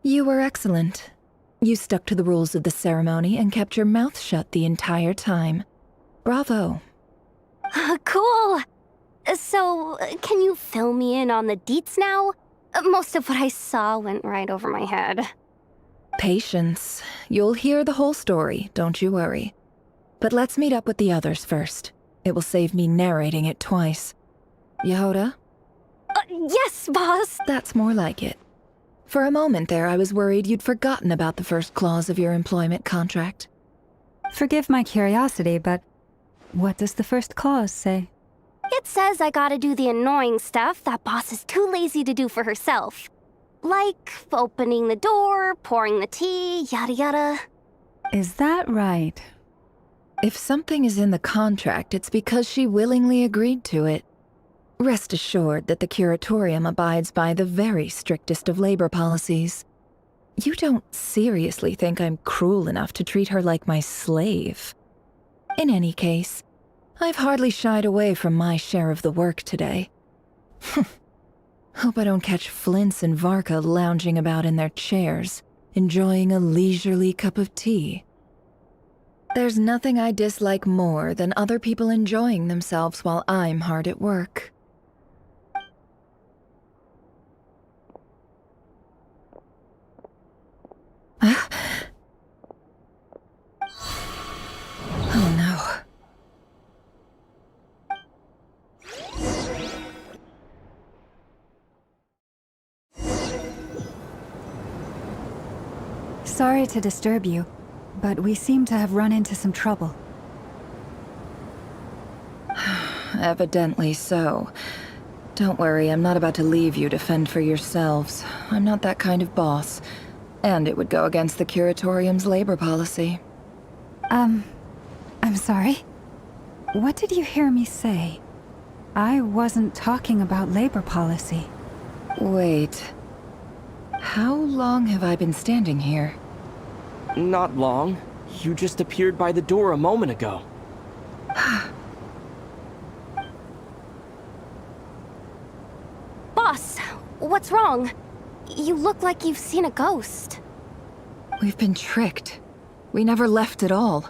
you were excellent. You stuck to the rules of the ceremony and kept your mouth shut the entire time. Bravo. Cool. So, can you fill me in on the deets now? Most of what I saw went right over my head. Patience. You'll hear the whole story, don't you worry. But let's meet up with the others first. It will save me narrating it twice. Yehoda? Yes, boss! That's more like it. For a moment there, I was worried you'd forgotten about the first clause of your employment contract. Forgive my curiosity, but what does the first clause say? It says I gotta do the annoying stuff that boss is too lazy to do for herself. Like opening the door, pouring the tea, yada yada. Is that right? If something is in the contract, it's because she willingly agreed to it. Rest assured that the Curatorium abides by the very strictest of labor policies. You don't seriously think I'm cruel enough to treat her like my slave? In any case, I've hardly shied away from my share of the work today. Hope I don't catch Flintz and Varka lounging about in their chairs, enjoying a leisurely cup of tea. There's nothing I dislike more than other people enjoying themselves while I'm hard at work. Oh no. Sorry to disturb you, but we seem to have run into some trouble. Evidently so. Don't worry, I'm not about to leave you to fend for yourselves. I'm not that kind of boss. And it would go against the Curatorium's labor policy. I'm sorry? What did you hear me say? I wasn't talking about labor policy. Wait. How long have I been standing here? Not long. You just appeared by the door a moment ago. Boss, what's wrong? You look like you've seen a ghost. We've been tricked. We never left at all.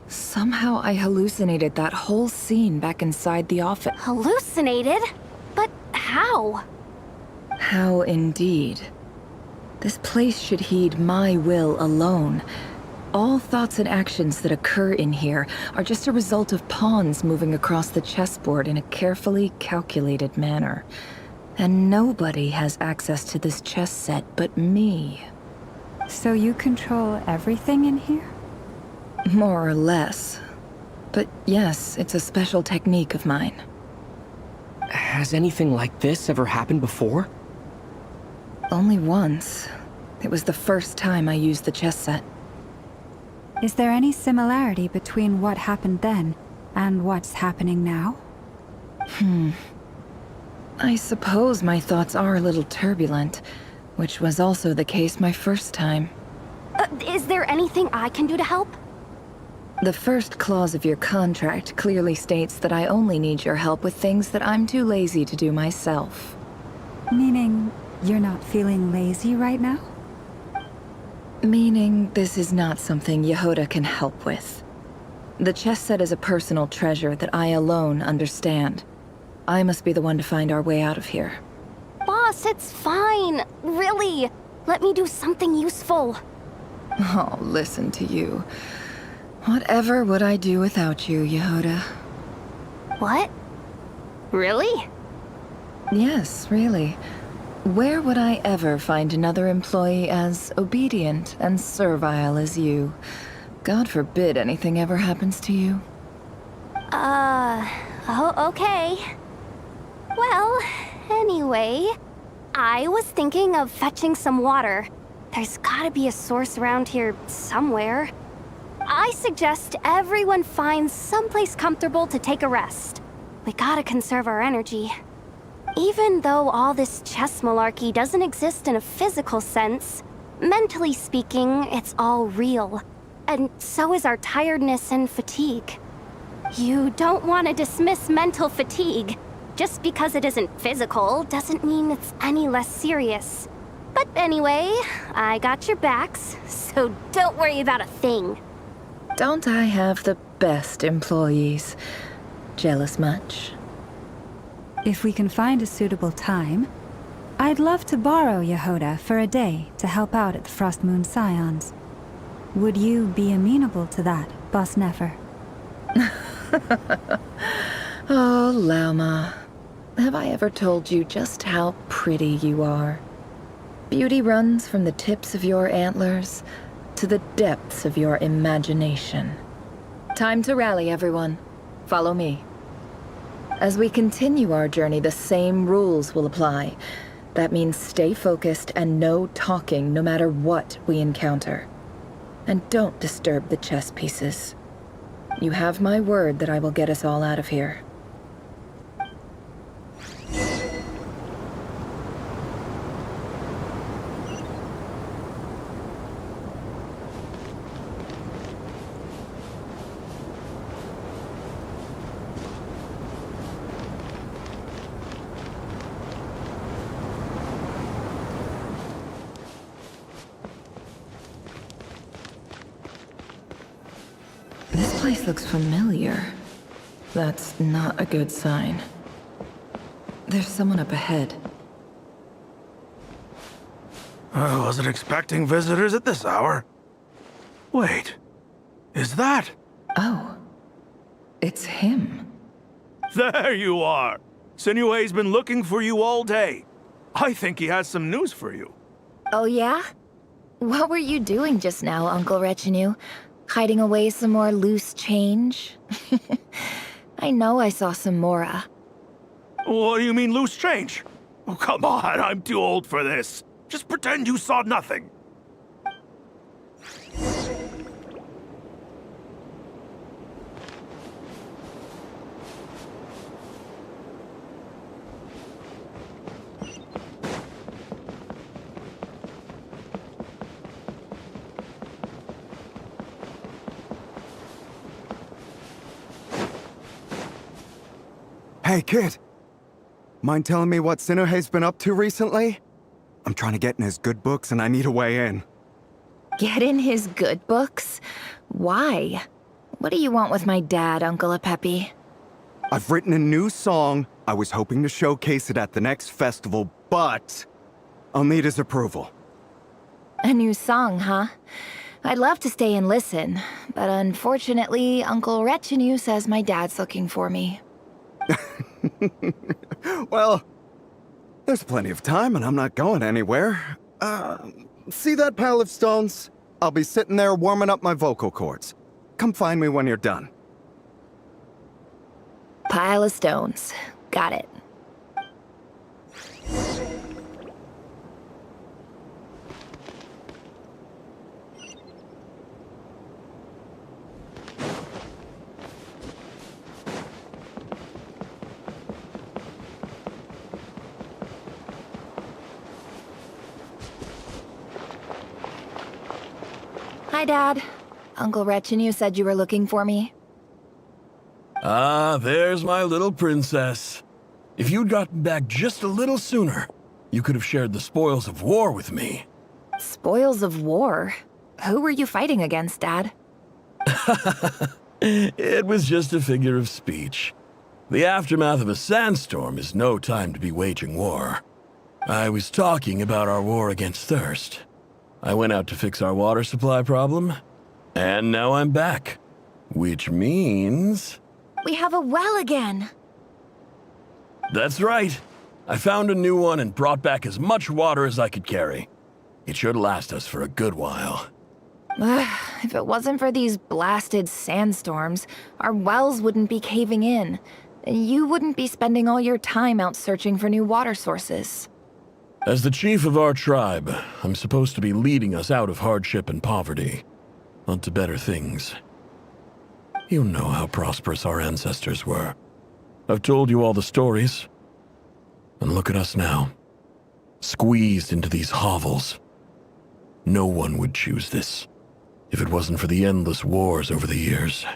Somehow I hallucinated that whole scene back inside the office. Hallucinated? But how? How indeed. This place should heed my will alone. All thoughts and actions that occur in here are just a result of pawns moving across the chessboard in a carefully calculated manner. And nobody has access to this chess set but me. So you control everything in here? More or less. But yes, it's a special technique of mine. Has anything like this ever happened before? Only once. It was the first time I used the chess set. Is there any similarity between what happened then and what's happening now? I suppose my thoughts are a little turbulent, which was also the case my first time. Is there anything I can do to help? The first clause of your contract clearly states that I only need your help with things that I'm too lazy to do myself. Meaning, you're not feeling lazy right now? Meaning, this is not something Yehoda can help with. The chess set is a personal treasure that I alone understand. I must be the one to find our way out of here. Boss, it's fine. Really. Let me do something useful. Oh, listen to you. Whatever would I do without you, Yehoda? What? Really? Yes, really. Where would I ever find another employee as obedient and servile as you? God forbid anything ever happens to you. Oh, okay. Well, anyway, I was thinking of fetching some water. There's gotta be a source around here somewhere. I suggest everyone finds someplace comfortable to take a rest. We gotta conserve our energy. Even though all this chess malarkey doesn't exist in a physical sense, mentally speaking, it's all real. And so is our tiredness and fatigue. You don't want to dismiss mental fatigue. Just because it isn't physical doesn't mean it's any less serious. But anyway, I got your backs, so don't worry about a thing. Don't I have the best employees? Jealous much? If we can find a suitable time, I'd love to borrow Yehoda for a day to help out at the Frost Moon Scions. Would you be amenable to that, Boss Nefer? Oh, Lauma. Have I ever told you just how pretty you are? Beauty runs from the tips of your antlers to the depths of your imagination. Time to rally, everyone. Follow me. As we continue our journey, the same rules will apply. That means stay focused and no talking no matter what we encounter. And don't disturb the chess pieces. You have my word that I will get us all out of here. This place looks familiar. That's not a good sign. There's someone up ahead. I wasn't expecting visitors at this hour. Wait, is that? Oh, it's him. There you are. Sinue's been looking for you all day. I think he has some news for you. Oh yeah? What were you doing just now, Uncle Retinue? Hiding away some more loose change? I know I saw some Mora. What do you mean loose change? Oh, come on, I'm too old for this. Just pretend you saw nothing. Hey, kid. Mind telling me what Sinuhe's been up to recently? I'm trying to get in his good books and I need a way in. Get in his good books? Why? What do you want with my dad, Uncle Apepi? I've written a new song. I was hoping to showcase it at the next festival, but I'll need his approval. A new song, huh? I'd love to stay and listen, but unfortunately, Uncle Retinue says my dad's looking for me. Well, There's plenty of time and I'm not going anywhere. See that pile of stones? I'll be sitting there warming up my vocal cords. Come find me when you're done. Pile of stones. Got it. Hi, Dad. Uncle Retinue said you were looking for me. Ah, there's my little princess. If you'd gotten back just a little sooner, you could have shared the spoils of war with me. Spoils of war? Who were you fighting against, Dad? It was just a figure of speech. The aftermath of a sandstorm is no time to be waging war. I was talking about our war against thirst. I went out to fix our water supply problem, and now I'm back. Which means... We have a well again. That's right. I found a new one and brought back as much water as I could carry. It should last us for a good while. If it wasn't for these blasted sandstorms, our wells wouldn't be caving in. You wouldn't be spending all your time out searching for new water sources. As the chief of our tribe, I'm supposed to be leading us out of hardship and poverty, onto better things. You know how prosperous our ancestors were. I've told you all the stories. And look at us now, squeezed into these hovels. No one would choose this, if it wasn't for the endless wars over the years.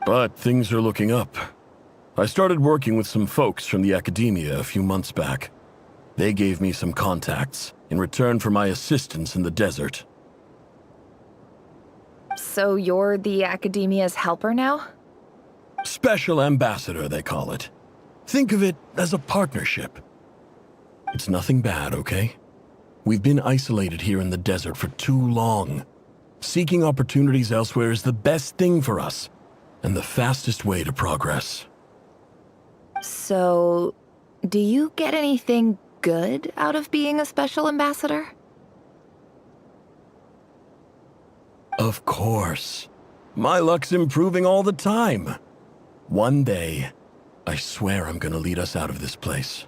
But things are looking up. I started working with some folks from the academia a few months back. They gave me some contacts in return for my assistance in the desert. So you're the academia's helper now? Special ambassador, they call it. Think of it as a partnership. It's nothing bad, okay? We've been isolated here in the desert for too long. Seeking opportunities elsewhere is the best thing for us, and the fastest way to progress. So, do you get anything good out of being a special ambassador? Of course. My luck's improving all the time. One day, I swear I'm gonna lead us out of this place.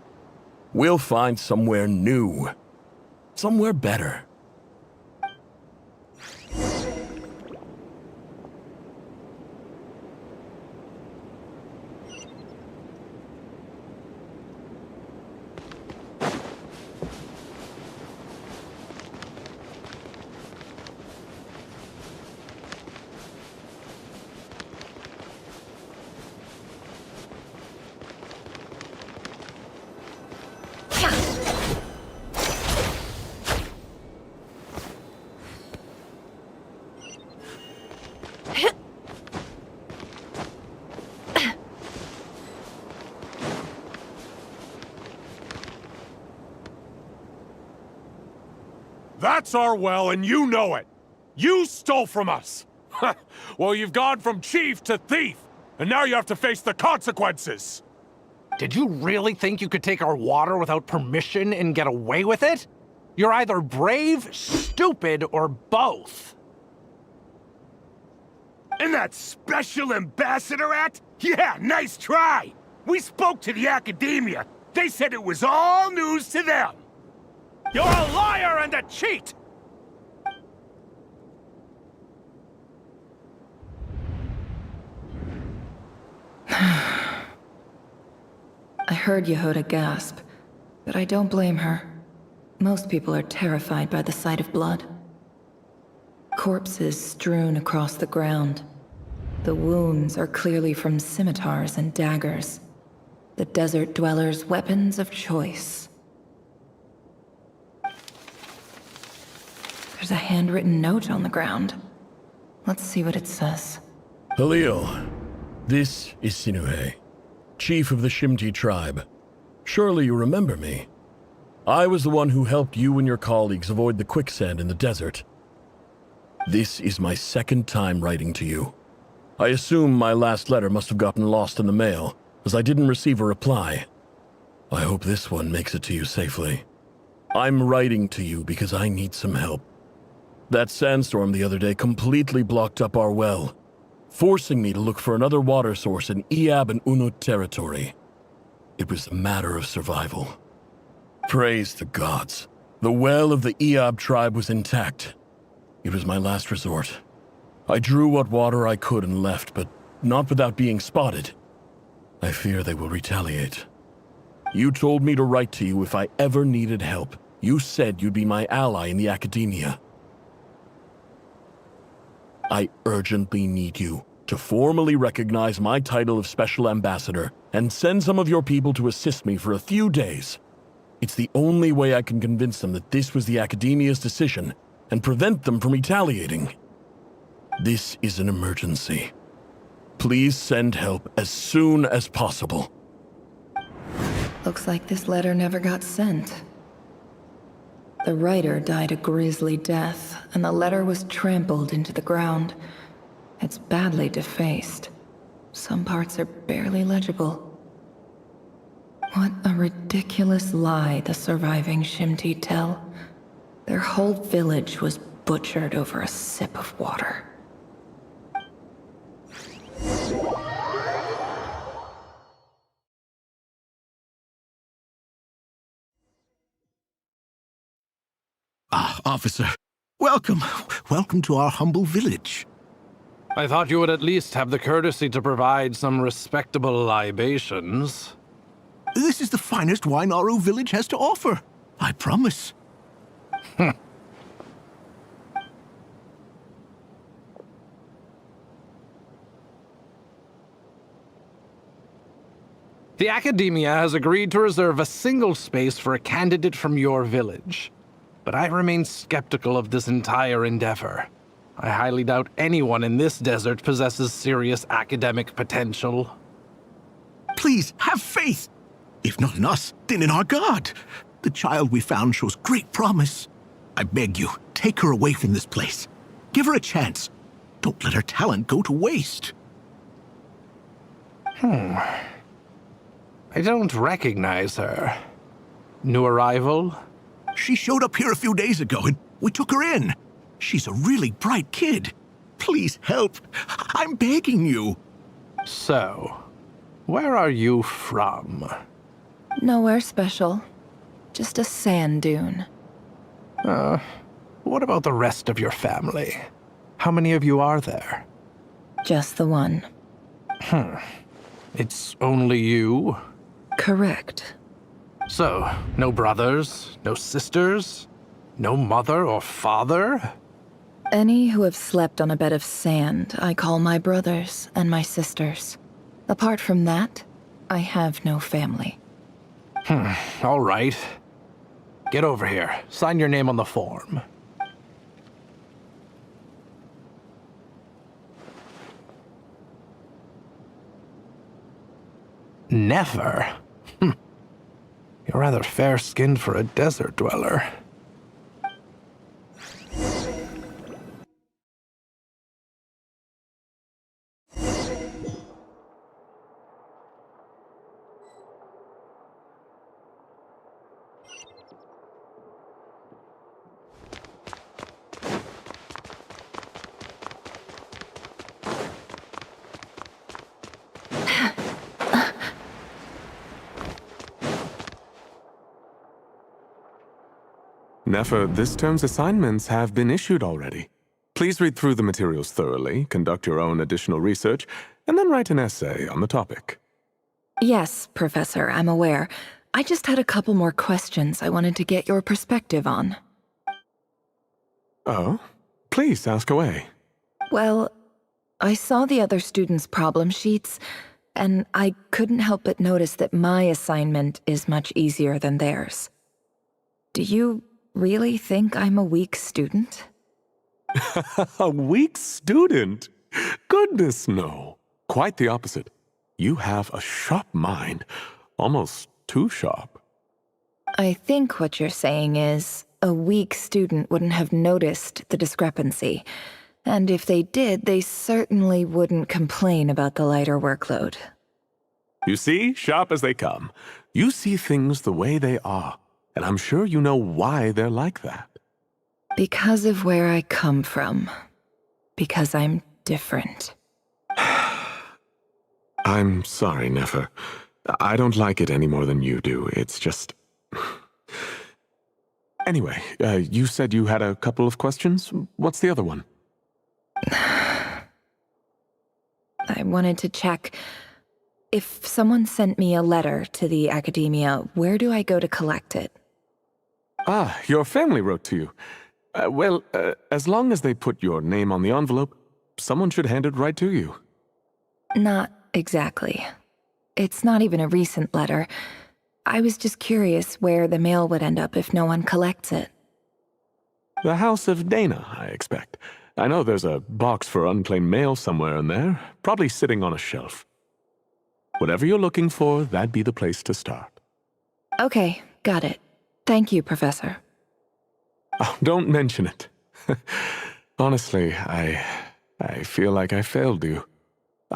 We'll find somewhere new. Somewhere better. That's our well, and you know it! You stole from us! Well, you've gone from chief to thief, and now you have to face the consequences! Did you really think you could take our water without permission and get away with it? You're either brave, stupid, or both. And that Special Ambassador Act? Yeah, nice try! We spoke to the academia. They said it was all news to them. You're a liar and a cheat! I heard Yehuda gasp, but I don't blame her. Most people are terrified by the sight of blood. Corpses strewn across the ground. The wounds are clearly from scimitars and daggers. The desert dwellers' weapons of choice. There's a handwritten note on the ground. Let's see what it says. Halil, this is Sinuhe, chief of the Shimti tribe. Surely you remember me. I was the one who helped you and your colleagues avoid the quicksand in the desert. This is my second time writing to you. I assume my last letter must have gotten lost in the mail, as I didn't receive a reply. I hope this one makes it to you safely. I'm writing to you because I need some help. That sandstorm the other day completely blocked up our well, forcing me to look for another water source in Iab and Unut territory. It was a matter of survival. Praise the gods. The well of the Iab tribe was intact. It was my last resort. I drew what water I could and left, but not without being spotted. I fear they will retaliate. You told me to write to you if I ever needed help. You said you'd be my ally in the academia. I urgently need you to formally recognize my title of Special Ambassador and send some of your people to assist me for a few days. It's the only way I can convince them that this was the academia's decision and prevent them from retaliating. This is an emergency. Please send help as soon as possible. Looks like this letter never got sent. The writer died a grisly death, and the letter was trampled into the ground. It's badly defaced. Some parts are barely legible. What a ridiculous lie the surviving Shimti tell. Their whole village was butchered over a sip of water. Ah, officer. Welcome. Welcome to our humble village. I thought you would at least have the courtesy to provide some respectable libations. This is the finest wine Aru village has to offer. I promise. The Academia has agreed to reserve a single space for a candidate from your village. But I remain skeptical of this entire endeavor. I highly doubt anyone in this desert possesses serious academic potential. Please, have faith. If not in us, then in our god. The child we found shows great promise. I beg you, take her away from this place. Give her a chance. Don't let her talent go to waste. I don't recognize her. New arrival? She showed up here a few days ago, and we took her in. She's a really bright kid. Please help. I'm begging you. So, where are you from? Nowhere special. Just a sand dune. What about the rest of your family? How many of you are there? Just the one. It's only you? Correct. So, no brothers, no sisters, no mother or father? Any who have slept on a bed of sand, I call my brothers and my sisters. Apart from that, I have no family. All right. Get over here. Sign your name on the form. Never? You're rather fair-skinned for a desert dweller. Nefer, this term's assignments have been issued already. Please read through the materials thoroughly, conduct your own additional research, and then write an essay on the topic. Yes, Professor, I'm aware. I just had a couple more questions I wanted to get your perspective on. Oh? Please ask away. Well, I saw the other students' problem sheets, and I couldn't help but notice that my assignment is much easier than theirs. Do you really think I'm a weak student? A weak student? Goodness, no. Quite the opposite. You have a sharp mind. Almost too sharp. I think what you're saying is, a weak student wouldn't have noticed the discrepancy. And if they did, they certainly wouldn't complain about the lighter workload. You see? Sharp as they come. You see things the way they are, and I'm sure you know why they're like that. Because of where I come from. Because I'm different. I'm sorry, Nefer. I don't like it any more than you do. It's just... Anyway, you said you had a couple of questions. What's the other one? I wanted to check. If someone sent me a letter to the academia, where do I go to collect it? Ah, your family wrote to you. Well, as long as they put your name on the envelope, someone should hand it right to you. Not exactly. It's not even a recent letter. I was just curious where the mail would end up if no one collects it. The House of Dana, I expect. I know there's a box for unclaimed mail somewhere in there, probably sitting on a shelf. Whatever you're looking for, that'd be the place to start. Okay, got it. Thank you, Professor. Oh, don't mention it. Honestly, I feel like I failed you.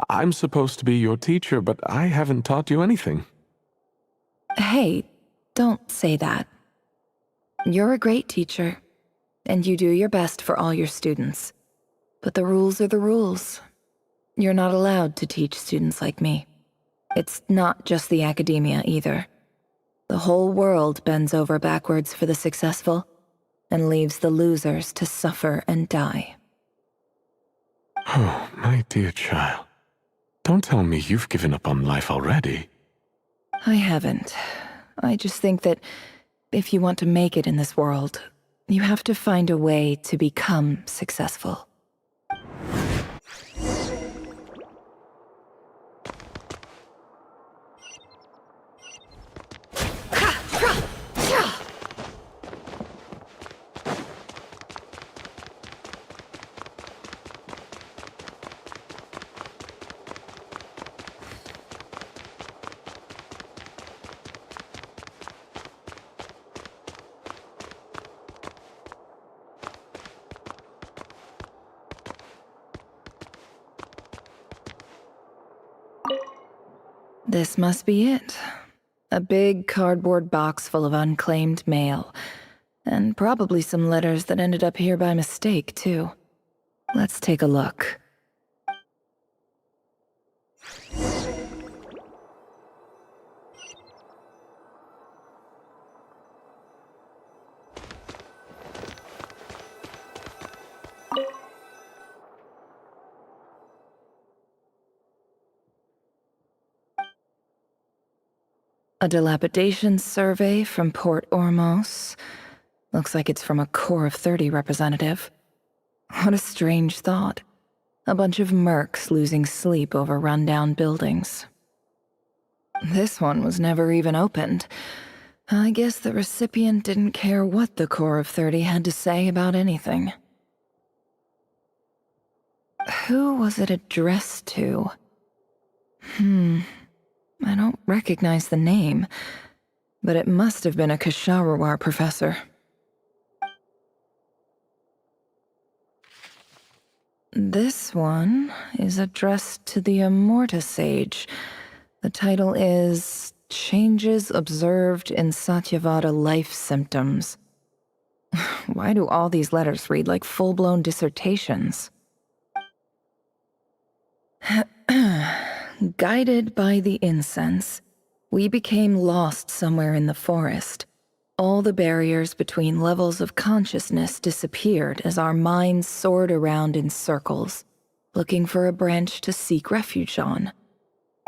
I'm supposed to be your teacher, but I haven't taught you anything. Hey, don't say that. You're a great teacher, and you do your best for all your students. But the rules are the rules. You're not allowed to teach students like me. It's not just the academia either. The whole world bends over backwards for the successful, and leaves the losers to suffer and die. Oh, my dear child. Don't tell me you've given up on life already. I haven't. I just think that if you want to make it in this world, you have to find a way to become successful. This must be it. A big cardboard box full of unclaimed mail. And probably some letters that ended up here by mistake, too. Let's take a look. A dilapidation survey from Port Ormos. Looks like it's from a Core of 30 representative. What a strange thought. A bunch of mercs losing sleep over rundown buildings. This one was never even opened. I guess the recipient didn't care what the Core of 30 had to say about anything. Who was it addressed to? I don't recognize the name, but it must have been a Ksharawar professor. This one is addressed to the Immorta Sage. The title is Changes Observed in Satyavada Life Symptoms. Why do all these letters read like full-blown dissertations? Guided by the incense, we became lost somewhere in the forest. All the barriers between levels of consciousness disappeared as our minds soared around in circles, looking for a branch to seek refuge on.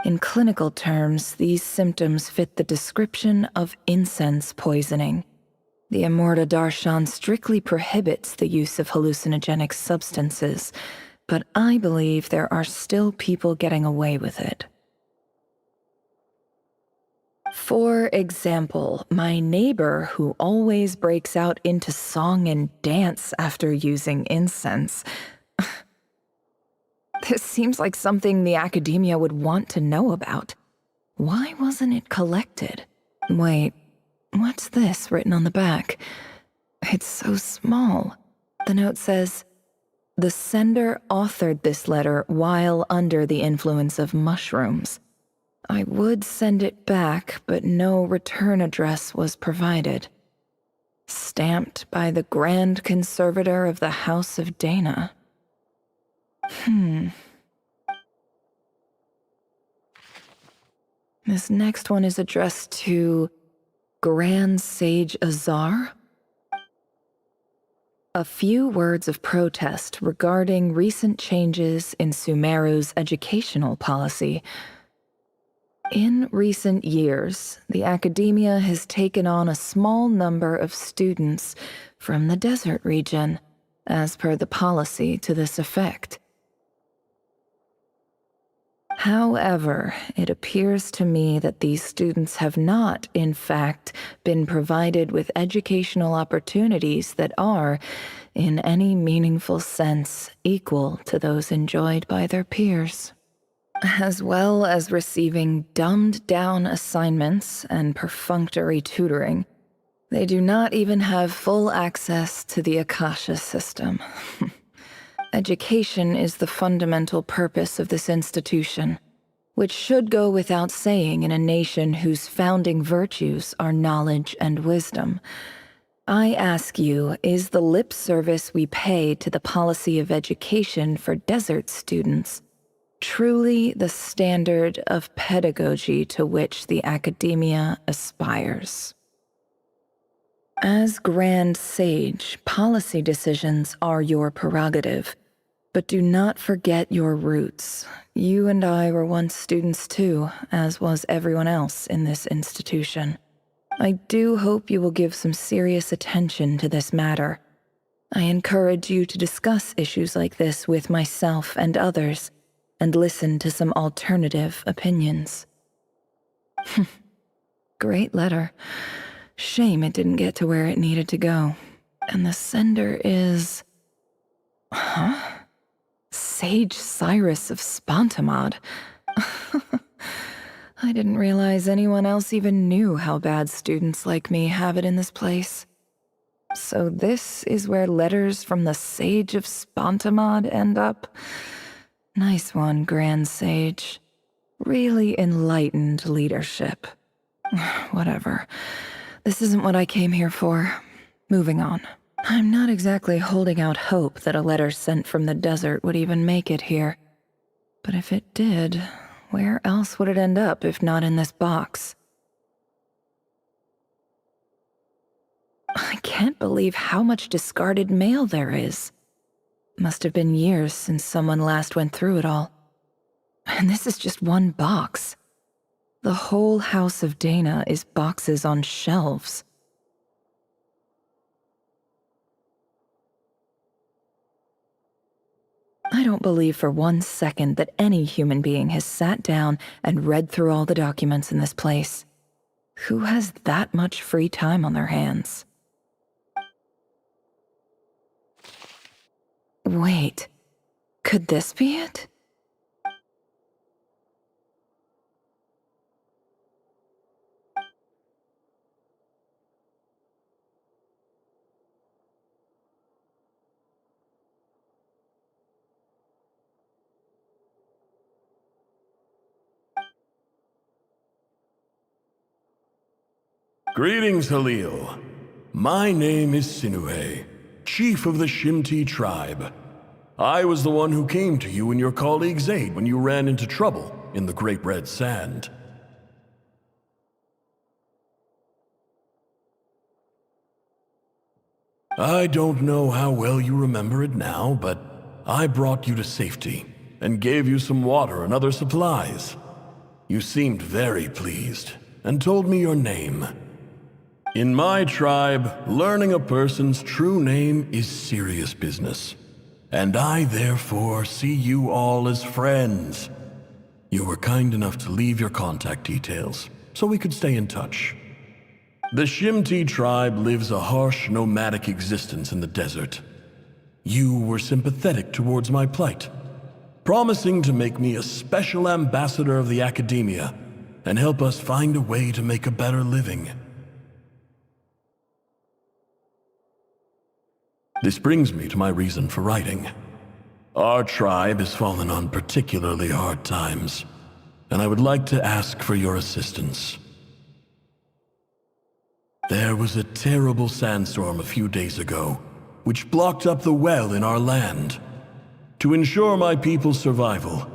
In clinical terms, these symptoms fit the description of incense poisoning. The Immorta Darshan strictly prohibits the use of hallucinogenic substances, but I believe there are still people getting away with it. For example, my neighbor who always breaks out into song and dance after using incense. This seems like something the academia would want to know about. Why wasn't it collected? Wait, what's this written on the back? It's so small. The note says, "The sender authored this letter while under the influence of mushrooms." I would send it back, but no return address was provided. Stamped by the Grand Conservator of the House of Dana. This next one is addressed to Grand Sage Azar. A few words of protest regarding recent changes in Sumeru's educational policy. In recent years, the academia has taken on a small number of students from the desert region, as per the policy to this effect. However, it appears to me that these students have not, in fact, been provided with educational opportunities that are, in any meaningful sense, equal to those enjoyed by their peers. As well as receiving dumbed-down assignments and perfunctory tutoring, they do not even have full access to the Akasha system. Education is the fundamental purpose of this institution, which should go without saying in a nation whose founding virtues are knowledge and wisdom. I ask you, is the lip service we pay to the policy of education for desert students truly the standard of pedagogy to which the academia aspires? As Grand Sage, policy decisions are your prerogative, but do not forget your roots. You and I were once students too, as was everyone else in this institution. I do hope you will give some serious attention to this matter. I encourage you to discuss issues like this with myself and others, and listen to some alternative opinions. Great letter. Shame it didn't get to where it needed to go. And the sender is... Sage Cyrus of Spontamod. I didn't realize anyone else even knew how bad students like me have it in this place. So this is where letters from the Sage of Spontamod end up? Nice one, Grand Sage. Really enlightened leadership. Whatever. This isn't what I came here for. Moving on. I'm not exactly holding out hope that a letter sent from the desert would even make it here. But if it did, where else would it end up if not in this box? I can't believe how much discarded mail there is. Must have been years since someone last went through it all. And this is just one box. The whole House of Dana is boxes on shelves. I don't believe for one second that any human being has sat down and read through all the documents in this place. Who has that much free time on their hands? Wait, could this be it? Greetings, Halil. My name is Sinuhe, chief of the Shimti tribe. I was the one who came to you and your colleague's aid when you ran into trouble in the Great Red Sand. I don't know how well you remember it now, but I brought you to safety and gave you some water and other supplies. You seemed very pleased and told me your name. In my tribe, learning a person's true name is serious business, and I therefore see you all as friends. You were kind enough to leave your contact details, so we could stay in touch. The Shimti tribe lives a harsh, nomadic existence in the desert. You were sympathetic towards my plight, promising to make me a special ambassador of the academia and help us find a way to make a better living. This brings me to my reason for writing. Our tribe has fallen on particularly hard times. and I would like to ask for your assistance. There was a terrible sandstorm a few days ago, which blocked up the well in our land. To ensure my people's survival,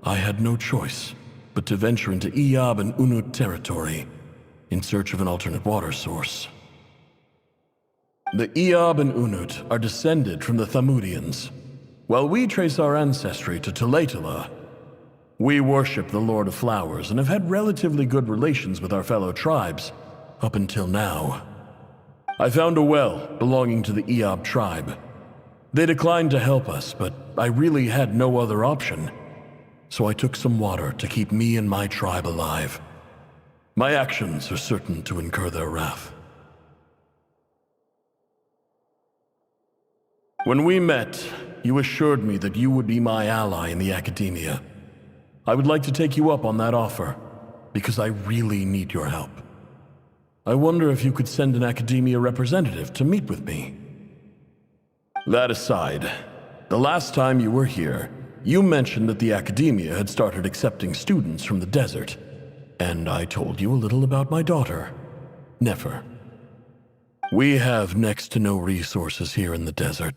I had no choice but to venture into Iyab and Unut territory in search of an alternate water source. The Iyab and Unut are descended from the Thamudians, while we trace our ancestry to Tulatala. We worship the Lord of Flowers and have had relatively good relations with our fellow tribes up until now. I found a well belonging to the Iyab tribe. They declined to help us, but I really had no other option, so I took some water to keep me and my tribe alive. My actions are certain to incur their wrath. When we met, you assured me that you would be my ally in the academia. I would like to take you up on that offer, because I really need your help. I wonder if you could send an academia representative to meet with me. That aside, the last time you were here, you mentioned that the academia had started accepting students from the desert, and I told you a little about my daughter, Nefer. We have next to no resources here in the desert,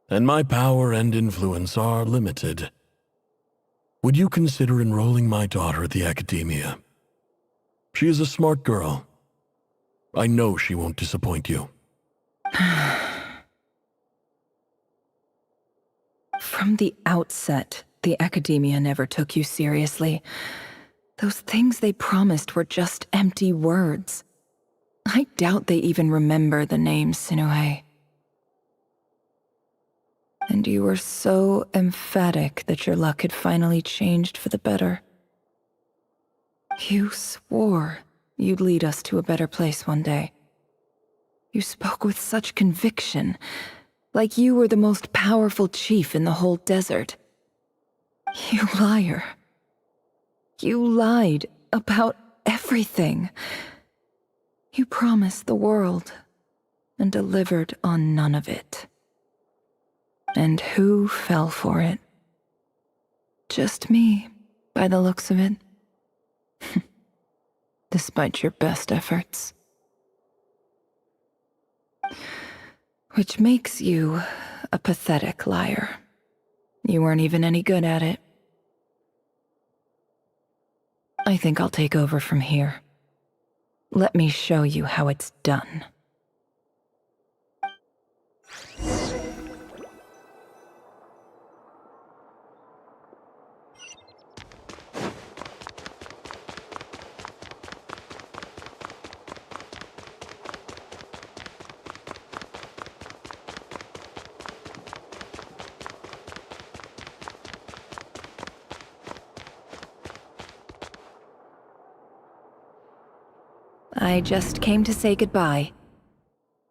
and my power and influence are limited. Would you consider enrolling my daughter at the academia? She is a smart girl. I know she won't disappoint you. From the outset, the academia never took you seriously. Those things they promised were just empty words. I doubt they even remember the name Sinuhe. And you were so emphatic that your luck had finally changed for the better. You swore you'd lead us to a better place one day. You spoke with such conviction, like you were the most powerful chief in the whole desert. You liar. You lied about everything. You promised the world and delivered on none of it. And who fell for it? Just me, by the looks of it. Despite your best efforts. Which makes you a pathetic liar. You weren't even any good at it. I think I'll take over from here. Let me show you how it's done. I just came to say goodbye.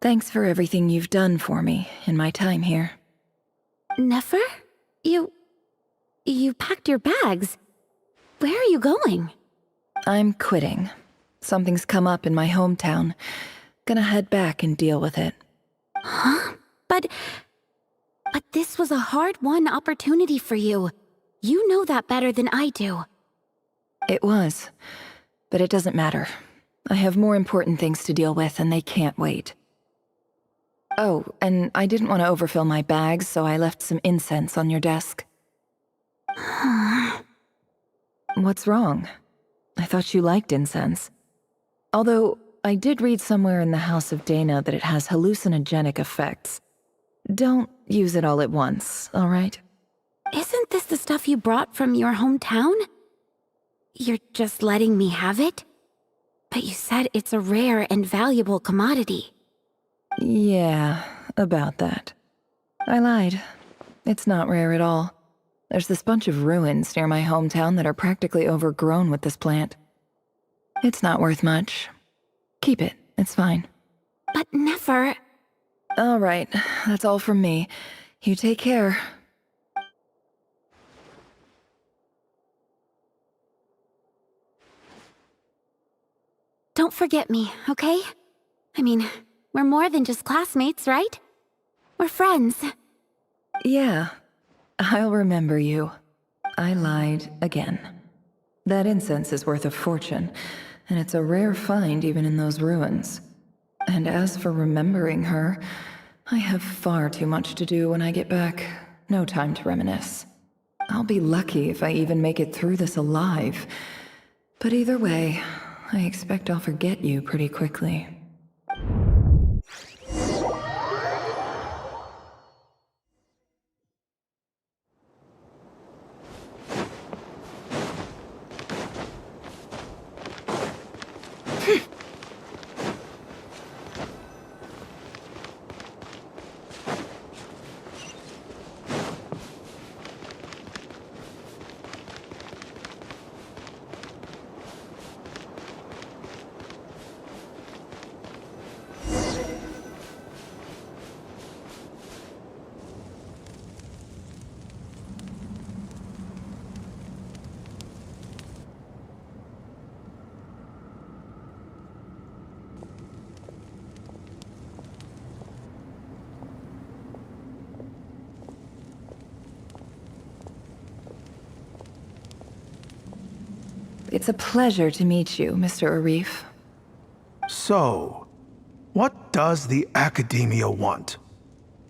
Thanks for everything you've done for me in my time here. Nefer? You packed your bags. Where are you going? I'm quitting. Something's come up in my hometown. Gonna head back and deal with it. Huh? But this was a hard-won opportunity for you. You know that better than I do. It was, but it doesn't matter. I have more important things to deal with, and they can't wait. Oh, and I didn't want to overfill my bags, so I left some incense on your desk. What's wrong? I thought you liked incense. Although, I did read somewhere in the House of Dana that it has hallucinogenic effects. Don't use it all at once, all right? Isn't this the stuff you brought from your hometown? You're just letting me have it? But you said it's a rare and valuable commodity. Yeah, about that. I lied. It's not rare at all. There's this bunch of ruins near my hometown that are practically overgrown with this plant. It's not worth much. Keep it, it's fine. But Nefer... All right, that's all from me. You take care. Don't forget me, okay? I mean, we're more than just classmates, right? We're friends. Yeah, I'll remember you. I lied again. That incense is worth a fortune, and it's a rare find even in those ruins. And as for remembering her, I have far too much to do when I get back. No time to reminisce. I'll be lucky if I even make it through this alive. But either way, I expect I'll forget you pretty quickly. It's a pleasure to meet you, Mr. Arif. So, what does the Academia want?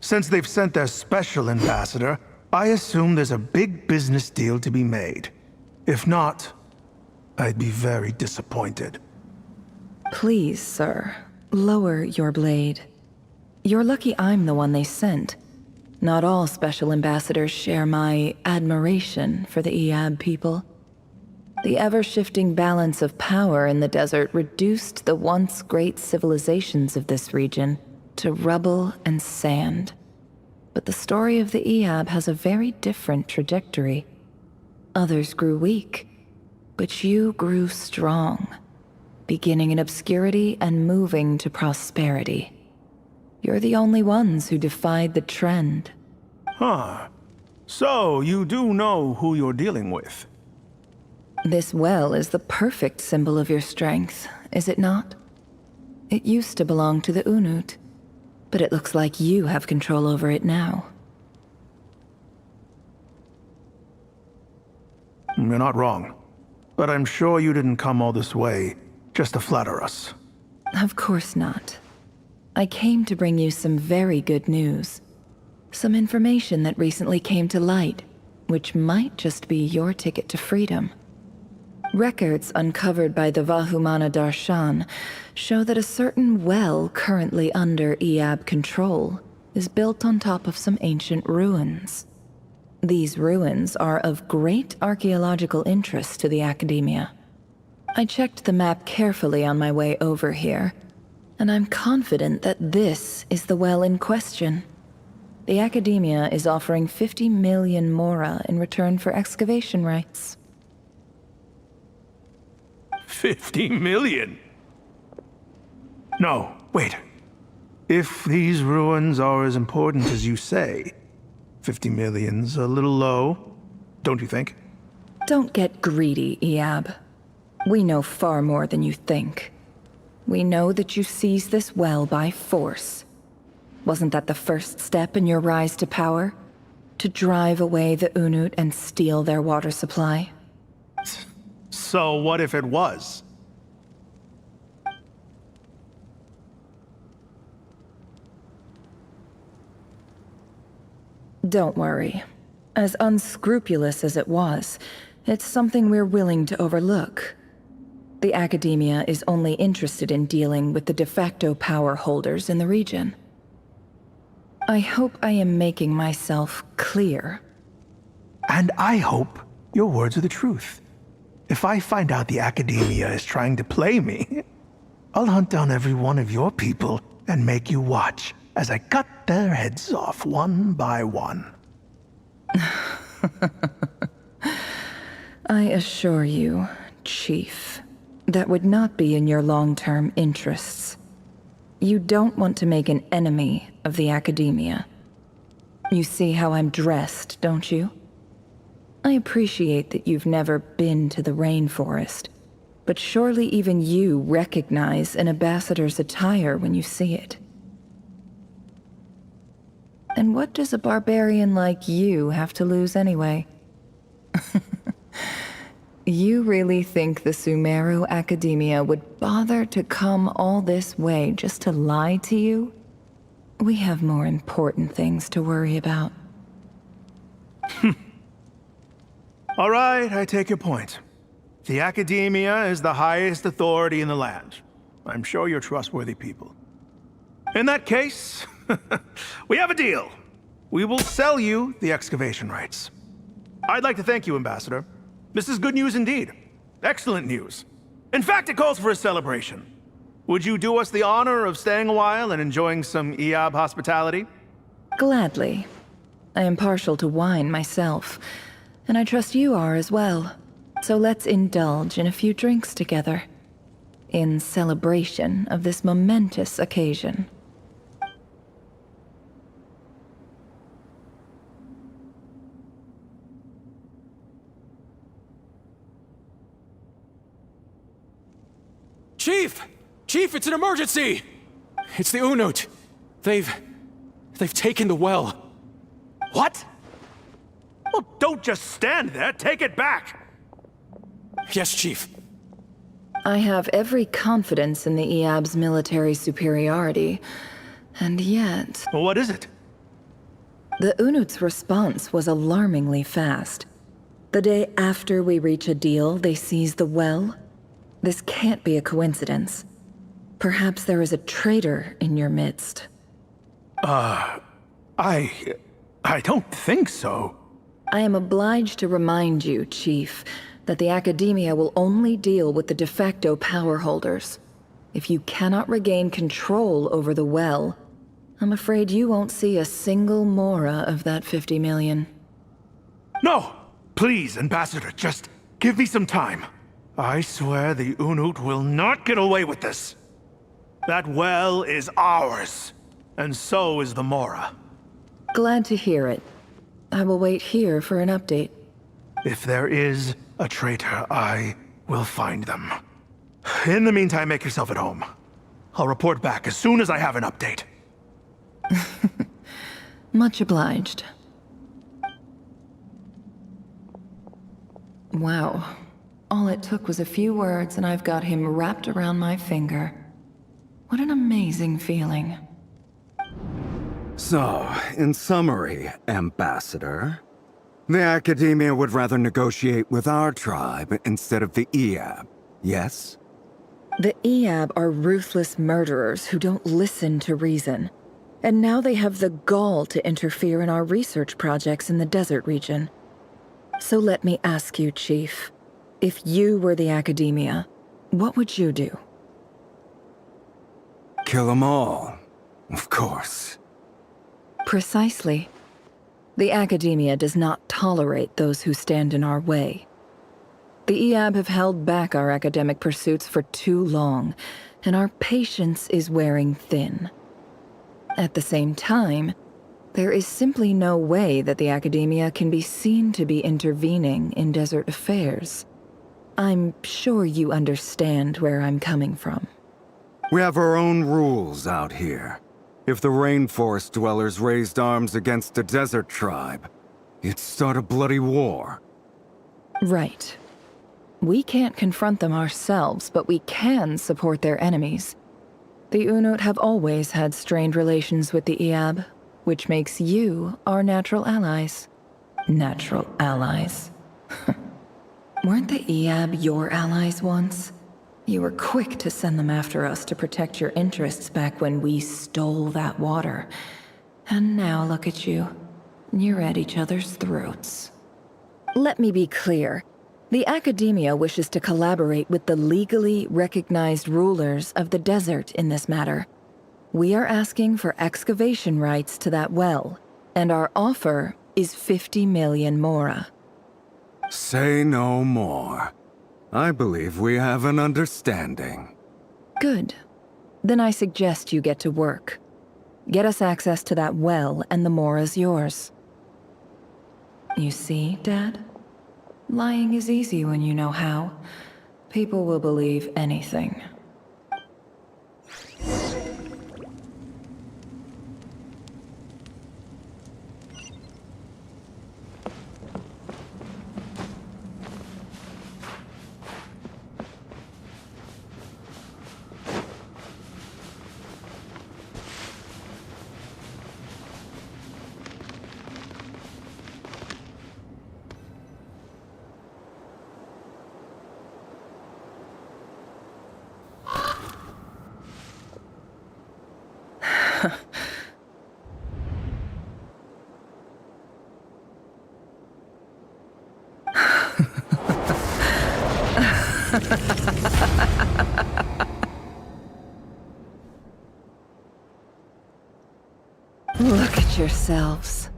Since they've sent their special ambassador, I assume there's a big business deal to be made. If not, I'd be very disappointed. Please, sir, lower your blade. You're lucky I'm the one they sent. Not all special ambassadors share my admiration for the Iab people. The ever-shifting balance of power in the desert reduced the once great civilizations of this region to rubble and sand. But the story of the Iab has a very different trajectory. Others grew weak, but you grew strong, beginning in obscurity and moving to prosperity. You're the only ones who defied the trend. Huh. So, you do know who you're dealing with? This well is the perfect symbol of your strength, is it not? It used to belong to the Unut, but it looks like you have control over it now. You're not wrong. But I'm sure you didn't come all this way just to flatter us. Of course not. I came to bring you some very good news. Some information that recently came to light, which might just be your ticket to freedom. Records uncovered by the Vahumana Darshan show that a certain well currently under Iab control is built on top of some ancient ruins. These ruins are of great archaeological interest to the Academia. I checked the map carefully on my way over here, and I'm confident that this is the well in question. The Academia is offering 50 million mora in return for excavation rights. 50 million? No, wait. If these ruins are as important as you say, 50 million's a little low, don't you think? Don't get greedy, Iab. We know far more than you think. We know that you seized this well by force. Wasn't that the first step in your rise to power? To drive away the Unut and steal their water supply? So what if it was? Don't worry. As unscrupulous as it was, it's something we're willing to overlook. The Academia is only interested in dealing with the de facto power holders in the region. I hope I am making myself clear. And I hope your words are the truth. If I find out the Academia is trying to play me, I'll hunt down every one of your people and make you watch as I cut their heads off one by one. I assure you, Chief, that would not be in your long-term interests. You don't want to make an enemy of the Academia. You see how I'm dressed, don't you? I appreciate that you've never been to the rainforest, but surely even you recognize an ambassador's attire when you see it. And what does a barbarian like you have to lose anyway? You really think the Sumeru Academia would bother to come all this way just to lie to you? We have more important things to worry about. All right, I take your point. The Academia is the highest authority in the land. I'm sure you're trustworthy people. In that case, we have a deal. We will sell you the excavation rights. I'd like to thank you, Ambassador. This is good news indeed. Excellent news. In fact, it calls for a celebration. Would you do us the honor of staying a while and enjoying some Eab hospitality? Gladly. I am partial to wine myself, and I trust you are as well. So let's indulge in a few drinks together, in celebration of this momentous occasion. Chief! Chief, it's an emergency! It's the Unut. They've taken the well. What? Well, don't just stand there. Take it back. Yes, Chief. I have every confidence in the Eab's military superiority, and yet... What is it? The Unut's response was alarmingly fast. The day after we reach a deal, they seize the well. This can't be a coincidence. Perhaps there is a traitor in your midst. I don't think so. I am obliged to remind you, Chief, that the Academia will only deal with the de facto power holders. If you cannot regain control over the well, I'm afraid you won't see a single mora of that 50 million. No! Please, Ambassador, just give me some time. I swear the Unut will not get away with this. That well is ours, and so is the mora. Glad to hear it. I will wait here for an update. If there is a traitor, I will find them. In the meantime, make yourself at home. I'll report back as soon as I have an update. Much obliged. Wow. All it took was a few words and I've got him wrapped around my finger. What an amazing feeling. So, in summary, Ambassador, the Academia would rather negotiate with our tribe instead of the Eab, yes? The Eab are ruthless murderers who don't listen to reason. And now they have the gall to interfere in our research projects in the desert region. So let me ask you, Chief. If you were the Academia, what would you do? Kill them all, of course. Precisely. The Academia does not tolerate those who stand in our way. The Eab have held back our academic pursuits for too long, and our patience is wearing thin. At the same time, there is simply no way that the Academia can be seen to be intervening in desert affairs. I'm sure you understand where I'm coming from. We have our own rules out here. If the rainforest dwellers raised arms against a desert tribe, it'd start a bloody war. Right. We can't confront them ourselves, but we can support their enemies. The Unut have always had strained relations with the Eab, which makes you our natural allies. Natural allies. Weren't the Eab your allies once? You were quick to send them after us to protect your interests back when we stole that water. And now look at you. You're at each other's throats. Let me be clear. The Academia wishes to collaborate with the legally recognized rulers of the desert in this matter. We are asking for excavation rights to that well, and our offer is 50 million mora. Say no more. I believe we have an understanding. Good. Then I suggest you get to work. Get us access to that well, and the mora's yours. You see, Dad? Lying is easy when you know how. People will believe anything. Look at yourselves.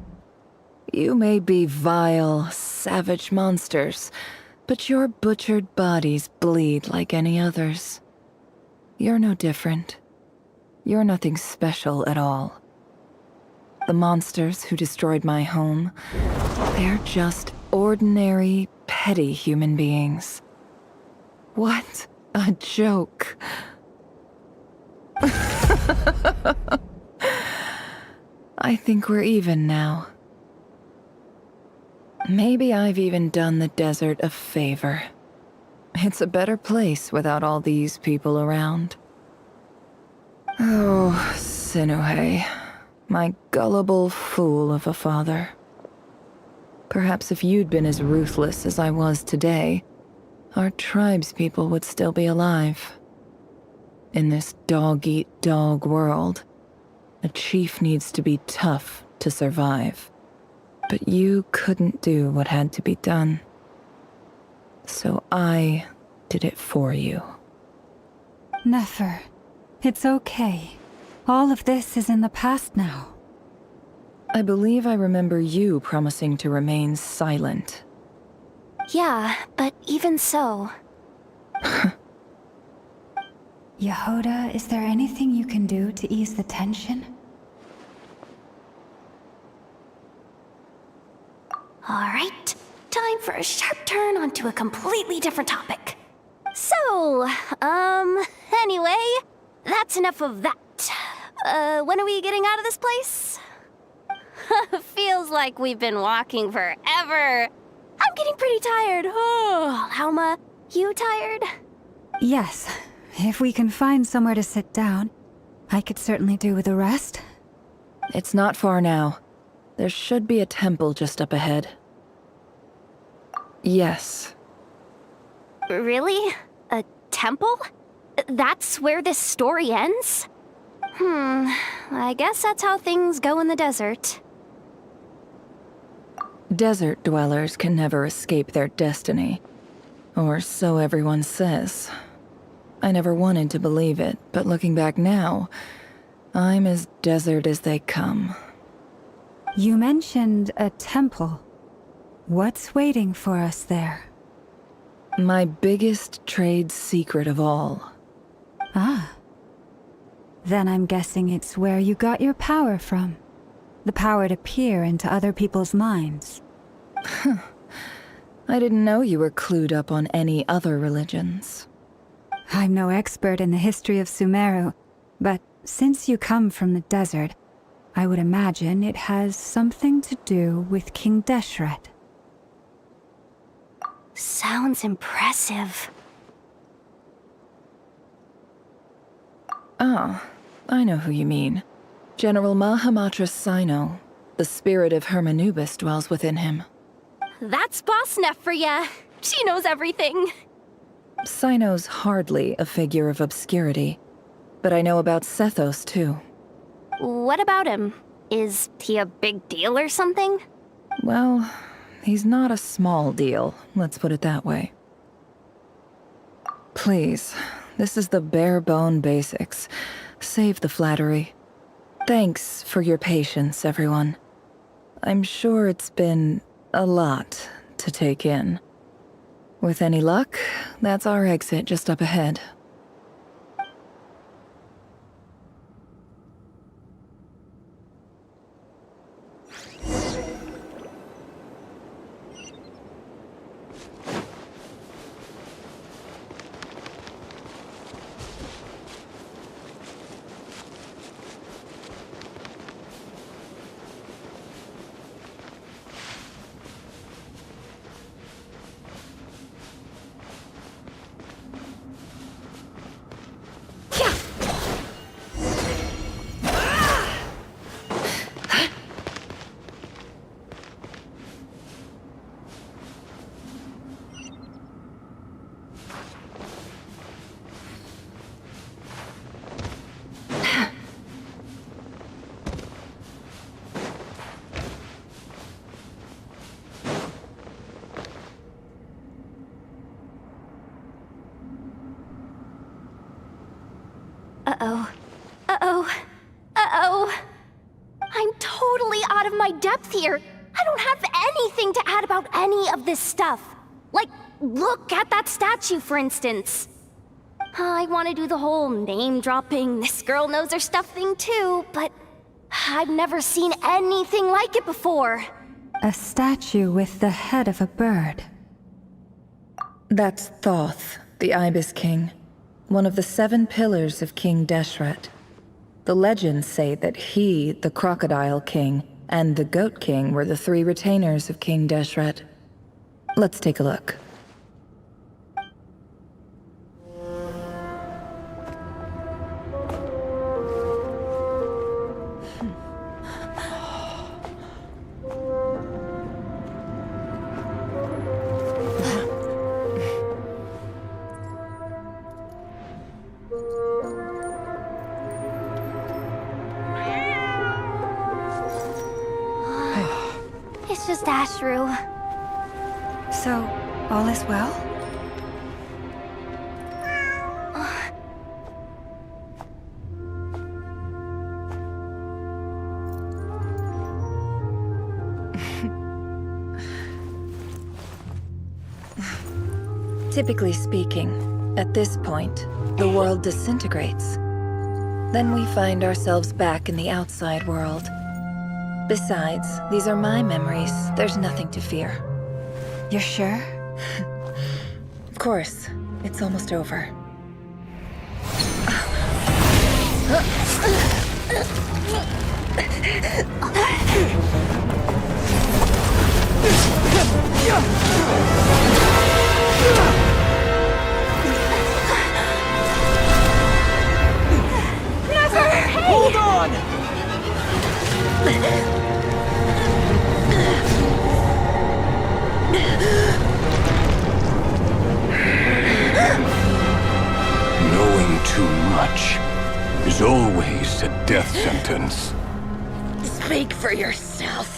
You may be vile, savage monsters, but your butchered bodies bleed like any others. You're no different. You're nothing special at all. The monsters who destroyed my home, they're just ordinary, petty human beings. What a joke. I think we're even now. Maybe I've even done the desert a favor. It's a better place without all these people around. Oh, Sinuhe, my gullible fool of a father. Perhaps if you'd been as ruthless as I was today, our tribespeople would still be alive. In this dog-eat-dog world, a chief needs to be tough to survive. But you couldn't do what had to be done. So I did it for you. Nefer, it's okay. All of this is in the past now. I believe I remember you promising to remain silent. Yeah, but even so... Yehoda, is there anything you can do to ease the tension? Alright, time for a sharp turn onto a completely different topic. So, anyway, that's enough of that. When are we getting out of this place? Feels like we've been walking forever. I'm getting pretty tired. Oh, Alma, you tired? Yes. If we can find somewhere to sit down, I could certainly do with a rest. It's not far now. There should be a temple just up ahead. Yes. Really? A temple? That's where this story ends? I guess that's how things go in the desert. Desert dwellers can never escape their destiny. Or so everyone says. I never wanted to believe it, but looking back now, I'm as desert as they come. You mentioned a temple. What's waiting for us there? My biggest trade secret of all. Ah. Then I'm guessing it's where you got your power from. The power to peer into other people's minds. I didn't know you were clued up on any other religions. I'm no expert in the history of Sumeru, but since you come from the desert, I would imagine it has something to do with King Deshret. Sounds impressive. Ah, I know who you mean. General Mahamatra Sino. The spirit of Hermanubis dwells within him. That's Boss Neff for ya. She knows everything. Sino's hardly a figure of obscurity, but I know about Sethos too. What about him? Is he a big deal or something? Well, he's not a small deal, let's put it that way. Please, this is the bare-bone basics. Save the flattery. Thanks for your patience, everyone. I'm sure it's been a lot to take in. With any luck, that's our exit just up ahead. Uh-oh. Uh-oh. Uh-oh. I'm totally out of my depth here. I don't have anything to add about any of this stuff. Like, look at that statue, for instance. I want to do the whole name-dropping, this girl knows her stuff thing too, but I've never seen anything like it before. A statue with the head of a bird. That's Thoth, the Ibis King, one of the 7 pillars of King Deshret. The legends say that he, the Crocodile King, and the Goat King were the 3 retainers of King Deshret. Let's take a look. It's just Ashru. So, all is well? Typically speaking, at this point, the world disintegrates. Then we find ourselves back in the outside world. Besides, these are my memories. There's nothing to fear. You're sure? Of course. It's almost over. Hold on! Knowing too much is always a death sentence. Speak for yourself.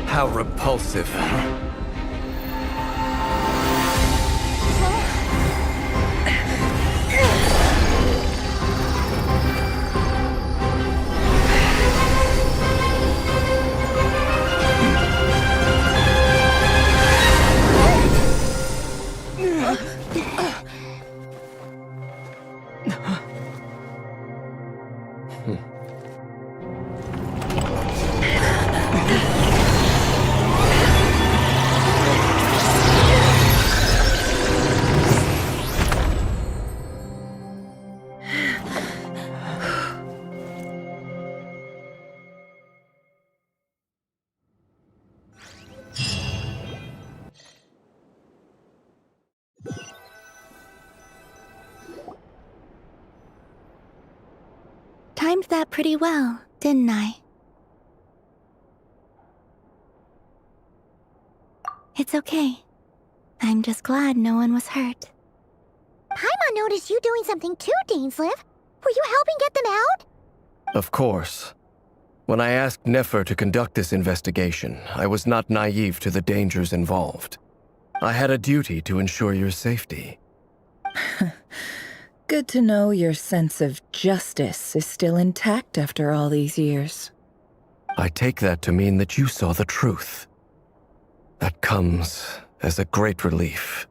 How repulsive. Timed that pretty well, didn't I? It's okay. I'm just glad no one was hurt. Paimon noticed you doing something too, Dainsleif. Were you helping get them out? Of course. When I asked Nefer to conduct this investigation, I was not naive to the dangers involved. I had a duty to ensure your safety. Good to know your sense of justice is still intact after all these years. I take that to mean that you saw the truth. That comes as a great relief.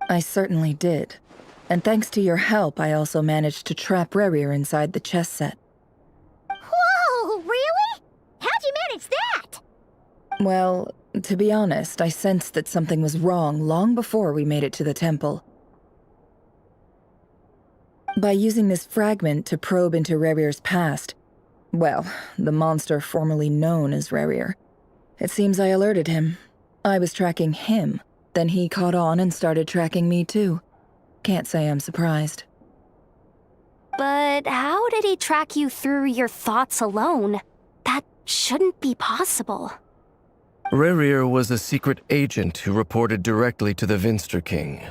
I certainly did. And thanks to your help, I also managed to trap Rerir inside the chess set. Whoa, really? How'd you manage that? Well, to be honest, I sensed that something was wrong long before we made it to the temple. By using this fragment to probe into Rerir's past, well, the monster formerly known as Rerir, it seems I alerted him. I was tracking him, then he caught on and started tracking me too. Can't say I'm surprised. But how did he track you through your thoughts alone? That shouldn't be possible. Rerir was a secret agent who reported directly to the Vinster King.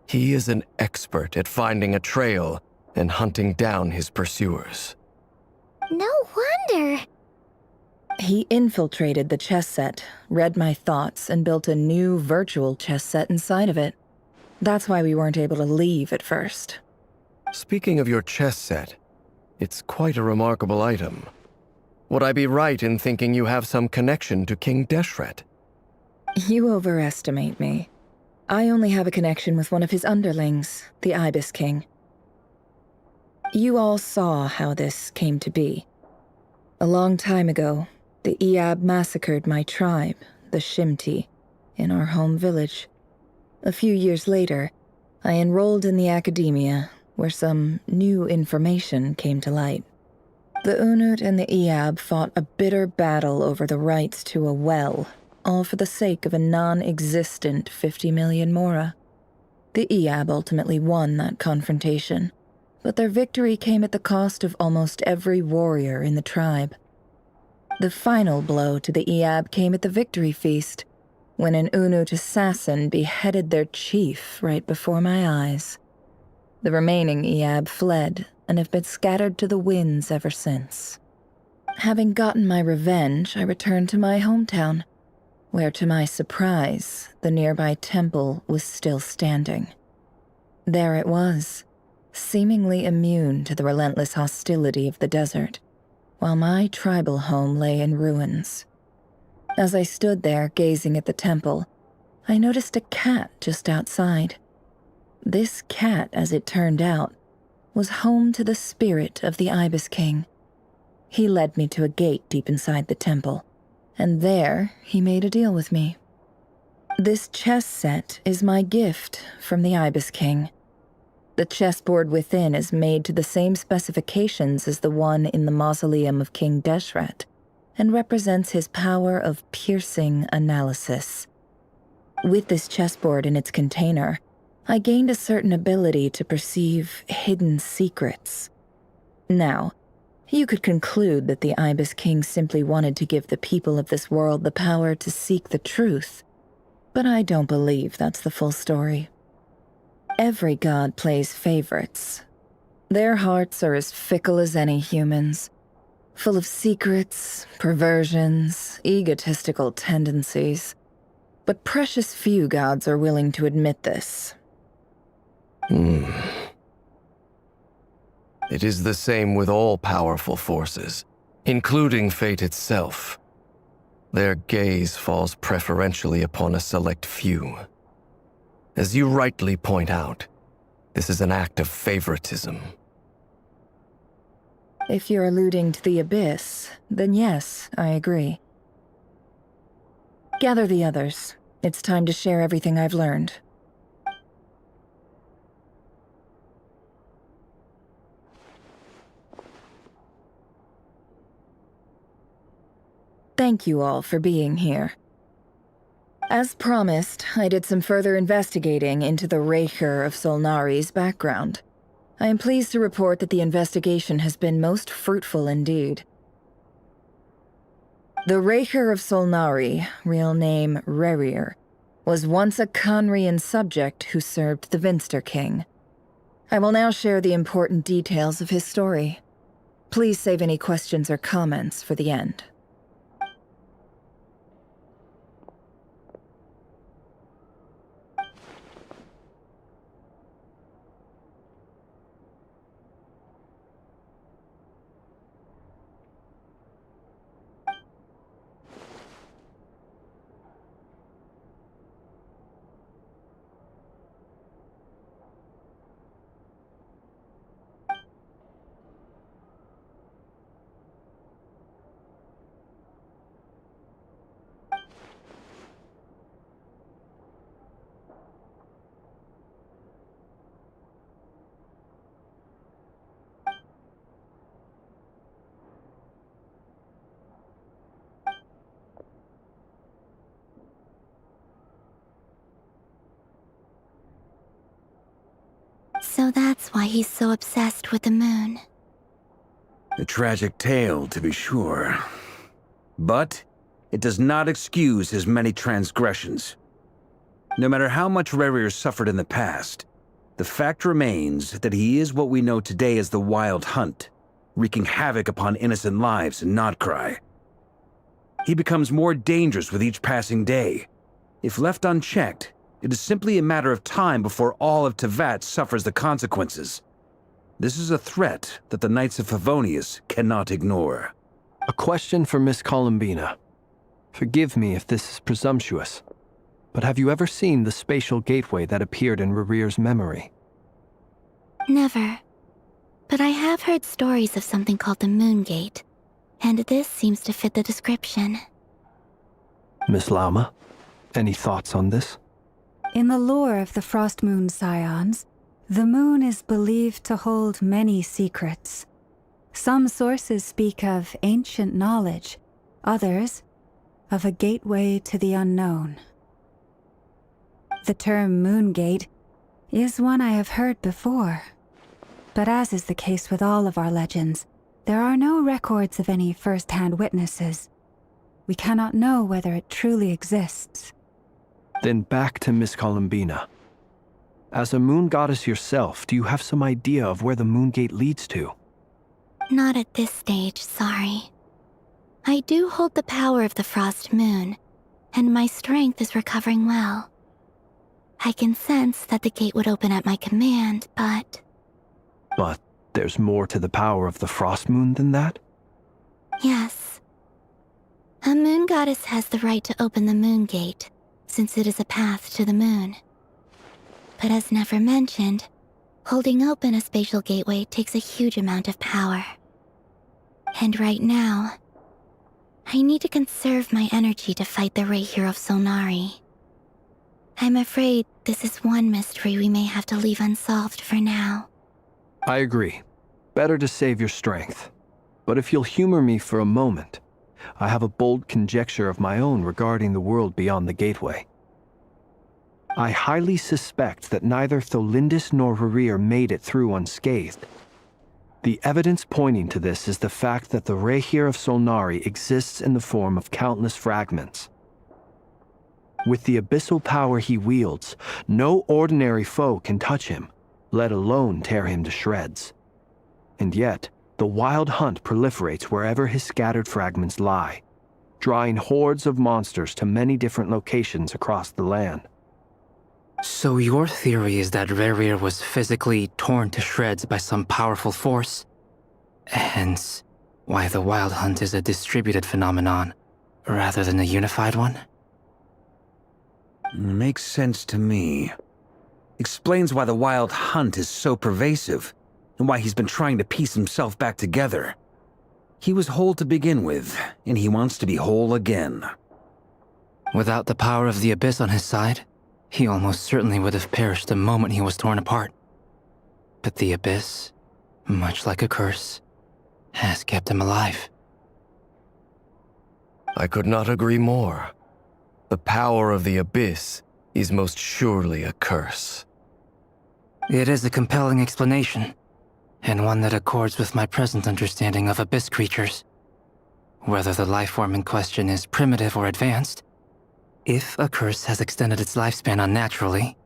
He is an expert at finding a trail and hunting down his pursuers. No wonder. He infiltrated the chess set, read my thoughts, and built a new virtual chess set inside of it. That's why we weren't able to leave at first. Speaking of your chess set, it's quite a remarkable item. Would I be right in thinking you have some connection to King Deshret? You overestimate me. I only have a connection with one of his underlings, the Ibis King. You all saw how this came to be. A long time ago, the Eab massacred my tribe, the Shimti, in our home village. A few years later, I enrolled in the academia, where some new information came to light. The Unut and the Eab fought a bitter battle over the rights to a well, all for the sake of a non-existent 50 million mora. The Eab ultimately won that confrontation, but their victory came at the cost of almost every warrior in the tribe. The final blow to the Eab came at the victory feast, when an Unut assassin beheaded their chief right before my eyes. The remaining Eab fled and have been scattered to the winds ever since. Having gotten my revenge, I returned to my hometown, where to my surprise, the nearby temple was still standing. There it was, seemingly immune to the relentless hostility of the desert, while my tribal home lay in ruins. As I stood there gazing at the temple, I noticed a cat just outside. This cat, as it turned out, was home to the spirit of the Ibis King. He led me to a gate deep inside the temple, and there he made a deal with me. This chess set is my gift from the Ibis King. The chessboard within is made to the same specifications as the one in the mausoleum of King Deshret, and represents his power of piercing analysis. With this chessboard in its container, I gained a certain ability to perceive hidden secrets. Now, you could conclude that the Ibis King simply wanted to give the people of this world the power to seek the truth, but I don't believe that's the full story. Every god plays favorites. Their hearts are as fickle as any human's, full of secrets, perversions, egotistical tendencies. But precious few gods are willing to admit this. It is the same with all powerful forces, including fate itself. Their gaze falls preferentially upon a select few. As you rightly point out, this is an act of favoritism. If you're alluding to the Abyss, then yes, I agree. Gather the others. It's time to share everything I've learned. Thank you all for being here. As promised, I did some further investigating into the Raker of Solnari's background. I am pleased to report that the investigation has been most fruitful indeed. The Raker of Solnari, real name Rerir, was once a Conrian subject who served the Vinster King. I will now share the important details of his story. Please save any questions or comments for the end. So that's why he's so obsessed with the moon. A tragic tale, to be sure. But it does not excuse his many transgressions. No matter how much Rerir suffered in the past, the fact remains that he is what we know today as the Wild Hunt, wreaking havoc upon innocent lives in Notcry. He becomes more dangerous with each passing day. If left unchecked, it is simply a matter of time before all of Teyvat suffers the consequences. This is a threat that the Knights of Favonius cannot ignore. A question for Miss Columbina. Forgive me if this is presumptuous, but have you ever seen the spatial gateway that appeared in Rerir's memory? Never. But I have heard stories of something called the Moon Gate, and this seems to fit the description. Miss Lama, any thoughts on this? In the lore of the Frost Moon Scions, the moon is believed to hold many secrets. Some sources speak of ancient knowledge, others of a gateway to the unknown. The term Moon Gate is one I have heard before, but as is the case with all of our legends, there are no records of any first-hand witnesses. We cannot know whether it truly exists. Then back to Miss Columbina. As a moon goddess yourself, do you have some idea of where the Moon Gate leads to? Not at this stage, sorry. I do hold the power of the Frost Moon, and my strength is recovering well. I can sense that the gate would open at my command, but... But there's more to the power of the Frost Moon than that? Yes. A moon goddess has the right to open the Moon Gate, since it is a path to the moon. But as never mentioned, holding open a spatial gateway takes a huge amount of power. And right now, I need to conserve my energy to fight the Rahier of Solnari. I'm afraid this is one mystery we may have to leave unsolved for now. I agree. Better to save your strength. But if you'll humor me for a moment, I have a bold conjecture of my own regarding the world beyond the gateway. I highly suspect that neither Tholindis nor Rerir made it through unscathed. The evidence pointing to this is the fact that the Rahier of Solnari exists in the form of countless fragments. With the abyssal power he wields, no ordinary foe can touch him, let alone tear him to shreds. And yet, the Wild Hunt proliferates wherever his scattered fragments lie, drawing hordes of monsters to many different locations across the land. So your theory is that Rerir was physically torn to shreds by some powerful force? Hence, why the Wild Hunt is a distributed phenomenon, rather than a unified one? Makes sense to me. Explains why the Wild Hunt is so pervasive, and why he's been trying to piece himself back together. He was whole to begin with, and he wants to be whole again. Without the power of the Abyss on his side, he almost certainly would have perished the moment he was torn apart. But the Abyss, much like a curse, has kept him alive. I could not agree more. The power of the Abyss is most surely a curse. It is a compelling explanation, and one that accords with my present understanding of Abyss creatures. Whether the life form in question is primitive or advanced, if a curse has extended its lifespan unnaturally,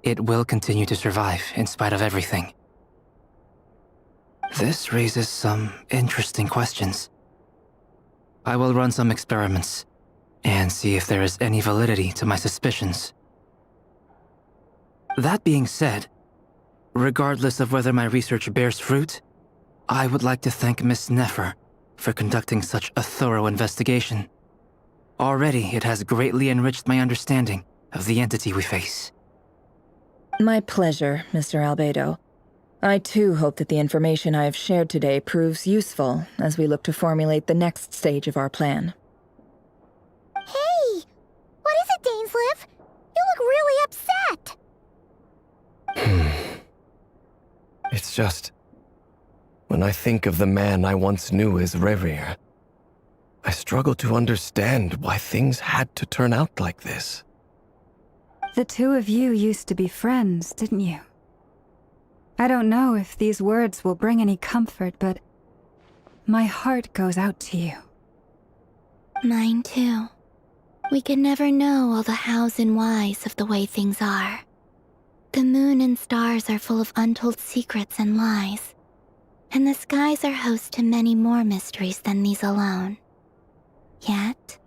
it will continue to survive in spite of everything. This raises some interesting questions. I will run some experiments and see if there is any validity to my suspicions. That being said, regardless of whether my research bears fruit, I would like to thank Miss Nefer for conducting such a thorough investigation. Already, it has greatly enriched my understanding of the entity we face. My pleasure, Mr. Albedo. I too hope that the information I have shared today proves useful as we look to formulate the next stage of our plan. Hey! What is it, Dainsleif? You look really upset! It's just... when I think of the man I once knew as Rerir, I struggle to understand why things had to turn out like this. The two of you used to be friends, didn't you? I don't know if these words will bring any comfort, but my heart goes out to you. Mine too. We can never know all the hows and whys of the way things are. The moon and stars are full of untold secrets and lies, and the skies are host to many more mysteries than these alone. Yet,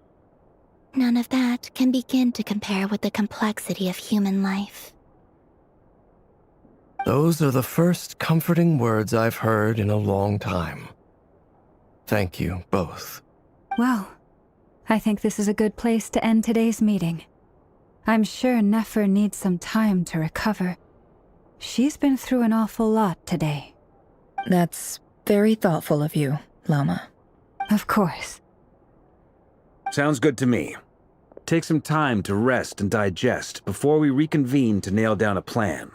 none of that can begin to compare with the complexity of human life. Those are the first comforting words I've heard in a long time. Thank you, both. Well, I think this is a good place to end today's meeting. I'm sure Nefer needs some time to recover. She's been through an awful lot today. That's very thoughtful of you, Lama. Of course. Sounds good to me. Take some time to rest and digest before we reconvene to nail down a plan.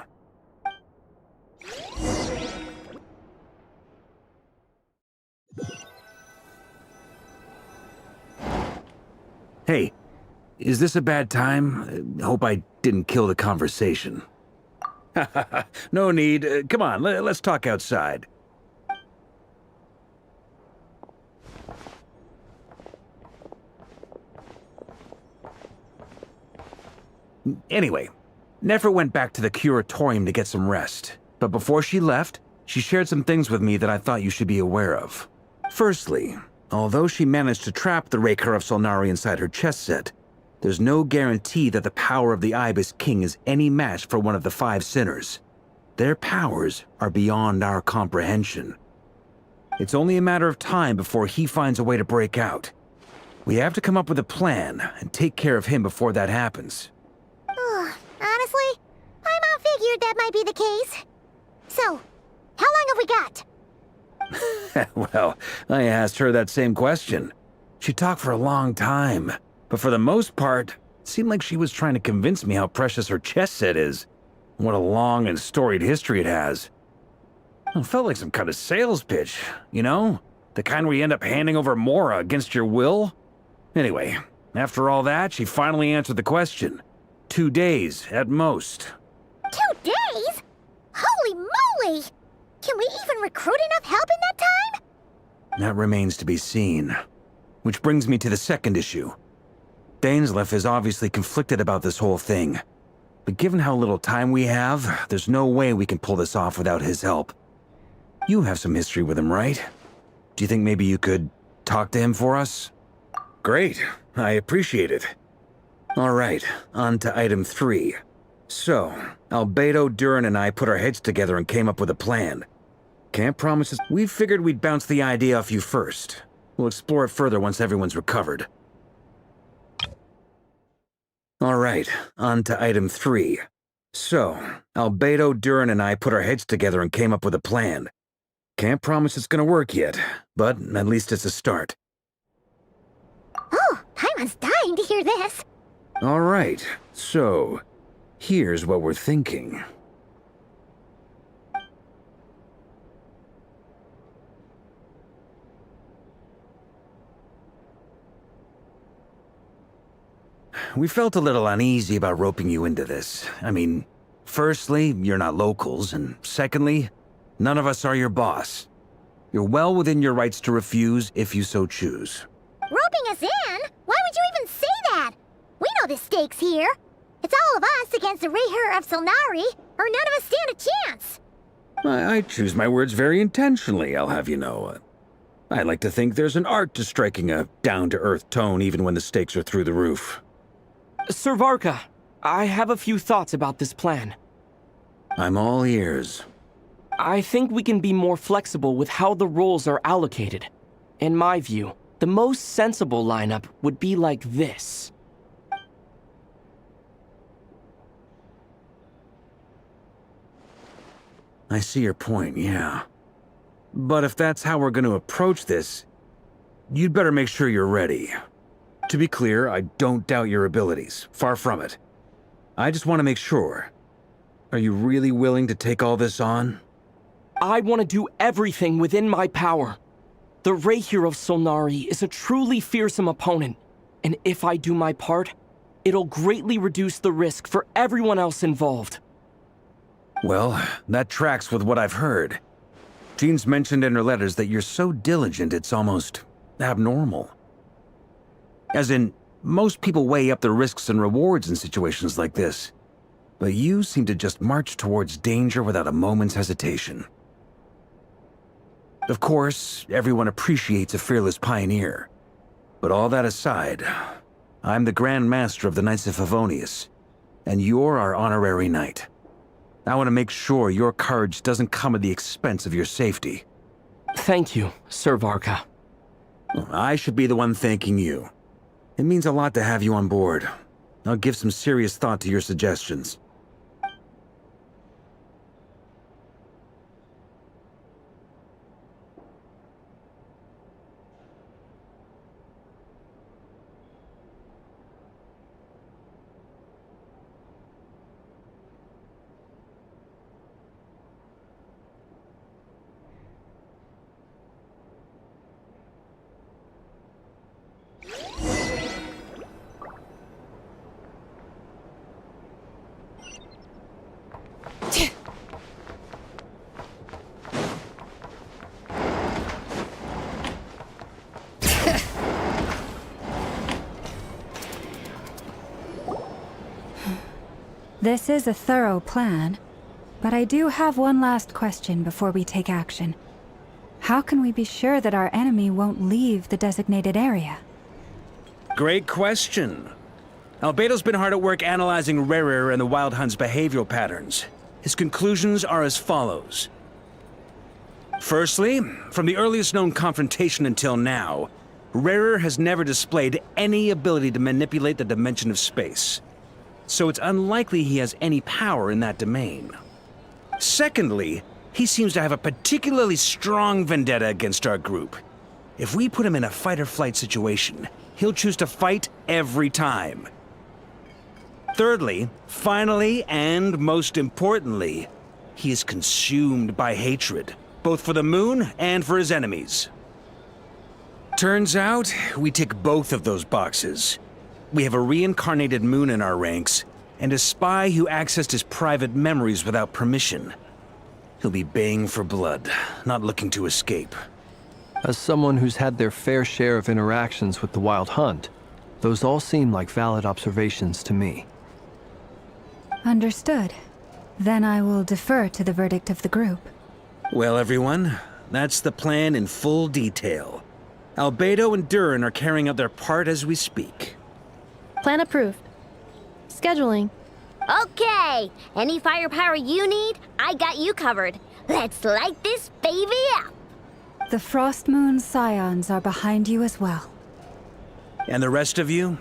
Hey, is this a bad time? Hope I didn't kill the conversation. No need. Come on, let's talk outside. Anyway, Nefer went back to the curatorium to get some rest. But before she left, she shared some things with me that I thought you should be aware of. Firstly, although she managed to trap the Raker of Solnari inside her chess set, there's no guarantee that the power of the Ibis King is any match for one of the 5 sinners. Their powers are beyond our comprehension. It's only a matter of time before he finds a way to break out. We have to come up with a plan and take care of him before that happens. Honestly, I figured that might be the case. So, how long have we got? Well, I asked her that same question. She talked for a long time, but for the most part, it seemed like she was trying to convince me how precious her chess set is. What a long and storied history it has. It felt like some kind of sales pitch, you know? The kind where you end up handing over Mora against your will? Anyway, after all that, she finally answered the question. 2 days, at most. 2 days? Holy moly! Can we even recruit enough help in that time? That remains to be seen. Which brings me to the second issue. Dainsleif is obviously conflicted about this whole thing. But given how little time we have, there's no way we can pull this off without his help. You have some history with him, right? Do you think maybe you could talk to him for us? Great, I appreciate it. All right, on to item 3. So, Albedo, Durin, and I put our heads together and came up with a plan. Can't promise it. We figured we'd bounce the idea off you first. We'll explore it further once everyone's recovered. All right, on to item 3. So, Albedo, Durin, and I put our heads together and came up with a plan. Can't promise it's gonna work yet, but at least it's a start. Oh, Paimon's dying to hear this. All right, so here's what we're thinking. We felt a little uneasy about roping you into this. I mean, firstly, you're not locals, and secondly, none of us are your boss. You're well within your rights to refuse if you so choose. Roping us in? Why would you even say that? We know the stakes here. It's all of us against the Rayher of Solnari, or none of us stand a chance. I choose my words very intentionally, I'll have you know. I like to think there's an art to striking a down-to-earth tone even when the stakes are through the roof. Sir Varka, I have a few thoughts about this plan. I'm all ears. I think we can be more flexible with how the roles are allocated. In my view, the most sensible lineup would be like this. I see your point, yeah. But if that's how we're going to approach this, you'd better make sure you're ready. To be clear, I don't doubt your abilities. Far from it. I just want to make sure. Are you really willing to take all this on? I want to do everything within my power. The Rayher of Solnari is a truly fearsome opponent, and if I do my part, it'll greatly reduce the risk for everyone else involved. Well, that tracks with what I've heard. Jean's mentioned in her letters that you're so diligent it's almost abnormal. As in, most people weigh up the risks and rewards in situations like this. But you seem to just march towards danger without a moment's hesitation. Of course, everyone appreciates a fearless pioneer. But all that aside, I'm the Grand Master of the Knights of Favonius, and you're our honorary knight. I want to make sure your courage doesn't come at the expense of your safety. Thank you, Sir Varka. I should be the one thanking you. It means a lot to have you on board. I'll give some serious thought to your suggestions. This is a thorough plan, but I do have one last question before we take action. How can we be sure that our enemy won't leave the designated area? Great question. Albedo's been hard at work analyzing Rerir and the Wild Hunt's behavioral patterns. His conclusions are as follows. Firstly, from the earliest known confrontation until now, Rerir has never displayed any ability to manipulate the dimension of space. So it's unlikely he has any power in that domain. Secondly, he seems to have a particularly strong vendetta against our group. If we put him in a fight-or-flight situation, he'll choose to fight every time. Thirdly, finally, and most importantly, he is consumed by hatred, both for the moon and for his enemies. Turns out, we tick both of those boxes. We have a reincarnated moon in our ranks, and a spy who accessed his private memories without permission. He'll be baying for blood, not looking to escape. As someone who's had their fair share of interactions with the Wild Hunt, those all seem like valid observations to me. Understood. Then I will defer to the verdict of the group. Well, everyone, that's the plan in full detail. Albedo and Durin are carrying out their part as we speak. Plan approved. Scheduling. Okay, any firepower you need, I got you covered. Let's light this baby up. The Frost Moon Scions are behind you as well. And the rest of you?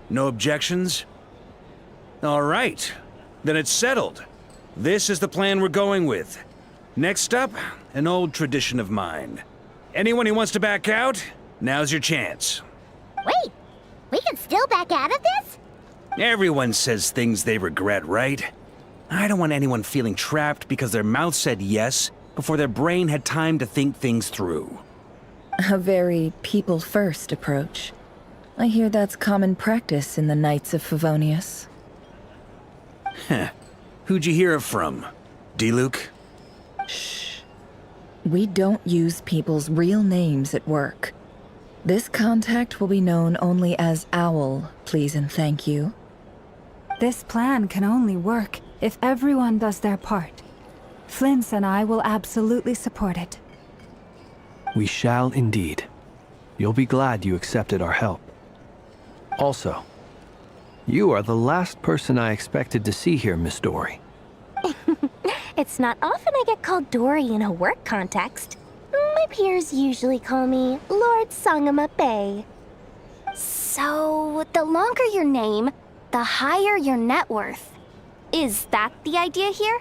No objections? All right, then it's settled. This is the plan we're going with. Next up, an old tradition of mine. Anyone who wants to back out, now's your chance. Wait, we can still back out of this? Everyone says things they regret, right? I don't want anyone feeling trapped because their mouth said yes before their brain had time to think things through. A very people-first approach. I hear that's common practice in the Knights of Favonius. Heh. Who'd you hear it from? D-Luke? Shh. We don't use people's real names at work. This contact will be known only as Owl, please and thank you. This plan can only work if everyone does their part. Flint's and I will absolutely support it. We shall indeed. You'll be glad you accepted our help. Also, you are the last person I expected to see here, Miss Dory. It's not often I get called Dory in a work context. My peers usually call me Lord Sangama Bay. So, the longer your name, the higher your net worth. Is that the idea here?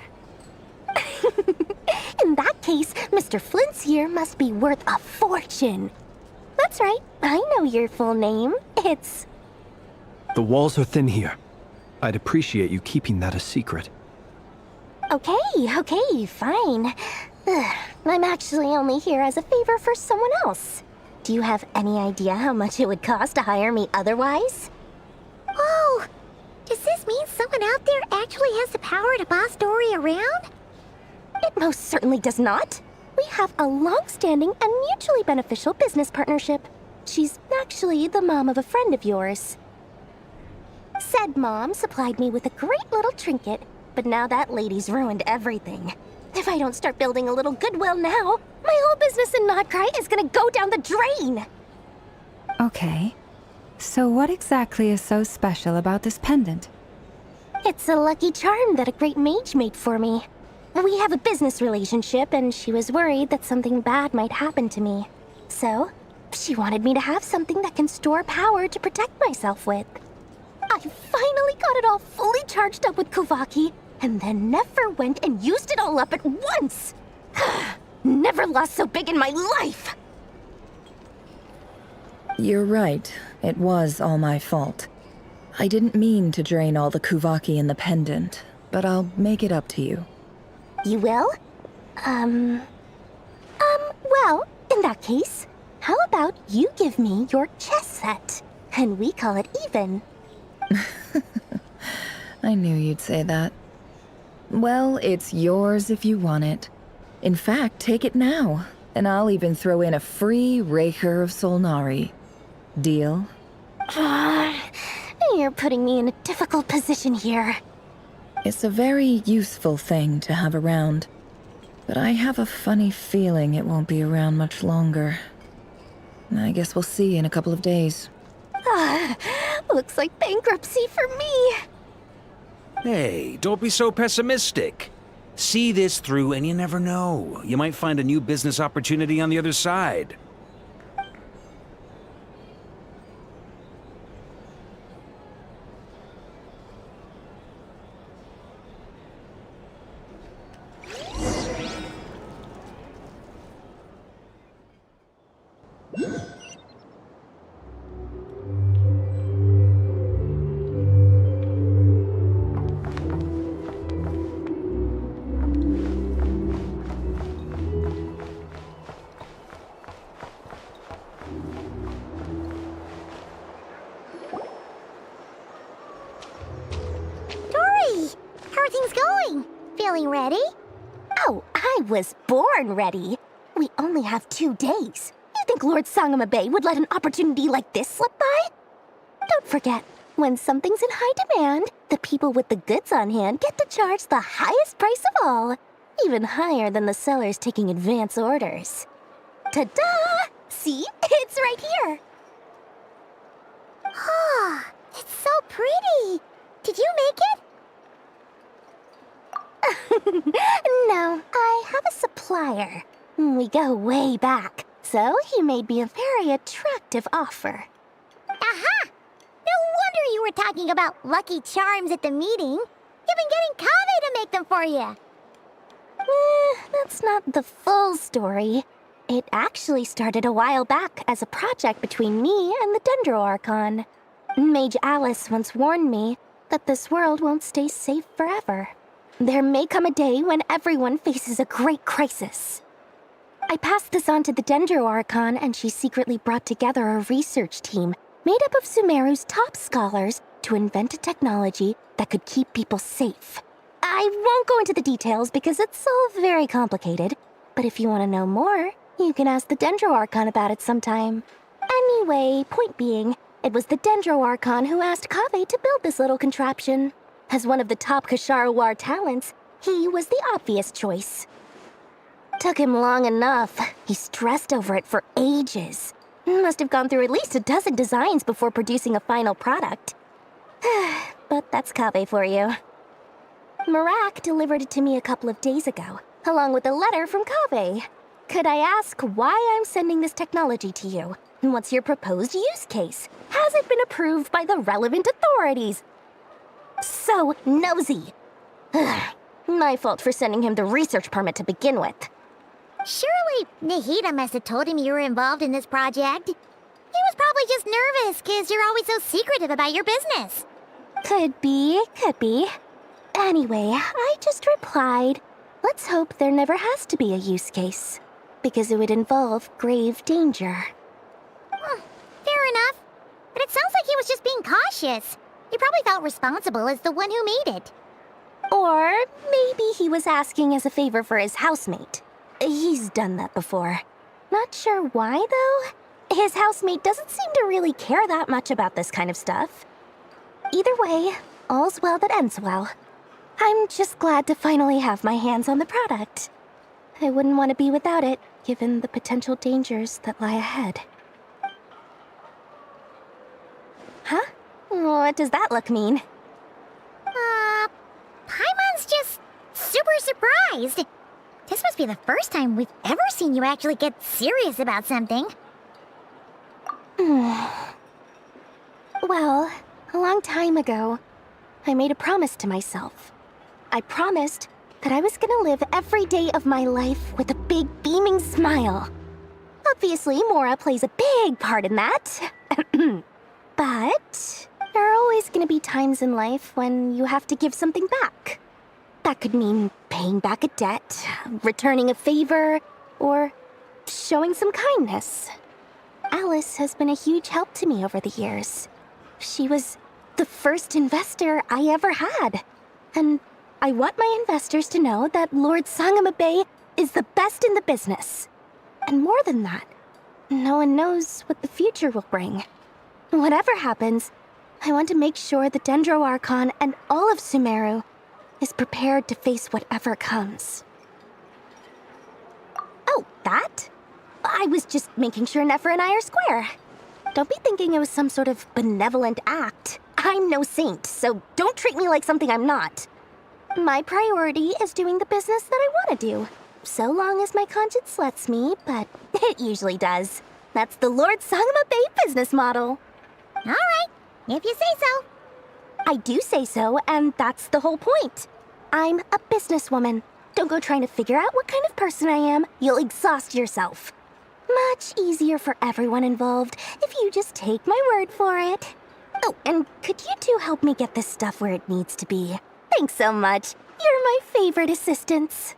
In that case, Mr. Flint's here must be worth a fortune. That's right, I know your full name. It's... The walls are thin here. I'd appreciate you keeping that a secret. Okay, fine. I'm actually only here as a favor for someone else. Do you have any idea how much it would cost to hire me otherwise? Oh, actually has the power to boss Dory around? It most certainly does not. We have a long-standing and mutually beneficial business partnership. She's actually the mom of a friend of yours. Said mom supplied me with a great little trinket, but now that lady's ruined everything. If I don't start building a little goodwill now, my whole business in Nodcry is gonna go down the drain! Okay. So what exactly is so special about this pendant? It's a lucky charm that a great mage made for me. We have a business relationship, and she was worried that something bad might happen to me. So, she wanted me to have something that can store power to protect myself with. I finally got it all fully charged up with Kuvaki, and then never went and used it all up at once! Never lost so big in my life! You're right. It was all my fault. I didn't mean to drain all the Kuvaki in the pendant, but I'll make it up to you. You will? Well, in that case, how about you give me your chess set, and we call it even? I knew you'd say that. Well, it's yours if you want it. In fact, take it now, and I'll even throw in a free Raker of Solnari. Deal? You're putting me in a difficult position here. It's a very useful thing to have around, but I have a funny feeling it won't be around much longer. I guess we'll see in a couple of days. Looks like bankruptcy for me. Hey, don't be so pessimistic. See this through and you never know. You might find a new business opportunity on the other side. Feeling ready? Oh, I was born ready. We only have 2 days. You think Lord Sangamabe would let an opportunity like this slip by? Don't forget, when something's in high demand, the people with the goods on hand get to charge the highest price of all. Even higher than the sellers taking advance orders. Ta-da! See? It's right here. Ah, it's so pretty. Did you make it? No, I have a supplier. We go way back, so he made me a very attractive offer. Aha! No wonder you were talking about lucky charms at the meeting. You've been getting Kaveh to make them for you. That's not the full story. It actually started a while back as a project between me and the Dendro Archon. Mage Alice once warned me that this world won't stay safe forever. There may come a day when everyone faces a great crisis. I passed this on to the Dendro Archon, and she secretly brought together a research team made up of Sumeru's top scholars to invent a technology that could keep people safe. I won't go into the details because it's all very complicated, but if you want to know more, you can ask the Dendro Archon about it sometime. Anyway, point being, it was the Dendro Archon who asked Kaveh to build this little contraption. As one of the top Kasharawar talents, he was the obvious choice. Took him long enough. He stressed over it for ages. Must have gone through at least a dozen designs before producing a final product. But that's Kaveh for you. Marak delivered it to me a couple of days ago, along with a letter from Kaveh. Could I ask why I'm sending this technology to you? What's your proposed use case? Has it been approved by the relevant authorities? So nosy. My fault for sending him the research permit to begin with. Surely Nahida must have told him you were involved in this project. He was probably just nervous because you're always so secretive about your business. Could be. Anyway, I just replied, let's hope there never has to be a use case, because it would involve grave danger. Fair enough. But it sounds like he was just being cautious. He probably felt responsible as the one who made it. Or maybe he was asking as a favor for his housemate. He's done that before. Not sure why, though. His housemate doesn't seem to really care that much about this kind of stuff. Either way, all's well that ends well. I'm just glad to finally have my hands on the product. I wouldn't want to be without it, given the potential dangers that lie ahead. Huh? What does that look mean? Paimon's just super surprised. This must be the first time we've ever seen you actually get serious about something. Well, a long time ago, I made a promise to myself. I promised that I was gonna live every day of my life with a big beaming smile. Obviously, Mora plays a big part in that. But there are always gonna be times in life when you have to give something back. That could mean paying back a debt, returning a favor, or showing some kindness. Alice has been a huge help to me over the years. She was the first investor I ever had. And I want my investors to know that Lord Sangama Bay is the best in the business. And more than that, no one knows what the future will bring. Whatever happens, I want to make sure the Dendro Archon and all of Sumeru is prepared to face whatever comes. Oh, that? I was just making sure Nefer and I are square. Don't be thinking it was some sort of benevolent act. I'm no saint, so don't treat me like something I'm not. My priority is doing the business that I want to do. So long as my conscience lets me, but it usually does. That's the Lord Sangama Bay business model. All right, if you say so. I do say so, and that's the whole point. I'm a businesswoman. Don't go trying to figure out what kind of person I am. You'll exhaust yourself. Much easier for everyone involved if you just take my word for it. Oh, and could you two help me get this stuff where it needs to be? Thanks so much. You're my favorite assistants.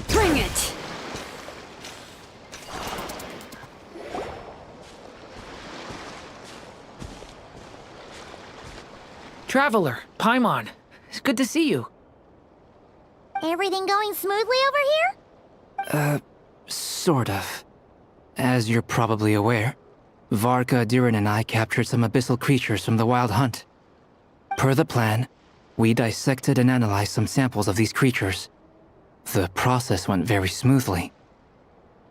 Bring it! Traveler, Paimon, it's good to see you. Everything going smoothly over here? Sort of. As you're probably aware, Varka, Diren, and I captured some abyssal creatures from the Wild Hunt. Per the plan, we dissected and analyzed some samples of these creatures. The process went very smoothly.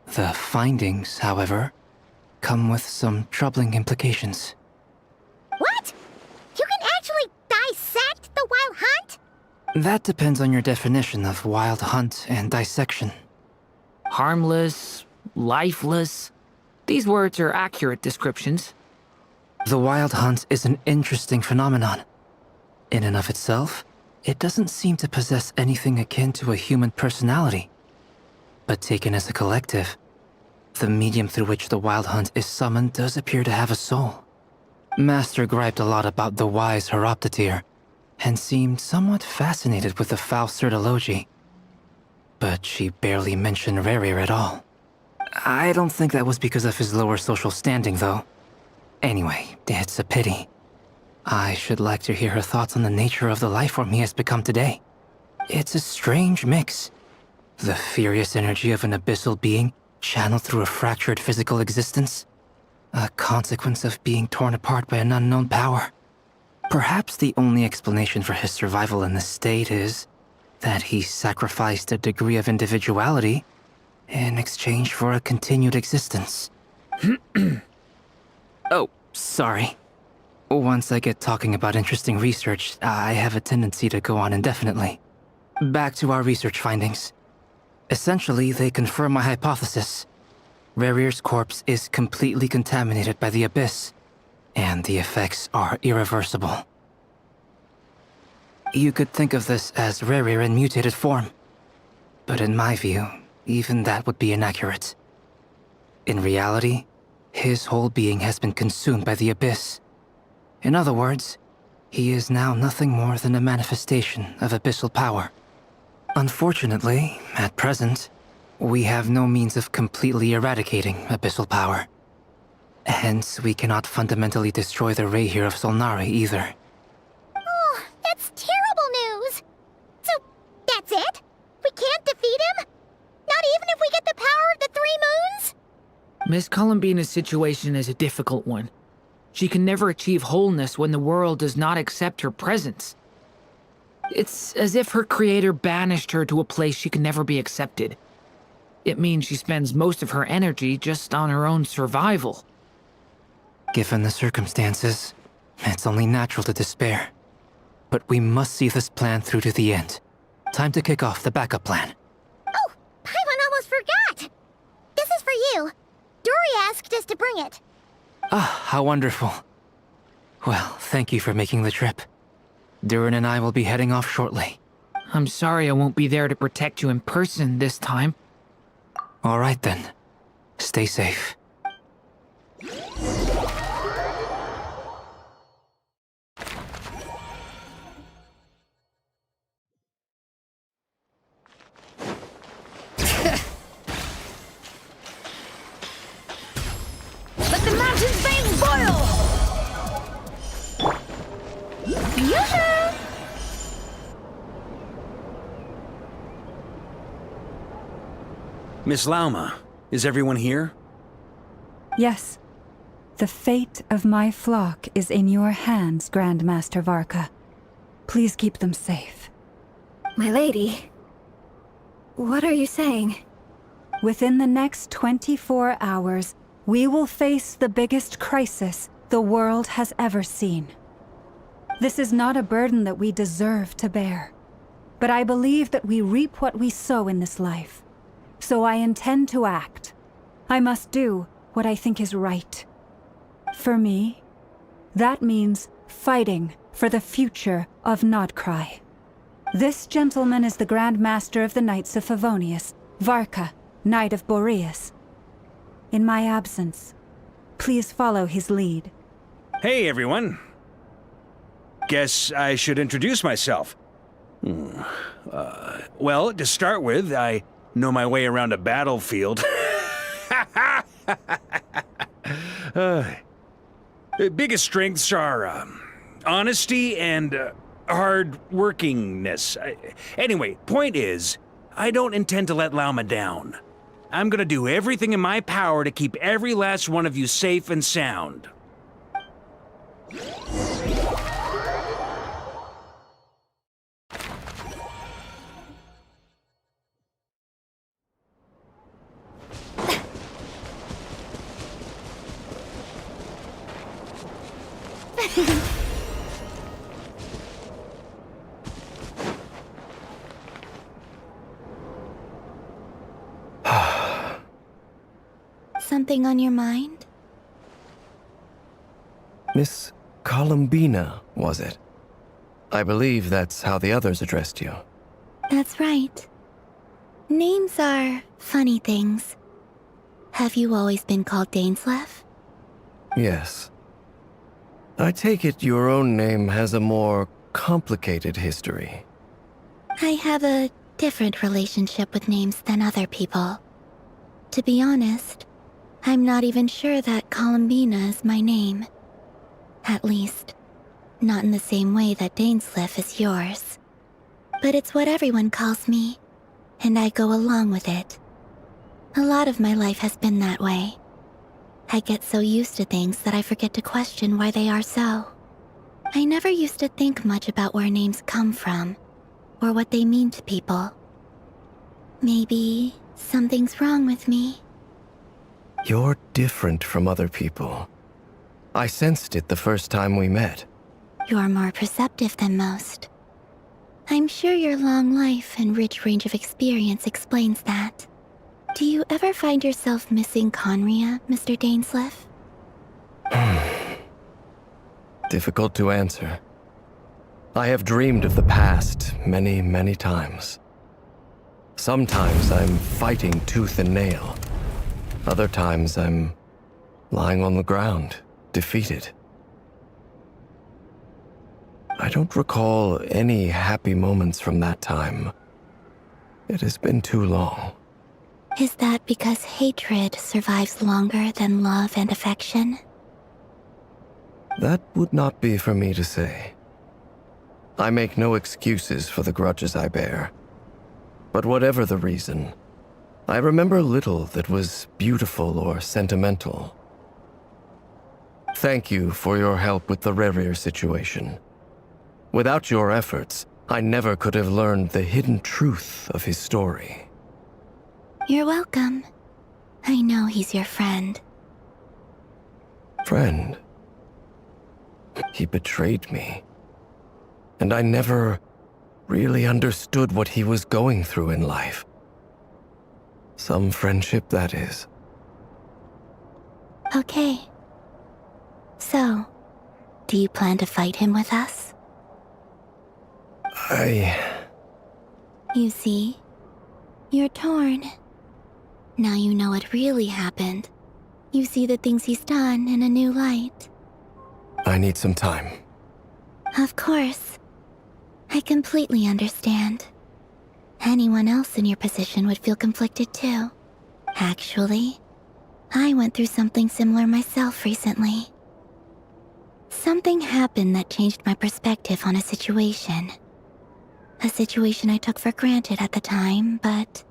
The findings, however, come with some troubling implications. What? You can actually dissect the Wild Hunt? That depends on your definition of Wild Hunt and dissection. Harmless, lifeless. These words are accurate descriptions. The Wild Hunt is an interesting phenomenon. In and of itself, it doesn't seem to possess anything akin to a human personality. But taken as a collective, the medium through which the Wild Hunt is summoned does appear to have a soul. Master griped a lot about the wise Horoptatyr, and seemed somewhat fascinated with the Faustsert Elegy. But she barely mentioned Rerir at all. I don't think that was because of his lower social standing, though. Anyway, it's a pity. I should like to hear her thoughts on the nature of the lifeform he has become today. It's a strange mix. The furious energy of an abyssal being channeled through a fractured physical existence. A consequence of being torn apart by an unknown power. Perhaps the only explanation for his survival in this state is that he sacrificed a degree of individuality in exchange for a continued existence. Oh, sorry. Once I get talking about interesting research, I have a tendency to go on indefinitely. Back to our research findings. Essentially, they confirm my hypothesis. Rerir's corpse is completely contaminated by the Abyss, and the effects are irreversible. You could think of this as Rerir in mutated form. But in my view, even that would be inaccurate. In reality, his whole being has been consumed by the Abyss. In other words, he is now nothing more than a manifestation of abyssal power. Unfortunately, at present, we have no means of completely eradicating abyssal power. Hence, we cannot fundamentally destroy the Ray here of Solnari either. Oh, that's terrible news! So, that's it? We can't defeat him? Not even if we get the power of the Three Moons? Miss Columbina's situation is a difficult one. She can never achieve wholeness when the world does not accept her presence. It's as if her creator banished her to a place she can never be accepted. It means she spends most of her energy just on her own survival. Given the circumstances, it's only natural to despair. But we must see this plan through to the end. Time to kick off the backup plan. Oh, Paimon almost forgot! This is for you. Dory asked us to bring it. Ah, how wonderful. Well, thank you for making the trip. Durin and I will be heading off shortly. I'm sorry I won't be there to protect you in person this time. All right then. Stay safe. Let the mountain's veins boil! Yoo-hoo! Miss Lauma, is everyone here? Yes. The fate of my flock is in your hands, Grandmaster Varka. Please keep them safe. My lady. What are you saying? Within the next 24 hours, we will face the biggest crisis the world has ever seen. This is not a burden that we deserve to bear, but I believe that we reap what we sow in this life. So I intend to act. I must do what I think is right. For me, that means fighting for the future of Nodcry. This gentleman is the Grand Master of the Knights of Favonius, Varka, Knight of Boreas. In my absence, please follow his lead. Hey, everyone. Guess I should introduce myself. Well, to start with, I know my way around a battlefield. Biggest strengths are honesty and hard-workingness. Anyway, point is, I don't intend to let Lauma down. I'm gonna do everything in my power to keep every last one of you safe and sound. Something on your mind? Miss Columbina, was it? I believe that's how the others addressed you. That's right. Names are funny things. Have you always been called Dainsleif? Yes. I take it your own name has a more complicated history. I have a different relationship with names than other people. To be honest, I'm not even sure that Columbina is my name. At least, not in the same way that Dainsleif is yours. But it's what everyone calls me, and I go along with it. A lot of my life has been that way. I get so used to things that I forget to question why they are so. I never used to think much about where names come from, or what they mean to people. Maybe something's wrong with me. You're different from other people. I sensed it the first time we met. You're more perceptive than most. I'm sure your long life and rich range of experience explains that. Do you ever find yourself missing Conria, Mr. Dainsleif? Difficult to answer. I have dreamed of the past many, many times. Sometimes I'm fighting tooth and nail. Other times I'm lying on the ground, defeated. I don't recall any happy moments from that time. It has been too long. Is that because hatred survives longer than love and affection? That would not be for me to say. I make no excuses for the grudges I bear. But whatever the reason, I remember little that was beautiful or sentimental. Thank you for your help with the Rerir situation. Without your efforts, I never could have learned the hidden truth of his story. You're welcome. I know he's your friend. Friend? He betrayed me. And I never really understood what he was going through in life. Some friendship, that is. Okay. So, do you plan to fight him with us? You see, you're torn. Now you know what really happened. You see the things he's done in a new light. I need some time. Of course. I completely understand. Anyone else in your position would feel conflicted too. Actually, I went through something similar myself recently. Something happened that changed my perspective on a situation. A situation I took for granted at the time, but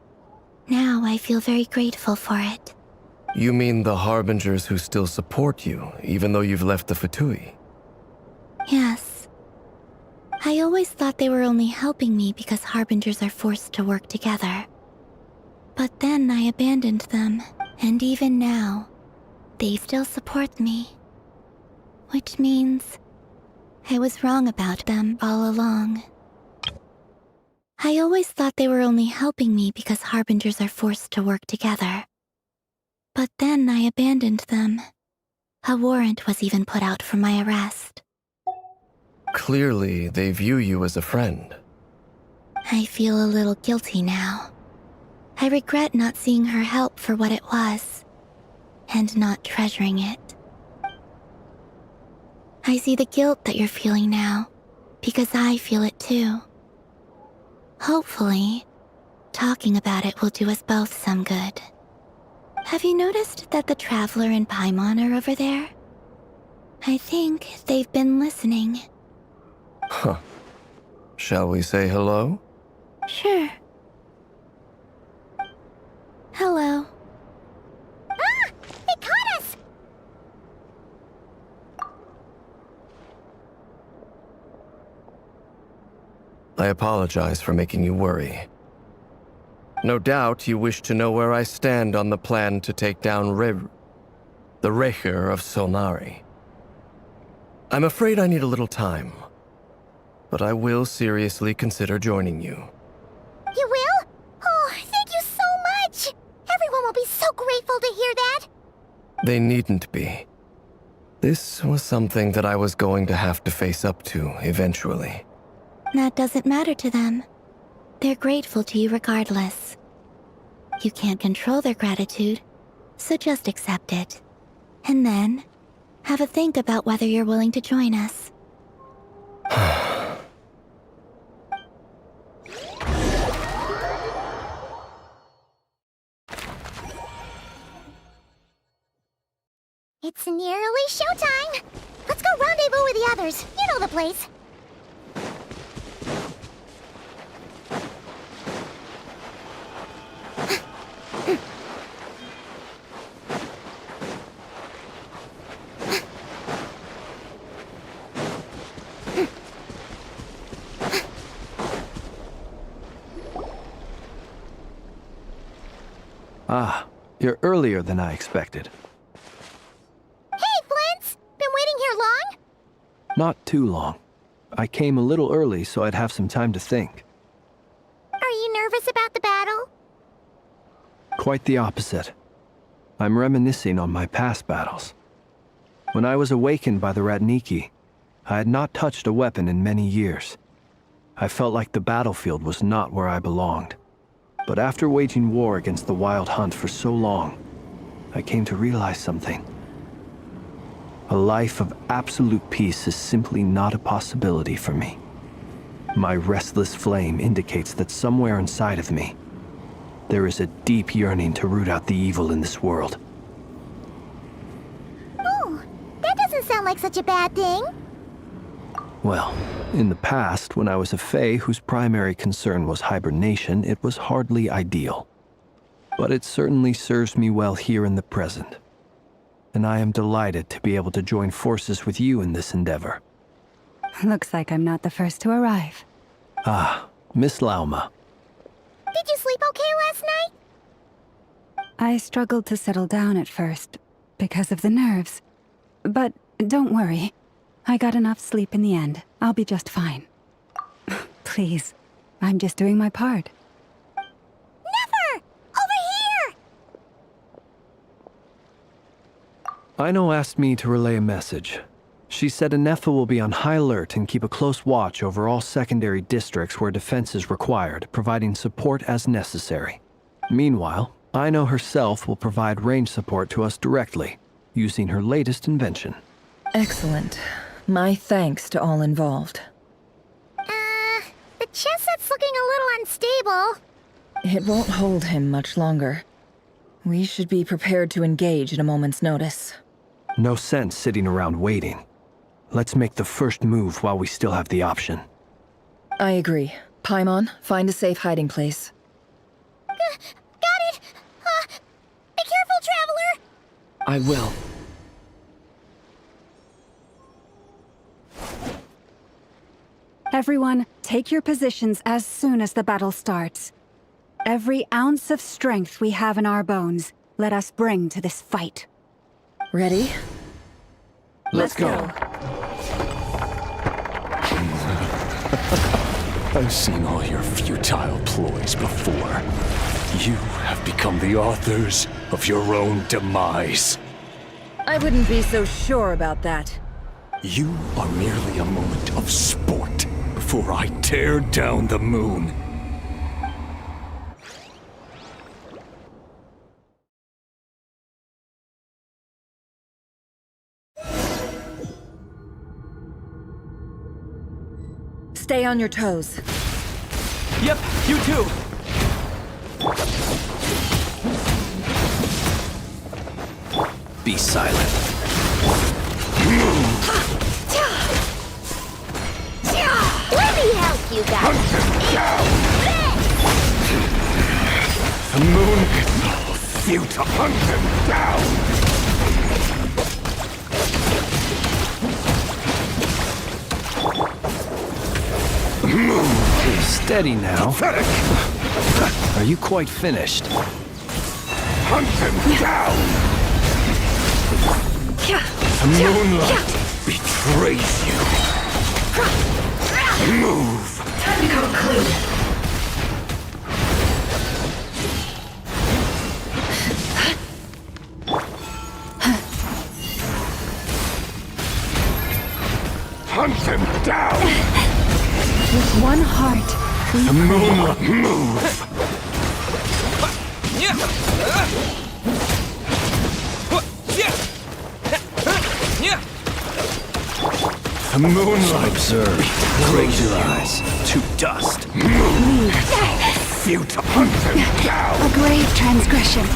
now I feel very grateful for it. You mean the Harbingers who still support you, even though you've left the Fatui? Yes. I always thought they were only helping me because Harbingers are forced to work together. But then I abandoned them, and even now, they still support me. Which means I was wrong about them all along. I always thought they were only helping me because Harbingers are forced to work together. But then I abandoned them. A warrant was even put out for my arrest. Clearly, they view you as a friend. I feel a little guilty now. I regret not seeing her help for what it was, and not treasuring it. I see the guilt that you're feeling now, because I feel it too. Hopefully, talking about it will do us both some good. Have you noticed that the Traveler and Paimon are over there? I think they've been listening. Huh. Shall we say hello? Sure. Hello. Ah! They caught us! I apologize for making you worry. No doubt you wish to know where I stand on the plan to take down the Rerir of Solnari. I'm afraid I need a little time, but I will seriously consider joining you. You will? Oh, thank you so much! Everyone will be so grateful to hear that! They needn't be. This was something that I was going to have to face up to eventually. That doesn't matter to them. They're grateful to you regardless. You can't control their gratitude, so just accept it. And then, have a think about whether you're willing to join us. It's nearly showtime! Let's go rendezvous with the others. You know the place. Ah, you're earlier than I expected. Hey, Flint's! Been waiting here long? Not too long. I came a little early so I'd have some time to think. Are you nervous about the battle? Quite the opposite. I'm reminiscing on my past battles. When I was awakened by the Ratniki, I had not touched a weapon in many years. I felt like the battlefield was not where I belonged. But after waging war against the Wild Hunt for so long, I came to realize something. A life of absolute peace is simply not a possibility for me. My restless flame indicates that somewhere inside of me, there is a deep yearning to root out the evil in this world. Oh, that doesn't sound like such a bad thing. Well, in the past, when I was a Fae whose primary concern was hibernation, it was hardly ideal. But it certainly serves me well here in the present. And I am delighted to be able to join forces with you in this endeavor. Looks like I'm not the first to arrive. Ah, Miss Lauma. Did you sleep okay last night? I struggled to settle down at first, because of the nerves. But don't worry. I got enough sleep in the end. I'll be just fine. Please, I'm just doing my part. Never! Over here! Aino asked me to relay a message. She said Anefa will be on high alert and keep a close watch over all secondary districts where defense is required, providing support as necessary. Meanwhile, Aino herself will provide range support to us directly, using her latest invention. Excellent. My thanks to all involved. The chess set's looking a little unstable. It won't hold him much longer. We should be prepared to engage at a moment's notice. No sense sitting around waiting. Let's make the first move while we still have the option. I agree. Paimon, find a safe hiding place. Got it! Be careful, Traveler! I will. Everyone, take your positions as soon as the battle starts. Every ounce of strength we have in our bones, let us bring to this fight. Ready? Let's go. I've seen all your futile ploys before. You have become the authors of your own demise. I wouldn't be so sure about that. You are merely a moment of sport before I tear down the moon. Stay on your toes. Yep, you too. Be silent. Let me help you guys. The moon is all futile. Hunt them down! Steady now. Pathetic! Are you quite finished? Hunt them down! The moonlight betrays you. Move! Time to come clean. Hunt them down! With one heart, we The moonlight move! The moonlight Observe. Close your eyes. To dust. move! Futile! Hunt them down! a grave transgression.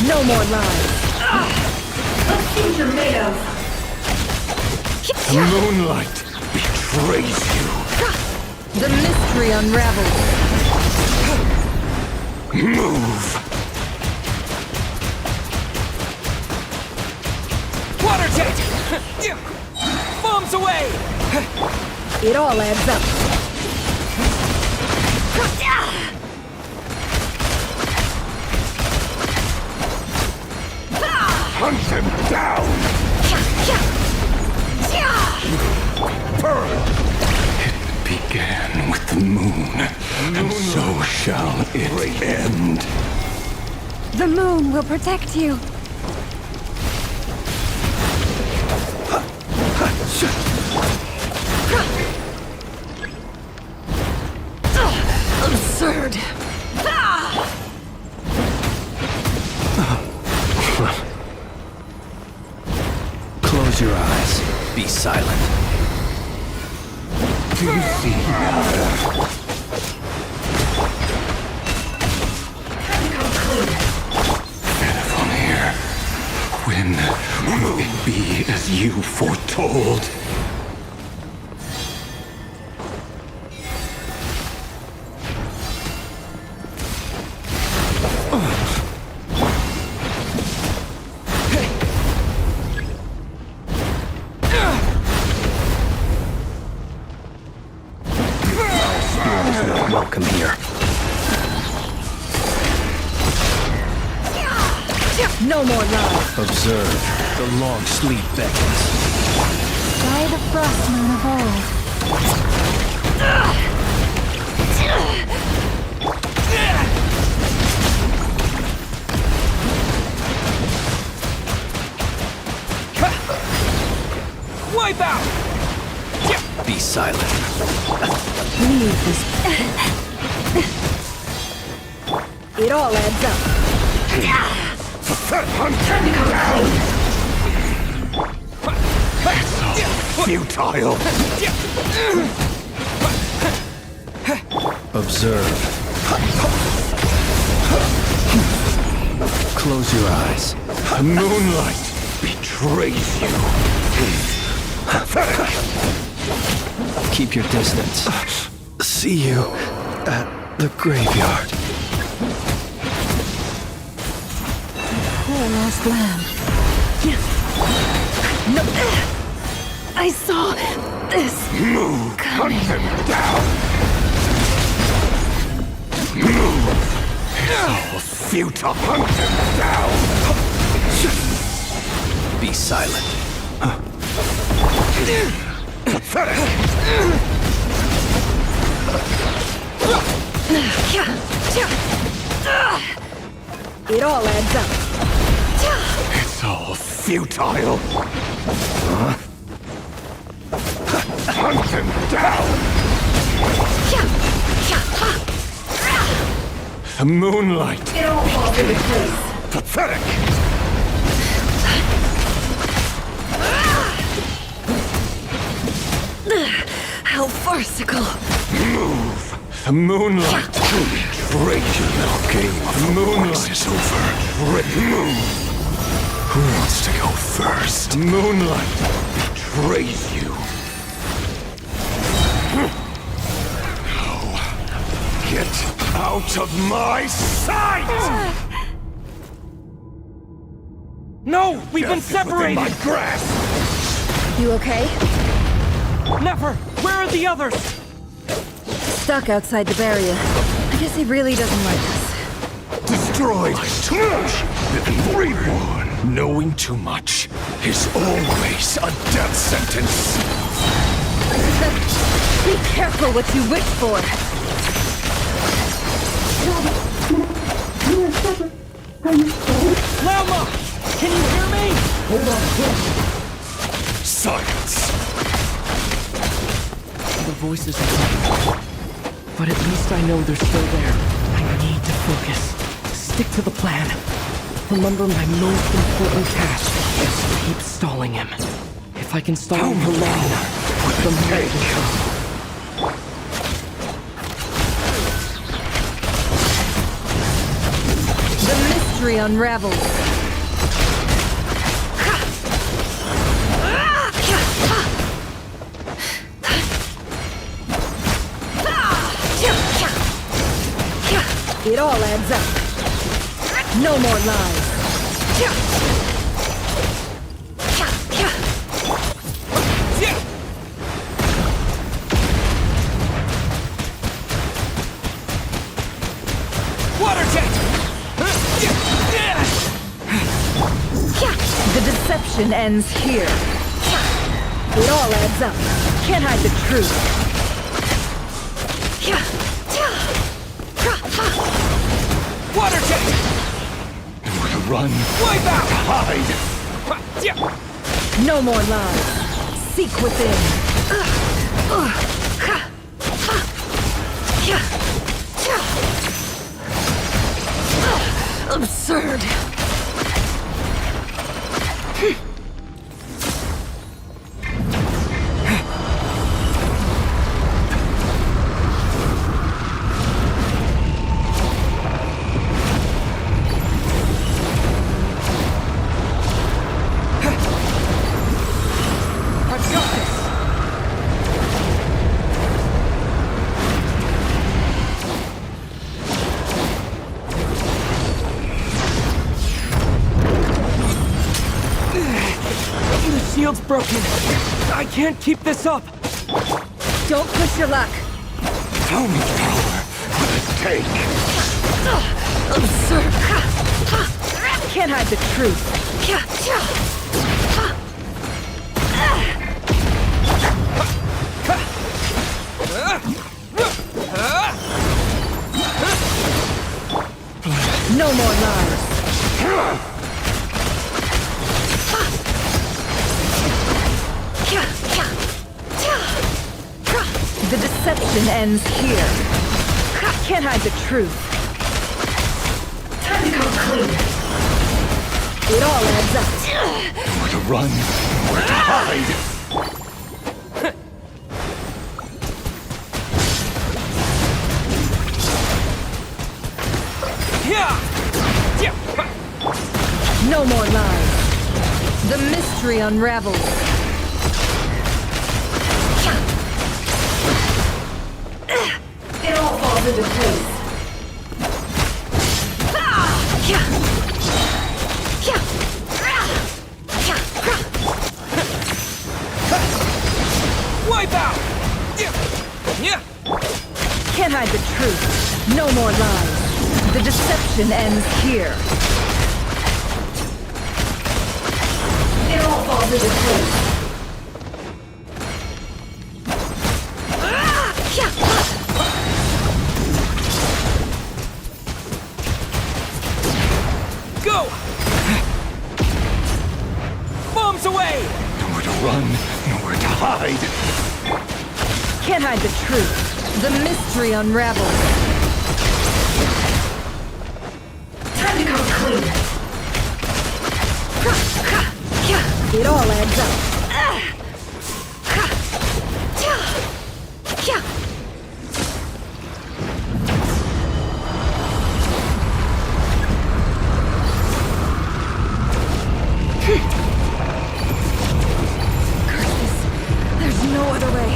No more lies. A future made of. The moonlight betrays you. The mystery unravels. Move! Water jet! Bombs away! It all adds up. Hunt them down! Burn! It began with the moon, and so shall it end. The moon will protect you. Absurd. Close your eyes. Be silent. Do you see now? clear. From here, when will it be as you foretold? Welcome here. No more love. Observe. The long sleep beckons. By the frost moon of old. Wipe out! Be silent. Leave this. It all adds up. Futile. Observe. Close your eyes. The moonlight betrays you. Keep your distance. See you at the graveyard. Poor lost lamb. No. I saw this. Move. Coming. Hunt them down. Move. Oh, futile. Hunt them down. Be silent. Pathetic. It all adds up. It's all futile. Hunt them down. The moonlight. It all falls into place. Pathetic. How farcical. Move. The moonlight. Break you. No game of The moonlight is over. Move. Who wants to go first? The moonlight betrays you. Now, get out of my sight! No! We've been Death is within separated! my grasp! You okay? Never! Where are the others? Stuck outside the barrier. I guess he really doesn't like us. Destroyed! Reborn! Knowing too much is always a death sentence. Be careful what you wish for. Lama! Can you hear me? Hold on, Silence! The voices are gone. But at least I know they're still there. I need to focus. Stick to the plan. Remember, my most important task is to keep stalling him. If I can stall him for long enough, the moment will come. The mystery unravels. It all adds up. No more lies. Water jet! The deception ends here. It all adds up. Can't hide the truth. Water jet! We run. Wipe out! Hide! No more lies. Seek within. Absurd. broken. I can't keep this up. Don't push your luck. How much power will it take? Absurd. Can't hide the truth. No more lies. The deception ends here. Can't hide the truth. Time to come clean. It all adds up. Nowhere to run, nowhere to hide. No more lies. The mystery unravels. It all falls into place. Wipe out! Can't hide the truth. No more lies. The deception ends here. It all falls into place. Go! Bombs away! Nowhere to run, nowhere to hide. Can't hide the truth. The mystery unravels. Time to come clean. It all adds up. Curses. There's no other way.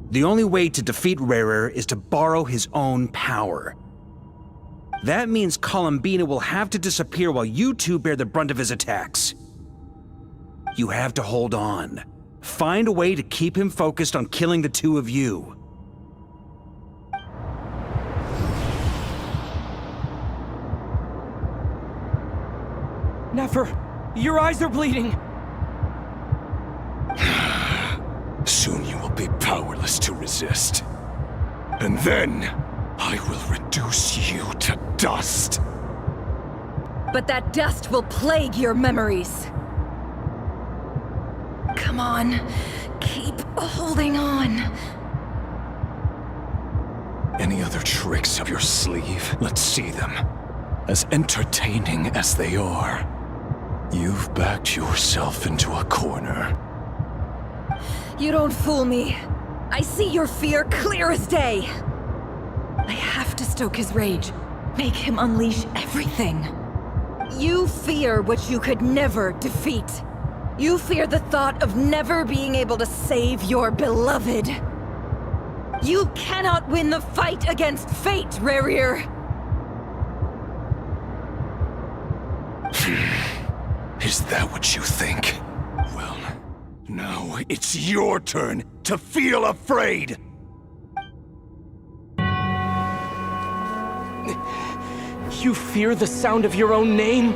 The only way to defeat Rarer is to borrow his own power. That means Columbina will have to disappear while you two bear the brunt of his attacks. You have to hold on. Find a way to keep him focused on killing the two of you. Nefer, your eyes are bleeding. Soon you will be powerless to resist. And then, I will reduce you to dust. But that dust will plague your memories. Come on, keep holding on. Any other tricks up your sleeve? Let's see them. As entertaining as they are, you've backed yourself into a corner. You don't fool me. I see your fear clear as day. I have to stoke his rage. Make him unleash everything. You fear what you could never defeat. You fear the thought of never being able to save your beloved. You cannot win the fight against fate, Rarir. Is that what you think? Well, now it's your turn to feel afraid! You fear the sound of your own name?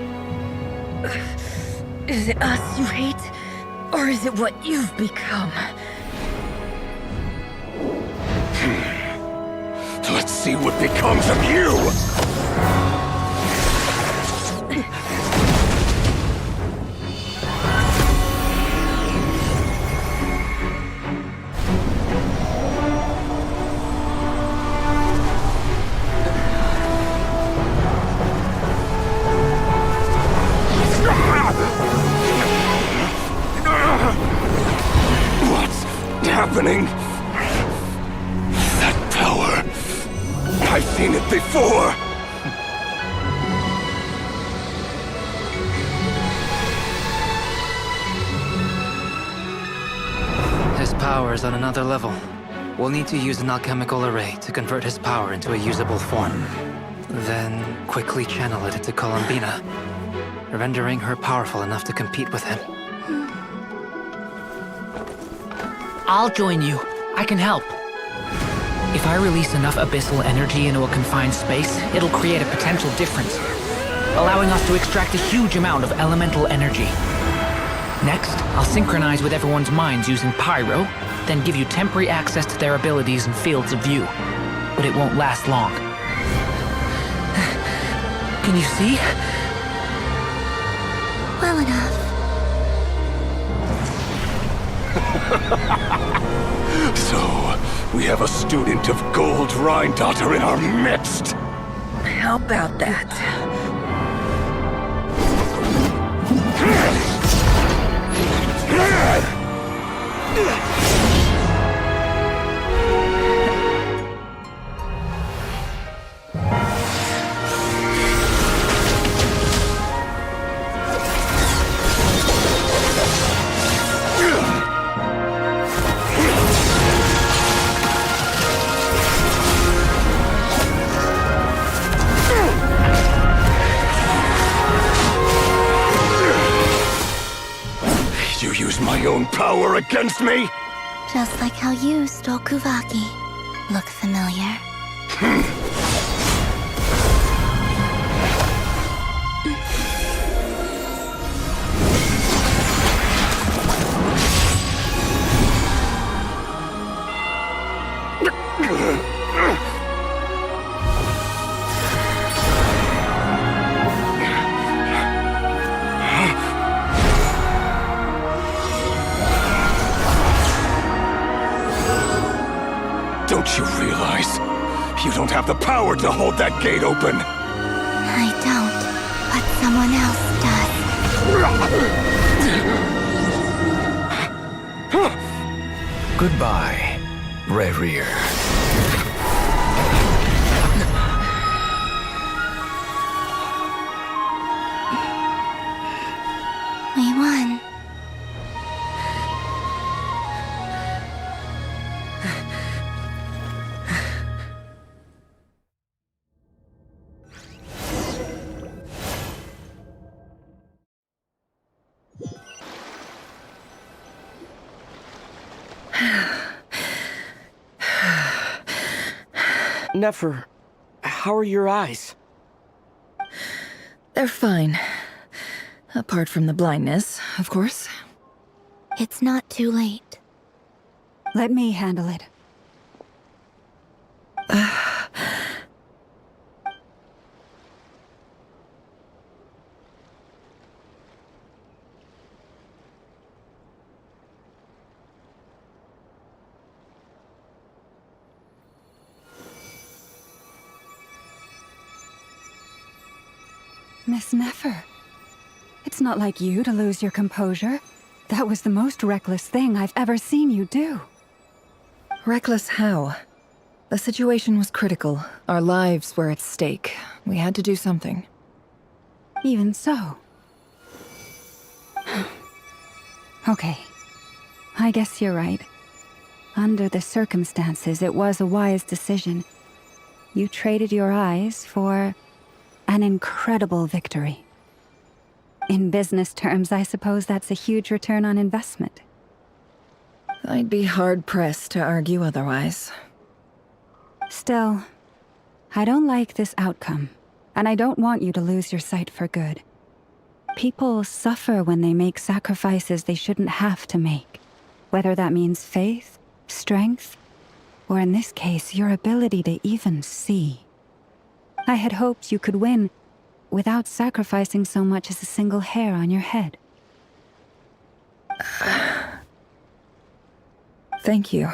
Is it us you hate? Or is it what you've become? Let's see what becomes of you! What's happening? That power. I've seen it before. power's on another level. We'll need to use an alchemical array to convert his power into a usable form. Then quickly channel it into Columbina, rendering her powerful enough to compete with him. I'll join you. I can help. If I release enough abyssal energy into a confined space, it'll create a potential difference, allowing us to extract a huge amount of elemental energy. Next, I'll synchronize with everyone's minds using Pyro, then give you temporary access to their abilities and fields of view. But it won't last long. Can you see? Well enough. So, we have a student of Gold Rhine-Daughter in our midst! How about that? You use my own power against me? Just like how you stole Kuvaki. Look familiar? Don't you realize? You don't have the power to hold that gate open! I don't, but someone else does. Goodbye, Reverie. We won. Nefer, how are your eyes? They're fine. Apart from the blindness, of course. It's not too late. Let me handle it. Miss Nefer, it's not like you to lose your composure. That was the most reckless thing I've ever seen you do. Reckless how? The situation was critical. Our lives were at stake. We had to do something. Even so. Okay. I guess you're right. Under the circumstances, it was a wise decision. You traded your eyes for an incredible victory. In business terms, I suppose that's a huge return on investment. I'd be hard-pressed to argue otherwise. Still, I don't like this outcome, and I don't want you to lose your sight for good. People suffer when they make sacrifices they shouldn't have to make, whether that means faith, strength, or in this case, your ability to even see. I had hoped you could win without sacrificing so much as a single hair on your head. Thank you.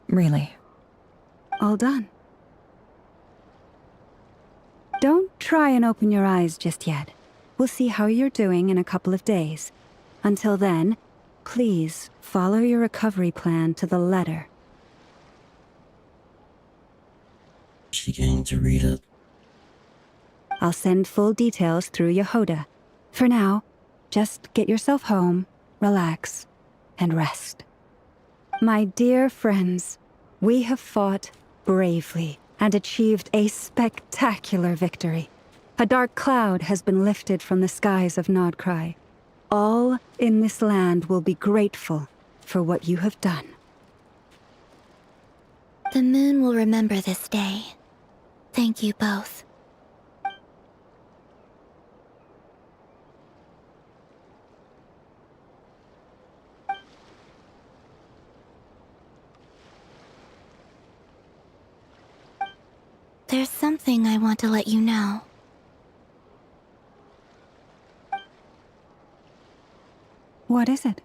Really. All done. Don't try and open your eyes just yet. We'll see how you're doing in a couple of days. Until then, please follow your recovery plan to the letter. She going to read it? I'll send full details through Yehoda. For now, just get yourself home, relax, and rest. My dear friends, we have fought bravely and achieved a spectacular victory. A dark cloud has been lifted from the skies of Nodcry. All in this land will be grateful for what you have done. The moon will remember this day. Thank you both. There's something I want to let you know. What is it?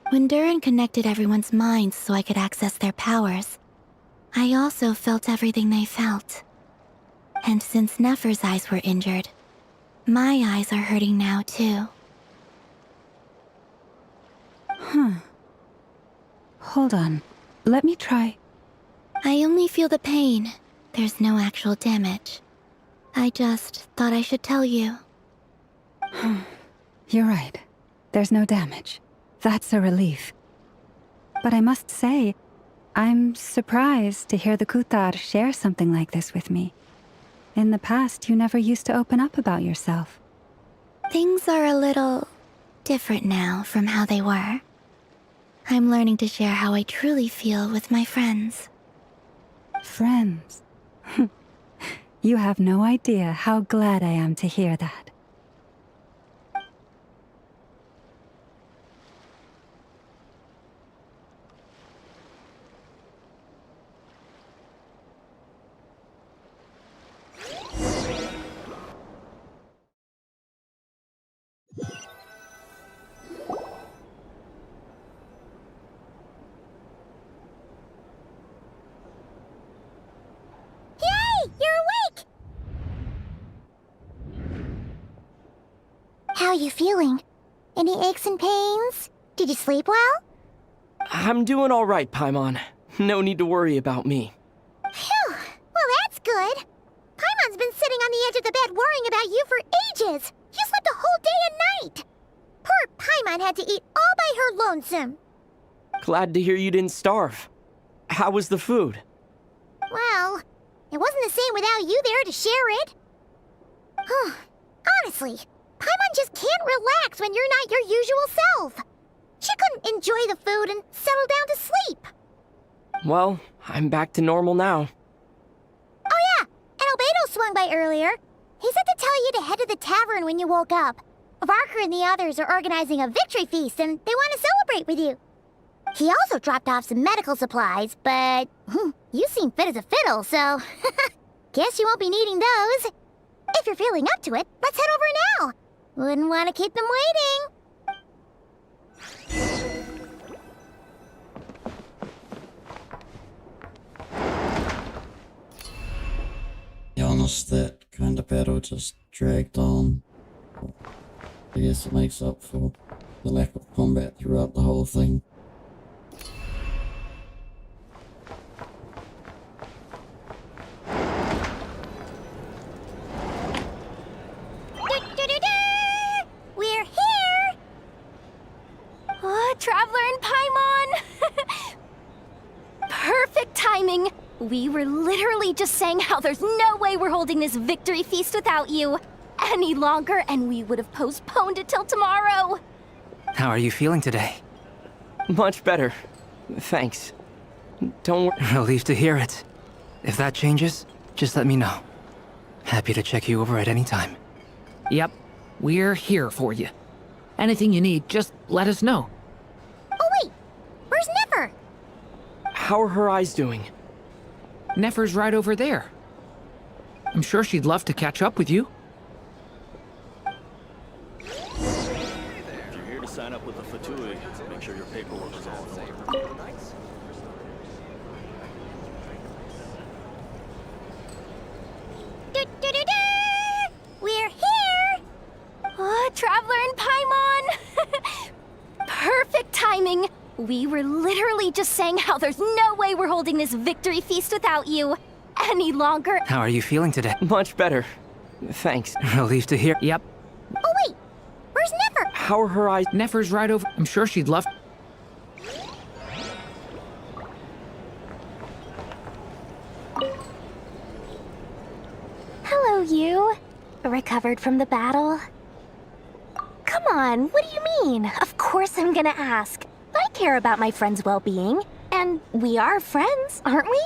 When Durin connected everyone's minds so I could access their powers, I also felt everything they felt. And since Nefer's eyes were injured, my eyes are hurting now too. Huh. Hold on. Let me try. I only feel the pain. There's no actual damage. I just thought I should tell you. You're right. There's no damage. That's a relief. But I must say, I'm surprised to hear the Kutar share something like this with me. In the past, you never used to open up about yourself. Things are a little different now from how they were. I'm learning to share how I truly feel with my friends. Friends? You have no idea how glad I am to hear that. How are you feeling? Any aches and pains? Did you sleep well? I'm doing all right, Paimon. No need to worry about me. Phew! Well, that's good. Paimon's been sitting on the edge of the bed worrying about you for ages. You slept a whole day and night. Poor Paimon had to eat all by her lonesome. Glad to hear you didn't starve. How was the food? Well, it wasn't the same without you there to share it. Honestly, Paimon just can't relax when you're not your usual self. She couldn't enjoy the food and settle down to sleep. Well, I'm back to normal now. Oh yeah, and Albedo swung by earlier. He said to tell you to head to the tavern when you woke up. Varker and the others are organizing a victory feast and they want to celebrate with you. He also dropped off some medical supplies, but you seem fit as a fiddle, so guess you won't be needing those. If you're feeling up to it, let's head over now. Wouldn't want to keep them waiting. Be honest, that kind of battle just dragged on. I guess it makes up for the lack of combat throughout the whole thing. We're here! Oh, Traveler and Paimon! Perfect timing! We were literally just saying how there's no way we're holding this victory feast without you any longer, and we would have postponed it till tomorrow. How are you feeling today? Much better. Thanks. Don't worry. Relieved to hear it. If that changes, just let me know. Happy to check you over at any time. Yep, we're here for you. Anything you need, just let us know. Oh wait, where's Nefer? How are her eyes doing? Nefer's right over there. I'm sure she'd love to catch up with you. If you're here to sign up with the Fatui, make sure your paperwork is all in order. We're here! Oh, Traveler and Paimon! Perfect timing! We were literally just saying how there's no way we're holding this victory feast without you any longer. How are you feeling today? Much better. Thanks. Relieved to hear. Yep. Oh wait, where's Nefer? How are her eyes? Nefer's right over. I'm sure she'd love. Recovered from the battle? Come on, what do you mean? Of course I'm gonna ask. I care about my friend's well-being. And we are friends, aren't we?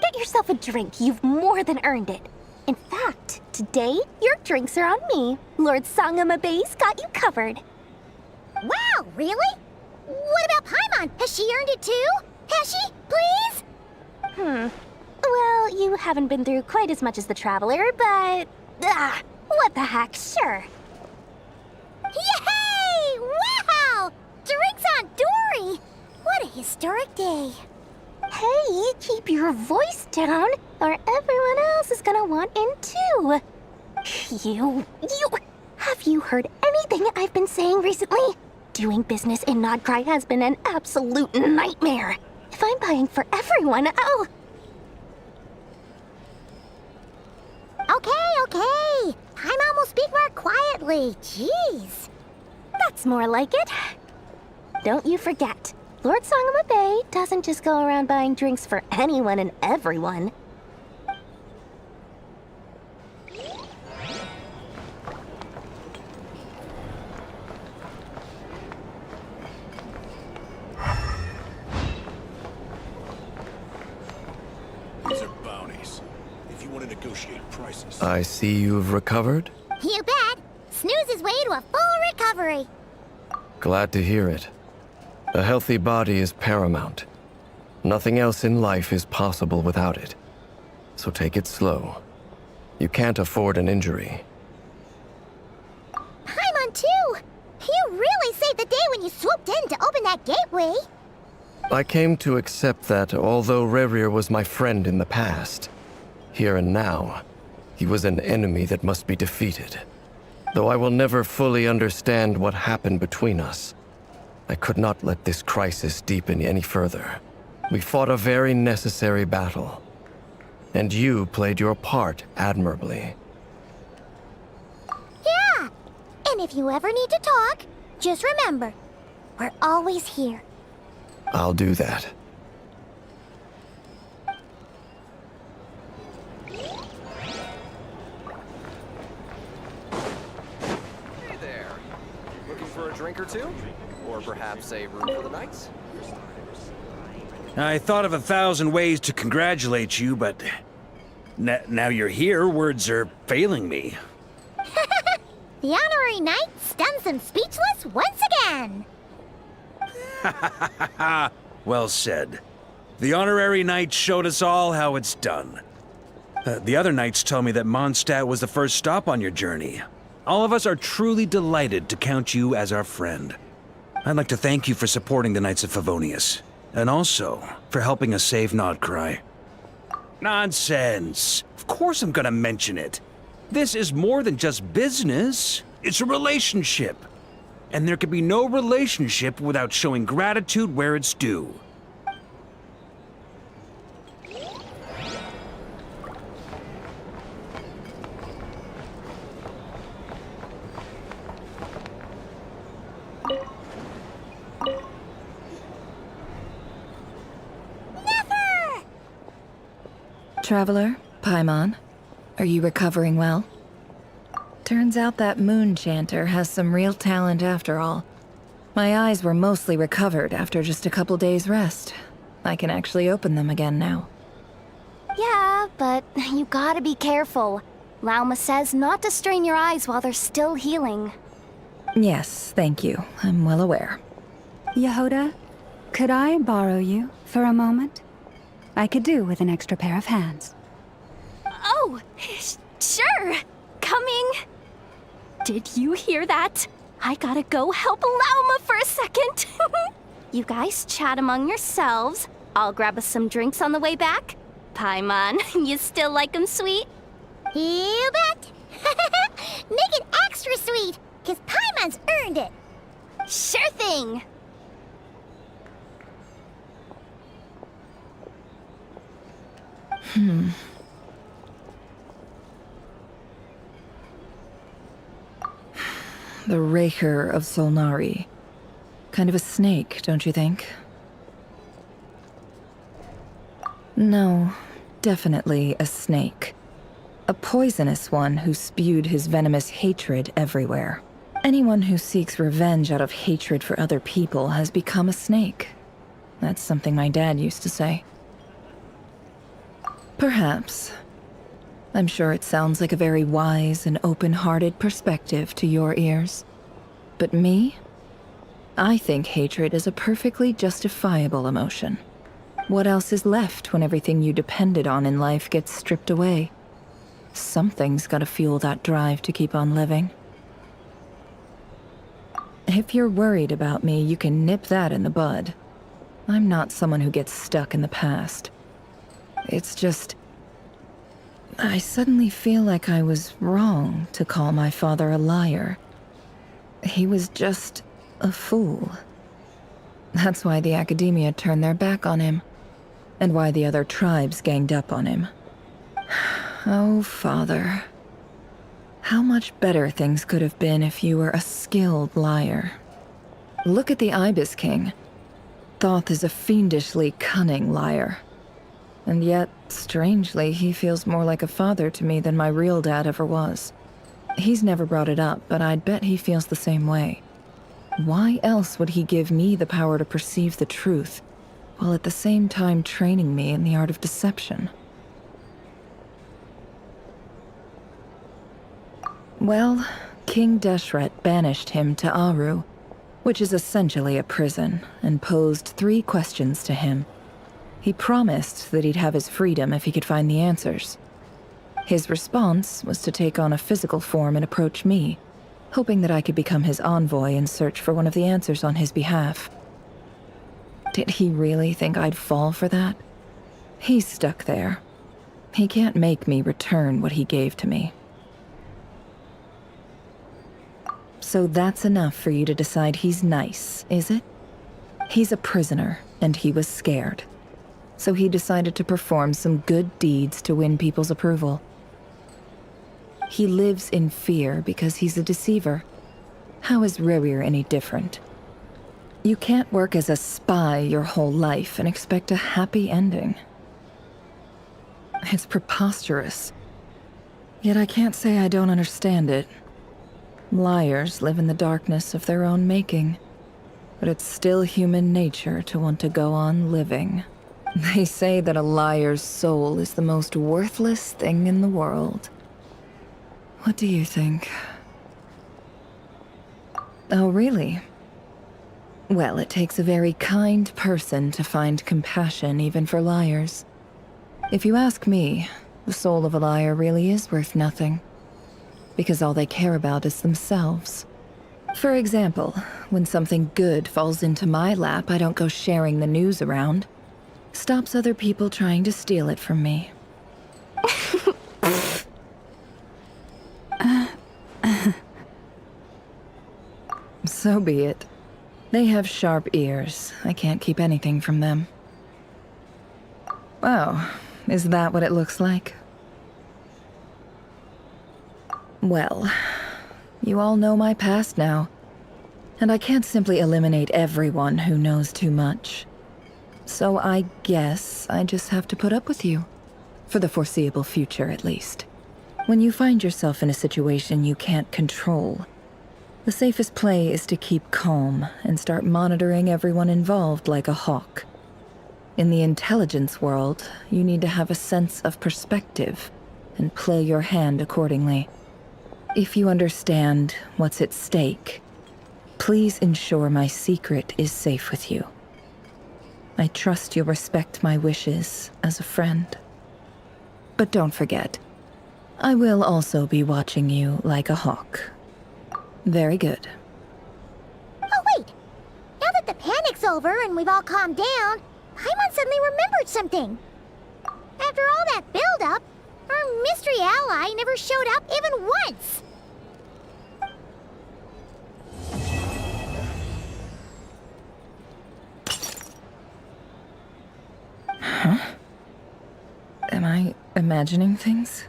Get yourself a drink. You've more than earned it. In fact, today, your drinks are on me. Lord Sangamabe's got you covered. Wow, really? What about Paimon? Has she earned it too? Has she? Please? Well, you haven't been through quite as much as the Traveler, but... what the heck, sure. Yay! Wow! Drinks on Dory! What a historic day. Hey, keep your voice down, or everyone else is gonna want in too. Have you heard anything I've been saying recently? Doing business in Nodcry has been an absolute nightmare. If I'm buying for everyone, oh... Okay. Paimon will speak more quietly. Jeez. That's more like it. Don't you forget, Lord Sangamabe doesn't just go around buying drinks for anyone and everyone. These are bounties. If you want to negotiate prices. I see you've recovered. You bet. Snooze his way to a full recovery. Glad to hear it. A healthy body is paramount. Nothing else in life is possible without it. So take it slow. You can't afford an injury. Paimon too! You really saved the day when you swooped in to open that gateway. I came to accept that although Rerir was my friend in the past, here and now, he was an enemy that must be defeated. Though I will never fully understand what happened between us, I could not let this crisis deepen any further. We fought a very necessary battle, and you played your part admirably. Yeah! And if you ever need to talk, just remember, we're always here. I'll do that. Hey there. Looking for a drink or two? Or perhaps a room for the night? I thought of 1,000 ways to congratulate you, but now you're here, words are failing me. The honorary knight stuns them speechless once again. Well said. The honorary knight showed us all how it's done. The other knights tell me that Mondstadt was the first stop on your journey. All of us are truly delighted to count you as our friend. I'd like to thank you for supporting the Knights of Favonius, and also for helping us save Nodcry. Nonsense! Of course I'm gonna mention it. This is more than just business. It's a relationship. And there can be no relationship without showing gratitude where it's due. Traveler, Paimon, are you recovering well? Turns out that moon chanter has some real talent after all. My eyes were mostly recovered after just a couple days' rest. I can actually open them again now. Yeah, but you gotta be careful. Lauma says not to strain your eyes while they're still healing. Yes, thank you. I'm well aware. Yehoda, could I borrow you for a moment? I could do with an extra pair of hands. Oh, sure. Coming. Did you hear that? I gotta go help Lauma for a second. You guys chat among yourselves. I'll grab us some drinks on the way back. Paimon, you still like 'em sweet? You bet. Make it extra sweet, 'cause Paimon's earned it. Sure thing. The Raker of Solnari. Kind of a snake, don't you think? No, definitely a snake. A poisonous one who spewed his venomous hatred everywhere. Anyone who seeks revenge out of hatred for other people has become a snake. That's something my dad used to say. Perhaps. I'm sure it sounds like a very wise and open-hearted perspective to your ears. But me? I think hatred is a perfectly justifiable emotion. What else is left when everything you depended on in life gets stripped away? Something's gotta fuel that drive to keep on living. If you're worried about me, you can nip that in the bud. I'm not someone who gets stuck in the past. It's just... I suddenly feel like I was wrong to call my father a liar. He was just a fool. That's why the Academia turned their back on him, and why the other tribes ganged up on him. Oh, Father. How much better things could have been if you were a skilled liar. Look at the Ibis King. Thoth is a fiendishly cunning liar. And yet, strangely, he feels more like a father to me than my real dad ever was. He's never brought it up, but I'd bet he feels the same way. Why else would he give me the power to perceive the truth, while at the same time training me in the art of deception? Well, King Deshret banished him to Aru, which is essentially a prison, and posed 3 questions to him. He promised that he'd have his freedom if he could find the answers. His response was to take on a physical form and approach me, hoping that I could become his envoy and search for one of the answers on his behalf. Did he really think I'd fall for that? He's stuck there. He can't make me return what he gave to me. So that's enough for you to decide he's nice, is it? He's a prisoner, and he was scared. So he decided to perform some good deeds to win people's approval. He lives in fear because he's a deceiver. How is Rerir any different? You can't work as a spy your whole life and expect a happy ending. It's preposterous. Yet I can't say I don't understand it. Liars live in the darkness of their own making, but it's still human nature to want to go on living. They say that a liar's soul is the most worthless thing in the world. What do you think? Oh, really? Well, it takes a very kind person to find compassion even for liars. If you ask me, the soul of a liar really is worth nothing. Because all they care about is themselves. For example, when something good falls into my lap, I don't go sharing the news around. Stops other people trying to steal it from me. So be it. They have sharp ears. I can't keep anything from them. Oh, is that what it looks like? Well, you all know my past now, and I can't simply eliminate everyone who knows too much. So I guess I just have to put up with you. For the foreseeable future, at least. When you find yourself in a situation you can't control, the safest play is to keep calm and start monitoring everyone involved like a hawk. In the intelligence world, you need to have a sense of perspective and play your hand accordingly. If you understand what's at stake, please ensure my secret is safe with you. I trust you'll respect my wishes as a friend. But don't forget, I will also be watching you like a hawk. Very good. Oh, wait! Now that the panic's over and we've all calmed down, Paimon suddenly remembered something. After all that build-up, our mystery ally never showed up even once. Huh? Am I imagining things?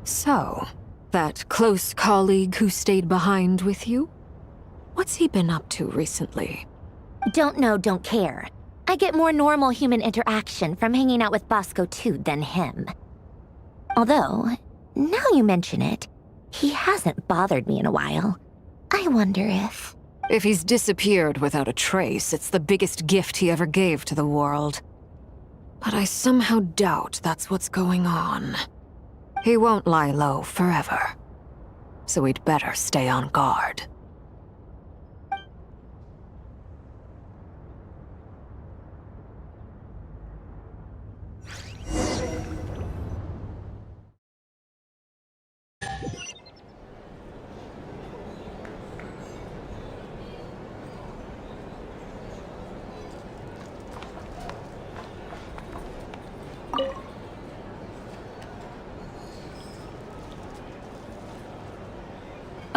So, that close colleague who stayed behind with you? What's he been up to recently? Don't know, don't care. I get more normal human interaction from hanging out with Bosco 2 than him. Although, now you mention it, he hasn't bothered me in a while. I wonder if... If he's disappeared without a trace, it's the biggest gift he ever gave to the world. But I somehow doubt that's what's going on. He won't lie low forever. So we'd better stay on guard.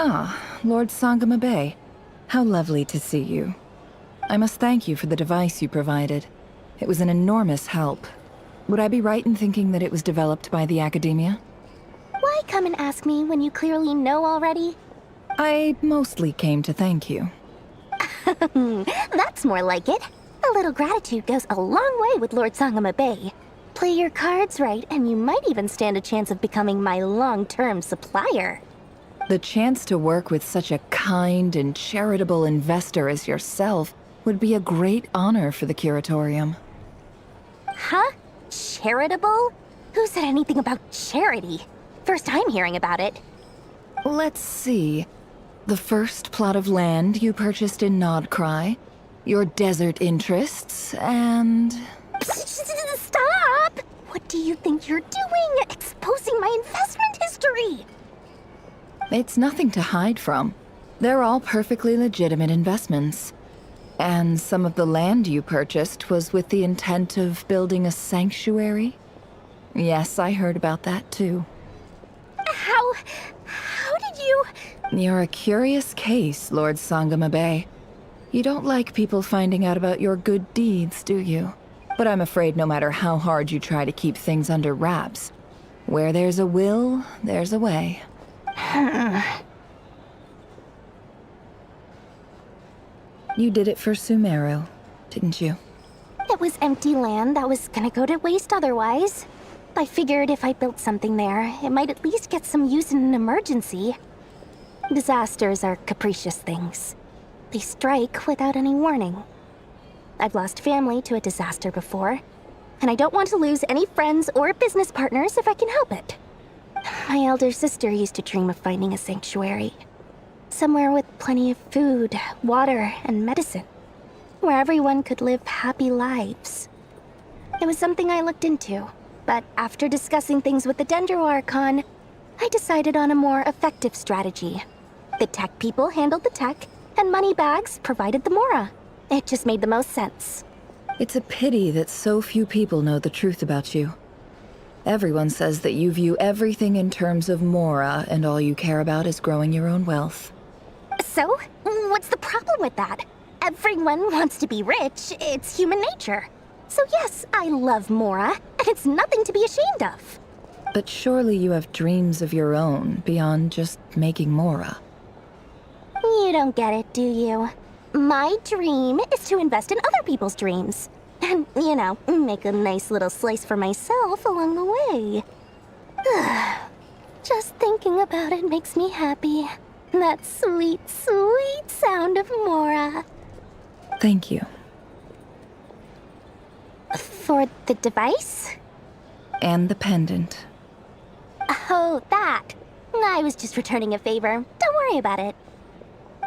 Ah, Lord Sangama Bay. How lovely to see you. I must thank you for the device you provided. It was an enormous help. Would I be right in thinking that it was developed by the Academia? Why come and ask me when you clearly know already? I mostly came to thank you. That's more like it. A little gratitude goes a long way with Lord Sangama Bay. Play your cards right, and you might even stand a chance of becoming my long-term supplier. The chance to work with such a kind and charitable investor as yourself would be a great honor for the Curatorium. Huh? Charitable? Who said anything about charity? First time hearing about it. Let's see. The first plot of land you purchased in Nodcry, your desert interests, and... Stop! What do you think you're doing? Exposing my investment history! It's nothing to hide from. They're all perfectly legitimate investments. And some of the land you purchased was with the intent of building a sanctuary? Yes, I heard about that too. How did you... You're a curious case, Lord Sangama Bay. You don't like people finding out about your good deeds, do you? But I'm afraid no matter how hard you try to keep things under wraps, where there's a will, there's a way. You did it for Sumeru, didn't you? It was empty land that was gonna go to waste otherwise. I figured if I built something there, it might at least get some use in an emergency. Disasters are capricious things. They strike without any warning. I've lost family to a disaster before, and I don't want to lose any friends or business partners if I can help it. My elder sister used to dream of finding a sanctuary. Somewhere with plenty of food, water, and medicine. Where everyone could live happy lives. It was something I looked into, but after discussing things with the Dendro Archon, I decided on a more effective strategy. The tech people handled the tech, and Moneybags provided the Mora. It just made the most sense. It's a pity that so few people know the truth about you. Everyone says that you view everything in terms of Mora, and all you care about is growing your own wealth. So, what's the problem with that? Everyone wants to be rich. It's human nature. So yes, I love Mora, and it's nothing to be ashamed of. But surely you have dreams of your own, beyond just making Mora. You don't get it, do you? My dream is to invest in other people's dreams. And, you know, make a nice little slice for myself along the way. Just thinking about it makes me happy. That sweet, sweet sound of Mora. Thank you. For the device? And the pendant. Oh, that. I was just returning a favor. Don't worry about it.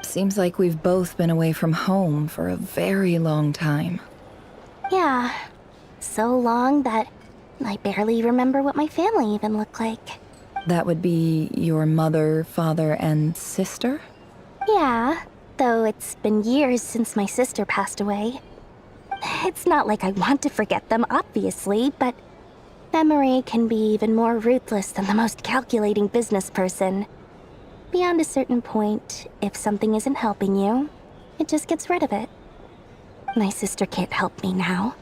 Seems like we've both been away from home for a very long time. Yeah. So long that I barely remember what my family even looked like. That would be your mother, father, and sister? Yeah, though it's been years since my sister passed away. It's not like I want to forget them, obviously, but memory can be even more ruthless than the most calculating business person. Beyond a certain point, if something isn't helping you, it just gets rid of it. My sister can't help me now.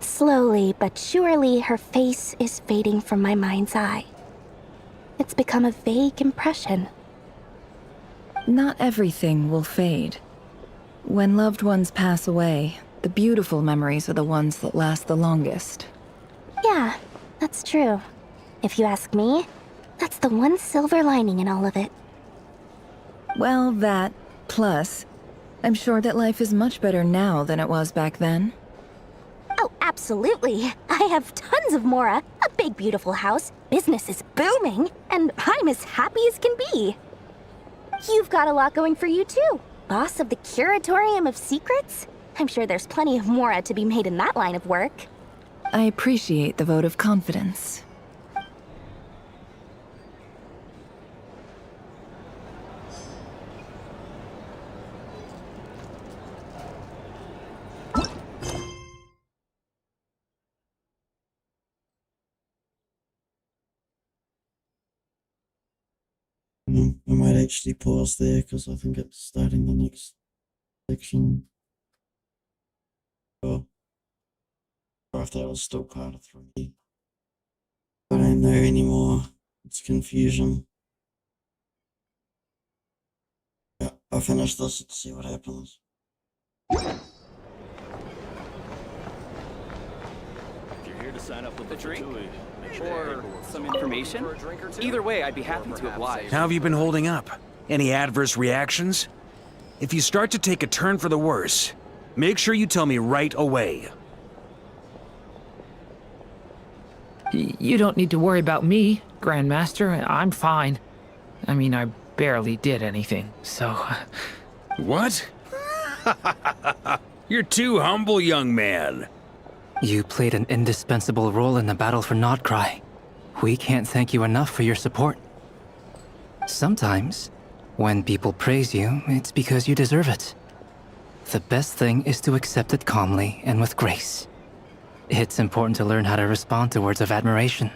Slowly but surely, her face is fading from my mind's eye. It's become a vague impression. Not everything will fade. When loved ones pass away, the beautiful memories are the ones that last the longest. Yeah, that's true. If you ask me, that's the one silver lining in all of it. Well, that, plus, I'm sure that life is much better now than it was back then. Oh, absolutely. I have tons of Mora, a big beautiful house, business is booming, and I'm as happy as can be. You've got a lot going for you too. Boss of the Curatorium of Secrets? I'm sure there's plenty of Mora to be made in that line of work. I appreciate the vote of confidence. I might actually pause there because I think it's starting the next section. Or if that was still part of 3. I don't know anymore. It's confusion. Yeah, I'll finish this and see what happens. If you're here to sign up with the drink or some information, either way, I'd be happy to oblige. How have you been holding up? Any adverse reactions? If you start to take a turn for the worse, make sure you tell me right away. You don't need to worry about me, Grandmaster. I'm fine. I mean, I barely did anything, so... What? You're too humble, young man. You played an indispensable role in the battle for Nodcry. We can't thank you enough for your support. Sometimes, when people praise you, it's because you deserve it. The best thing is to accept it calmly and with grace. It's important to learn how to respond to words of admiration.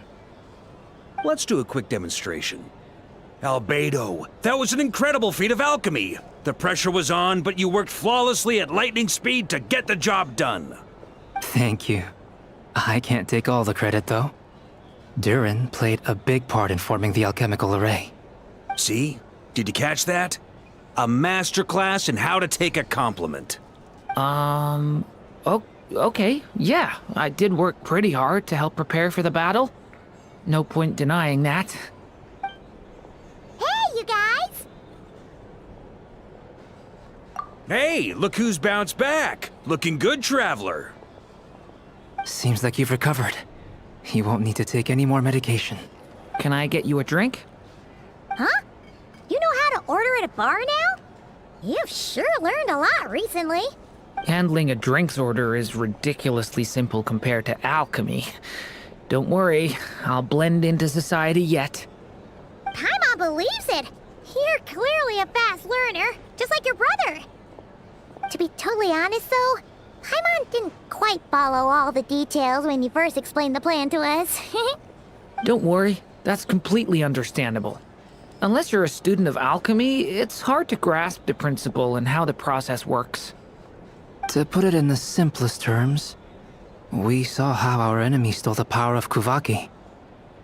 Let's do a quick demonstration. Albedo, that was an incredible feat of alchemy. The pressure was on, but you worked flawlessly at lightning speed to get the job done. Thank you. I can't take all the credit, though. Durin played a big part in forming the alchemical array. See? Did you catch that? A masterclass in how to take a compliment. Okay, yeah. I did work pretty hard to help prepare for the battle. No point denying that. Hey, you guys! Hey, look who's bounced back. Looking good, Traveler. Seems like you've recovered. You won't need to take any more medication. Can I get you a drink? Huh? You know how to order at a bar now? You've sure learned a lot recently. Handling a drinks order is ridiculously simple compared to alchemy. Don't worry, I'll blend into society yet. Paimon believes it. You're clearly a fast learner, just like your brother. To be totally honest, though, Paimon didn't quite follow all the details when you first explained the plan to us. Don't worry, that's completely understandable. Unless you're a student of alchemy, it's hard to grasp the principle and how the process works. To put it in the simplest terms, we saw how our enemy stole the power of Kuvaki.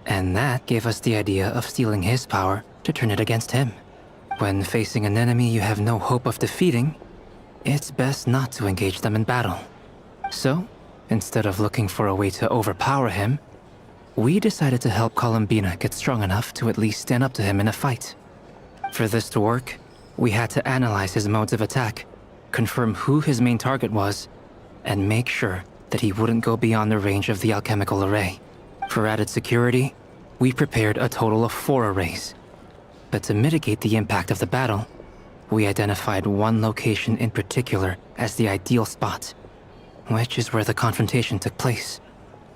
And that gave us the idea of stealing his power to turn it against him. When facing an enemy you have no hope of defeating, it's best not to engage them in battle. So, instead of looking for a way to overpower him, we decided to help Columbina get strong enough to at least stand up to him in a fight. For this to work, we had to analyze his modes of attack, confirm who his main target was, and make sure that he wouldn't go beyond the range of the alchemical array. For added security, we prepared a total of 4 arrays. But to mitigate the impact of the battle, we identified one location in particular as the ideal spot, which is where the confrontation took place.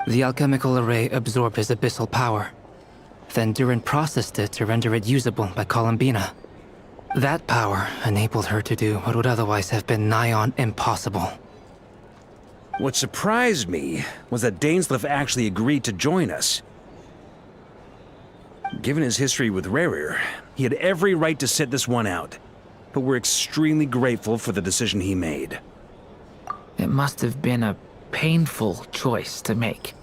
The alchemical array absorbed his abyssal power. Then Durin processed it to render it usable by Columbina. That power enabled her to do what would otherwise have been nigh on impossible. What surprised me was that Dainsleif actually agreed to join us. Given his history with Rerir, he had every right to sit this one out, but we're extremely grateful for the decision he made. It must have been a painful choice to make.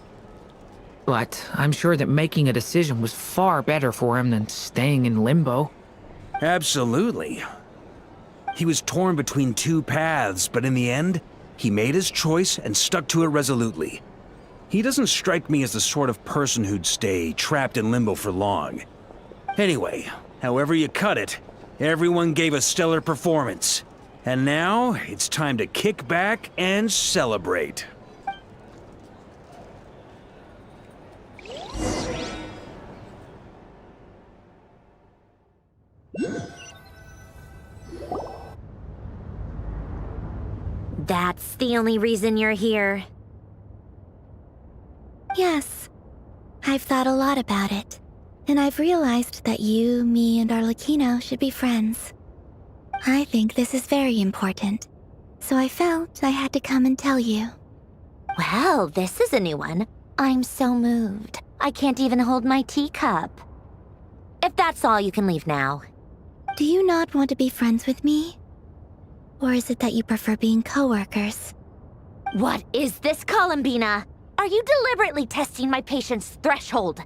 But I'm sure that making a decision was far better for him than staying in limbo. Absolutely. He was torn between two paths, but in the end, he made his choice and stuck to it resolutely. He doesn't strike me as the sort of person who'd stay trapped in limbo for long. Anyway, however you cut it, everyone gave a stellar performance. And now, it's time to kick back and celebrate. That's the only reason you're here. Yes. I've thought a lot about it. And I've realized that you, me, and Arlecchino should be friends. I think this is very important. So I felt I had to come and tell you. Well, this is a new one. I'm so moved. I can't even hold my teacup. If that's all, you can leave now. Do you not want to be friends with me? Or is it that you prefer being coworkers? What is this, Columbina? Are you deliberately testing my patience threshold?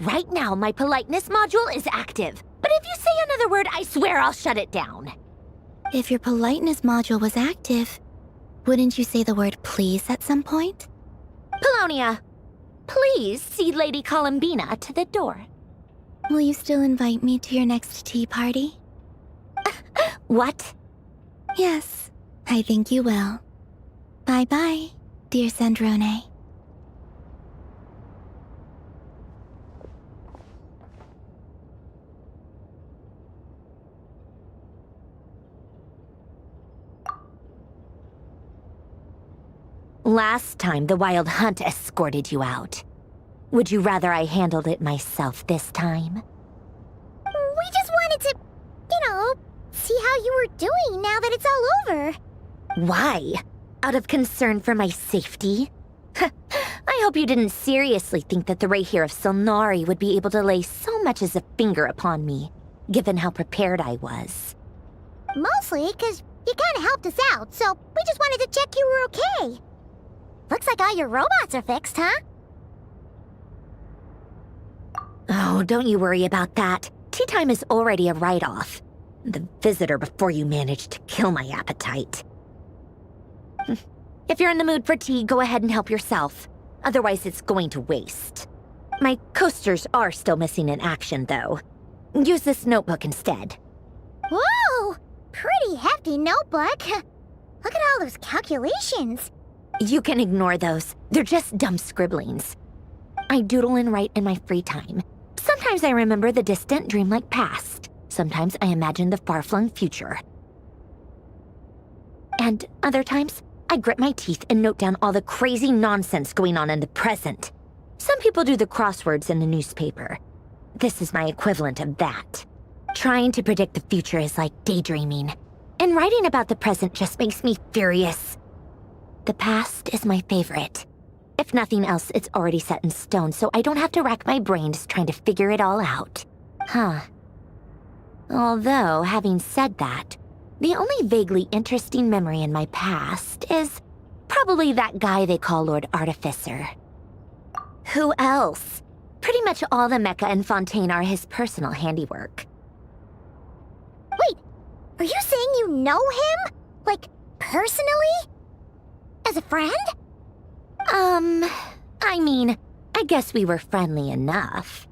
Right now, my politeness module is active. But if you say another word, I swear I'll shut it down. If your politeness module was active, wouldn't you say the word please at some point? Polonia, please see Lady Columbina to the door. Will you still invite me to your next tea party? What? Yes, I think you will. Bye-bye, dear Sandrone. Last time, the Wild Hunt escorted you out. Would you rather I handled it myself this time? We just wanted to, see how you were doing now that it's all over. Why? Out of concern for my safety? I hope you didn't seriously think that the Rayhir of Silnari would be able to lay so much as a finger upon me, given how prepared I was. Mostly because you kind of helped us out, so we just wanted to check you were okay. Looks like all your robots are fixed, huh? Oh, don't you worry about that. Tea time is already a write-off. The visitor before you managed to kill my appetite. If you're in the mood for tea, go ahead and help yourself. Otherwise, it's going to waste. My coasters are still missing in action, though. Use this notebook instead. Whoa! Pretty hefty notebook. Look at all those calculations. You can ignore those. They're just dumb scribblings. I doodle and write in my free time. Sometimes I remember the distant, dreamlike past. Sometimes I imagine the far-flung future. And other times, I grit my teeth and note down all the crazy nonsense going on in the present. Some people do the crosswords in the newspaper. This is my equivalent of that. Trying to predict the future is like daydreaming. And writing about the present just makes me furious. The past is my favorite. If nothing else, it's already set in stone, so I don't have to rack my brains trying to figure it all out. Huh. Although, having said that, the only vaguely interesting memory in my past is probably that guy they call Lord Artificer. Who else? Pretty much all the mecha in Fontaine are his personal handiwork. Wait, are you saying you know him? Like, personally? As a friend? I mean, I guess we were friendly enough.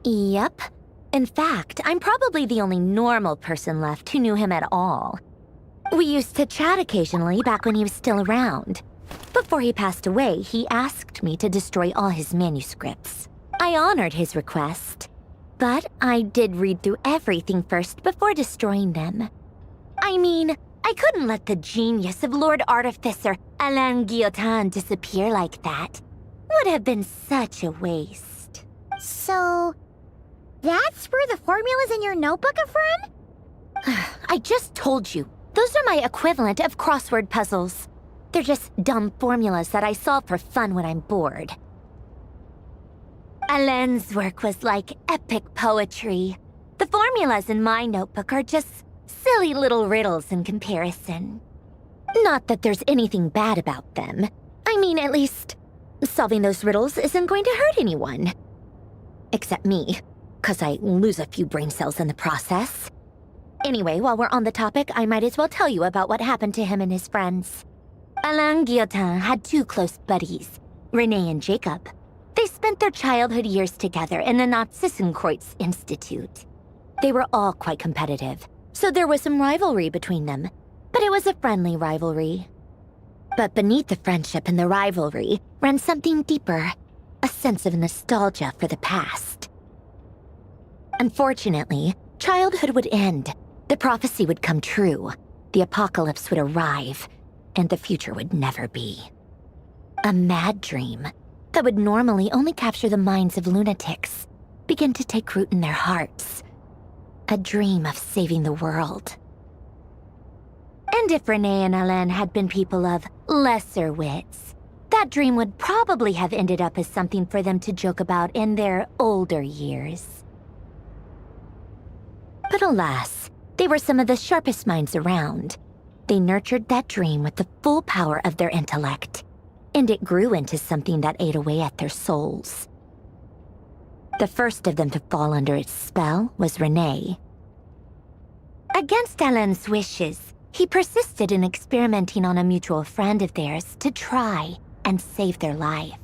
Yep. In fact, I'm probably the only normal person left who knew him at all. We used to chat occasionally back when he was still around. Before he passed away, he asked me to destroy all his manuscripts. I honored his request, but I did read through everything first before destroying them. I mean, I couldn't let the genius of Lord Artificer Alain Guillotin disappear like that. Would have been such a waste. So, that's where the formulas in your notebook are from? I just told you. Those are my equivalent of crossword puzzles. They're just dumb formulas that I solve for fun when I'm bored. Alain's work was like epic poetry. The formulas in my notebook are just silly little riddles in comparison. Not that there's anything bad about them. I mean, at least, solving those riddles isn't going to hurt anyone. Except me. 'cause I lose a few brain cells in the process. Anyway, while we're on the topic, I might as well tell you about what happened to him and his friends. Alain Guillotin had two close buddies, Renee and Jacob. They spent their childhood years together in the Narzissenkreuz Institute. They were all quite competitive, so there was some rivalry between them, but it was a friendly rivalry. But beneath the friendship and the rivalry ran something deeper, a sense of nostalgia for the past. Unfortunately, childhood would end, the prophecy would come true, the apocalypse would arrive, and the future would never be. A mad dream that would normally only capture the minds of lunatics began to take root in their hearts. A dream of saving the world. And if Renee and Alain had been people of lesser wits, that dream would probably have ended up as something for them to joke about in their older years. But alas, they were some of the sharpest minds around. They nurtured that dream with the full power of their intellect, and it grew into something that ate away at their souls. The first of them to fall under its spell was Renee. Against Alain's wishes, he persisted in experimenting on a mutual friend of theirs to try and save their life.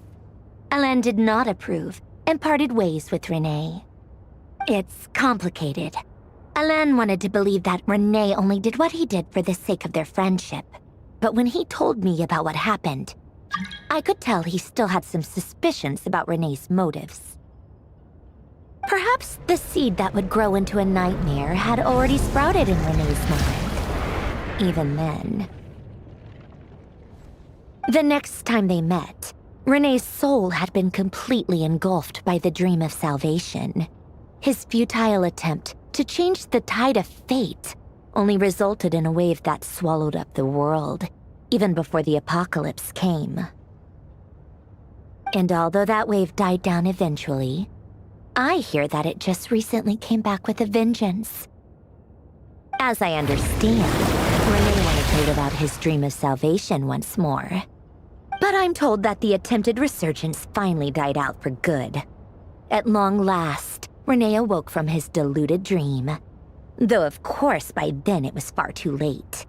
Alain did not approve and parted ways with Renee. It's complicated. Alain wanted to believe that Renee only did what he did for the sake of their friendship. But when he told me about what happened, I could tell he still had some suspicions about Renee's motives. Perhaps the seed that would grow into a nightmare had already sprouted in Renee's mind. Even then. The next time they met, Renee's soul had been completely engulfed by the dream of salvation. His futile attempt to change the tide of fate only resulted in a wave that swallowed up the world, even before the apocalypse came. And although that wave died down eventually, I hear that it just recently came back with a vengeance. As I understand, Renee wanted to live out his dream of salvation once more. But I'm told that the attempted resurgence finally died out for good. At long last, Renee awoke from his deluded dream. Though of course by then it was far too late.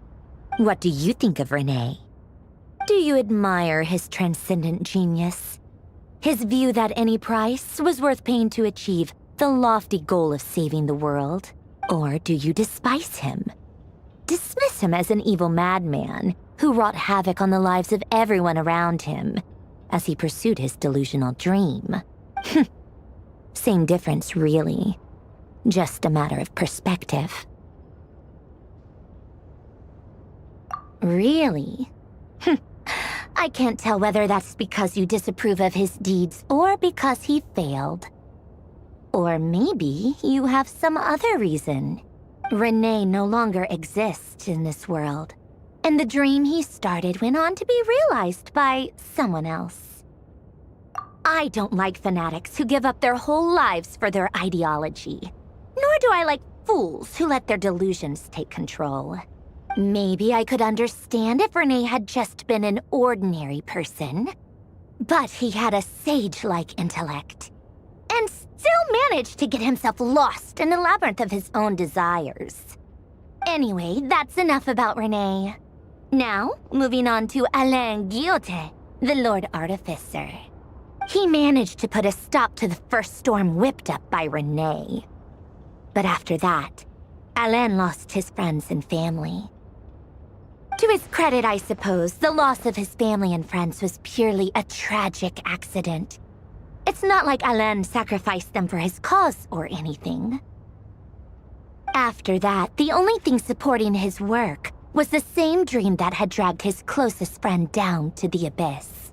What do you think of Renee? Do you admire his transcendent genius? His view that any price was worth paying to achieve the lofty goal of saving the world? Or do you despise him? Dismiss him as an evil madman who wrought havoc on the lives of everyone around him as he pursued his delusional dream? Same difference, really. Just a matter of perspective. Really? I can't tell whether that's because you disapprove of his deeds or because he failed. Or maybe you have some other reason. Renee no longer exists in this world, and the dream he started went on to be realized by someone else. I don't like fanatics who give up their whole lives for their ideology. Nor do I like fools who let their delusions take control. Maybe I could understand if Renee had just been an ordinary person. But he had a sage-like intellect, and still managed to get himself lost in the labyrinth of his own desires. Anyway, that's enough about Renee. Now, moving on to Alain Guillotin, the Lord Artificer. He managed to put a stop to the first storm whipped up by Renee. But after that, Alain lost his friends and family. To his credit, I suppose, the loss of his family and friends was purely a tragic accident. It's not like Alain sacrificed them for his cause or anything. After that, the only thing supporting his work was the same dream that had dragged his closest friend down to the abyss.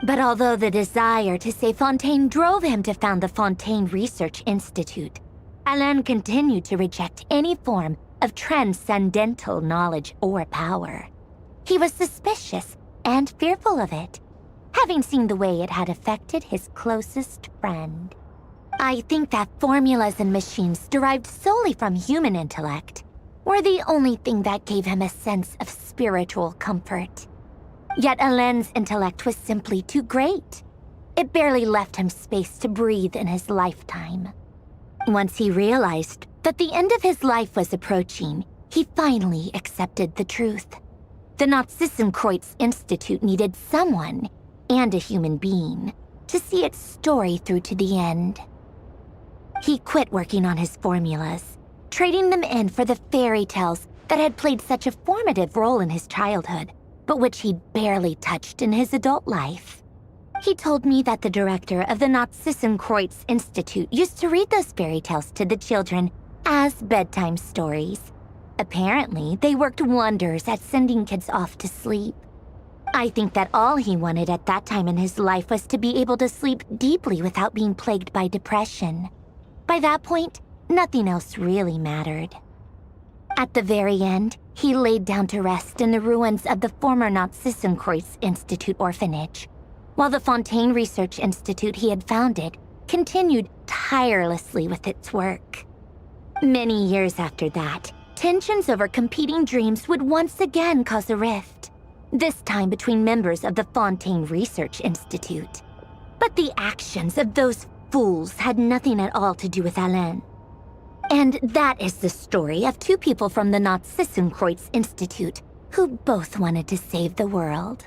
But although the desire to save Fontaine drove him to found the Fontaine Research Institute, Alain continued to reject any form of transcendental knowledge or power. He was suspicious and fearful of it, having seen the way it had affected his closest friend. I think that formulas and machines derived solely from human intellect were the only thing that gave him a sense of spiritual comfort. Yet Alain's intellect was simply too great. It barely left him space to breathe in his lifetime. Once he realized that the end of his life was approaching, he finally accepted the truth. The Nazissenkreuz Institute needed someone, and a human being, to see its story through to the end. He quit working on his formulas, trading them in for the fairy tales that had played such a formative role in his childhood, but which he'd barely touched in his adult life. He told me that the director of the Nazissenkreuz Institute used to read those fairy tales to the children as bedtime stories. Apparently, they worked wonders at sending kids off to sleep. I think that all he wanted at that time in his life was to be able to sleep deeply without being plagued by depression. By that point, nothing else really mattered. At the very end, he laid down to rest in the ruins of the former Nazissenkreuz Institute orphanage, while the Fontaine Research Institute he had founded continued tirelessly with its work. Many years after that, tensions over competing dreams would once again cause a rift, this time between members of the Fontaine Research Institute. But the actions of those fools had nothing at all to do with Alain. And that is the story of two people from the Nazissenkreuz Institute who both wanted to save the world.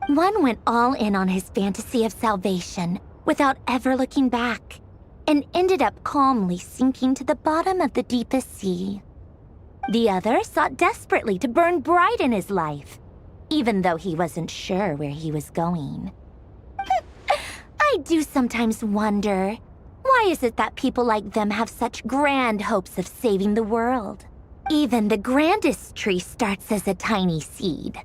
One went all in on his fantasy of salvation without ever looking back, and ended up calmly sinking to the bottom of the deepest sea. The other sought desperately to burn bright in his life, even though he wasn't sure where he was going. I do sometimes wonder, why is it that people like them have such grand hopes of saving the world? Even the grandest tree starts as a tiny seed.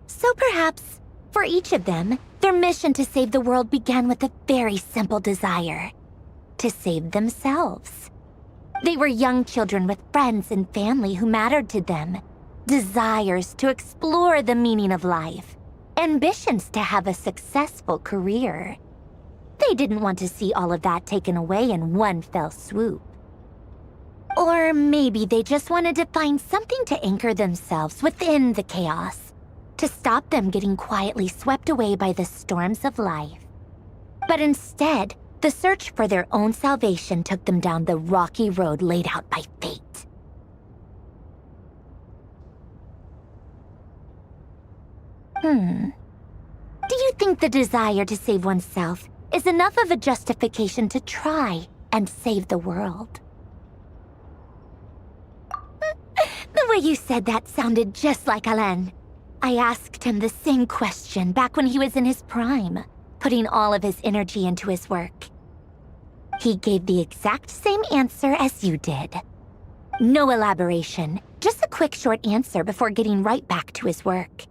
So perhaps, for each of them, their mission to save the world began with a very simple desire: to save themselves. They were young children with friends and family who mattered to them, desires to explore the meaning of life, ambitions to have a successful career. They didn't want to see all of that taken away in one fell swoop. Or maybe they just wanted to find something to anchor themselves within the chaos, to stop them getting quietly swept away by the storms of life. But instead, the search for their own salvation took them down the rocky road laid out by fate. Do you think the desire to save oneself is enough of a justification to try and save the world? The way you said that sounded just like Alain. I asked him the same question back when he was in his prime, putting all of his energy into his work. He gave the exact same answer as you did. No elaboration, just a quick short answer before getting right back to his work.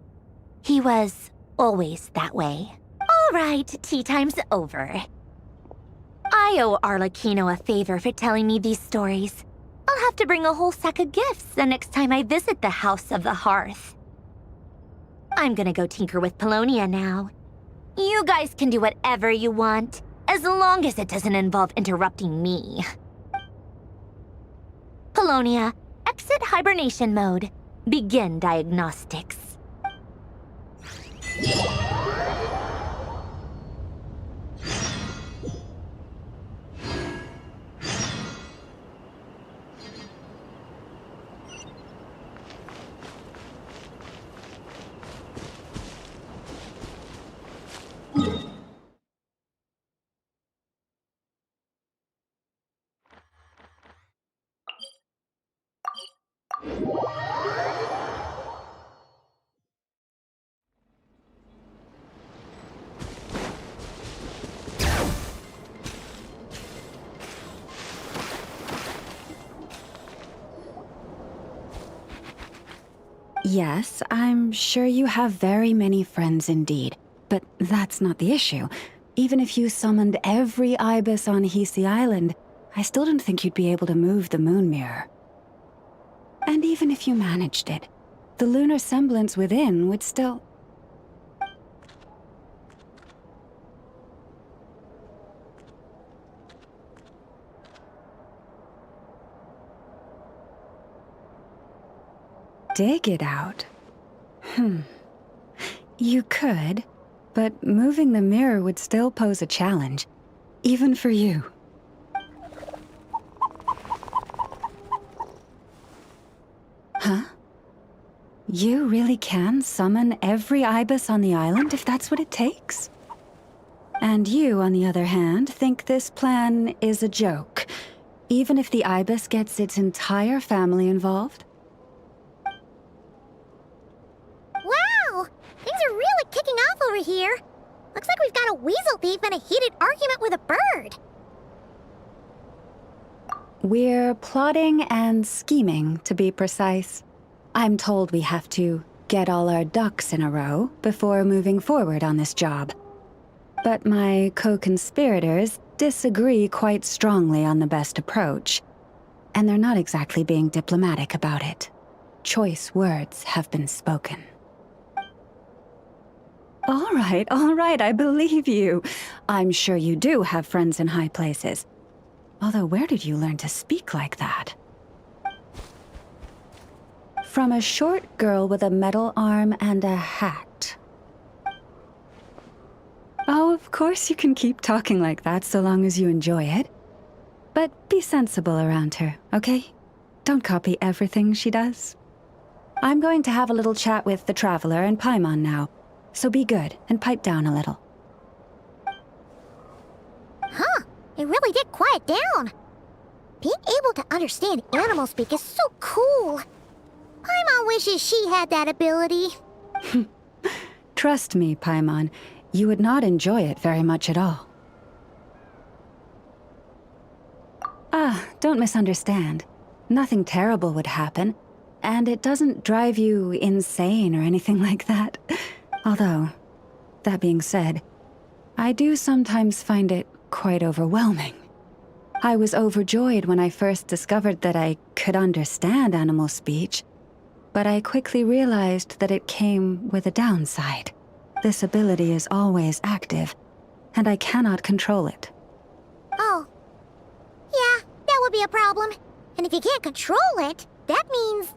He was always that way. All right, tea time's over. I owe Arlecchino a favor for telling me these stories. I'll have to bring a whole sack of gifts the next time I visit the House of the Hearth. I'm gonna go tinker with Polonia now. You guys can do whatever you want, as long as it doesn't involve interrupting me. Polonia, exit hibernation mode. Begin diagnostics. Yes, I'm sure you have very many friends indeed, but that's not the issue. Even if you summoned every ibis on Hisi Island, I still don't think you'd be able to move the moon mirror. And even if you managed it, the lunar semblance within would still... dig it out. You could, but moving the mirror would still pose a challenge, even for you. You really can summon every ibis on the island if that's what it takes? And you, on the other hand, think this plan is a joke, even if the ibis gets its entire family involved? Wow! Things are really kicking off over here. Looks like we've got a weasel thief and a heated argument with a bird. We're plotting and scheming, to be precise. I'm told we have to get all our ducks in a row before moving forward on this job. But my co-conspirators disagree quite strongly on the best approach, and they're not exactly being diplomatic about it. Choice words have been spoken. All right, I believe you. I'm sure you do have friends in high places. Although, where did you learn to speak like that? From a short girl with a metal arm and a hat. Oh, of course you can keep talking like that so long as you enjoy it. But be sensible around her, okay? Don't copy everything she does. I'm going to have a little chat with the Traveler and Paimon now, so be good and pipe down a little. Huh, it really did quiet down. Being able to understand animal speak is so cool. Paimon wishes she had that ability. Trust me, Paimon, you would not enjoy it very much at all. Don't misunderstand. Nothing terrible would happen, and it doesn't drive you insane or anything like that. Although, that being said, I do sometimes find it quite overwhelming. I was overjoyed when I first discovered that I could understand animal speech, but I quickly realized that it came with a downside. This ability is always active, and I cannot control it. Oh. Yeah, that would be a problem. And if you can't control it, that means...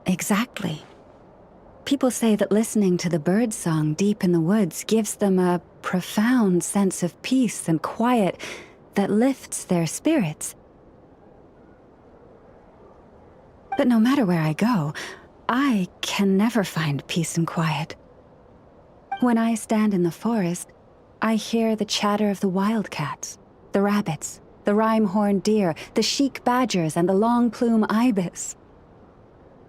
Exactly. People say that listening to the bird song deep in the woods gives them a profound sense of peace and quiet that lifts their spirits. But no matter where I go, I can never find peace and quiet. When I stand in the forest, I hear the chatter of the wildcats, the rabbits, the rhyme-horned deer, the chic badgers, and the long-plume ibis.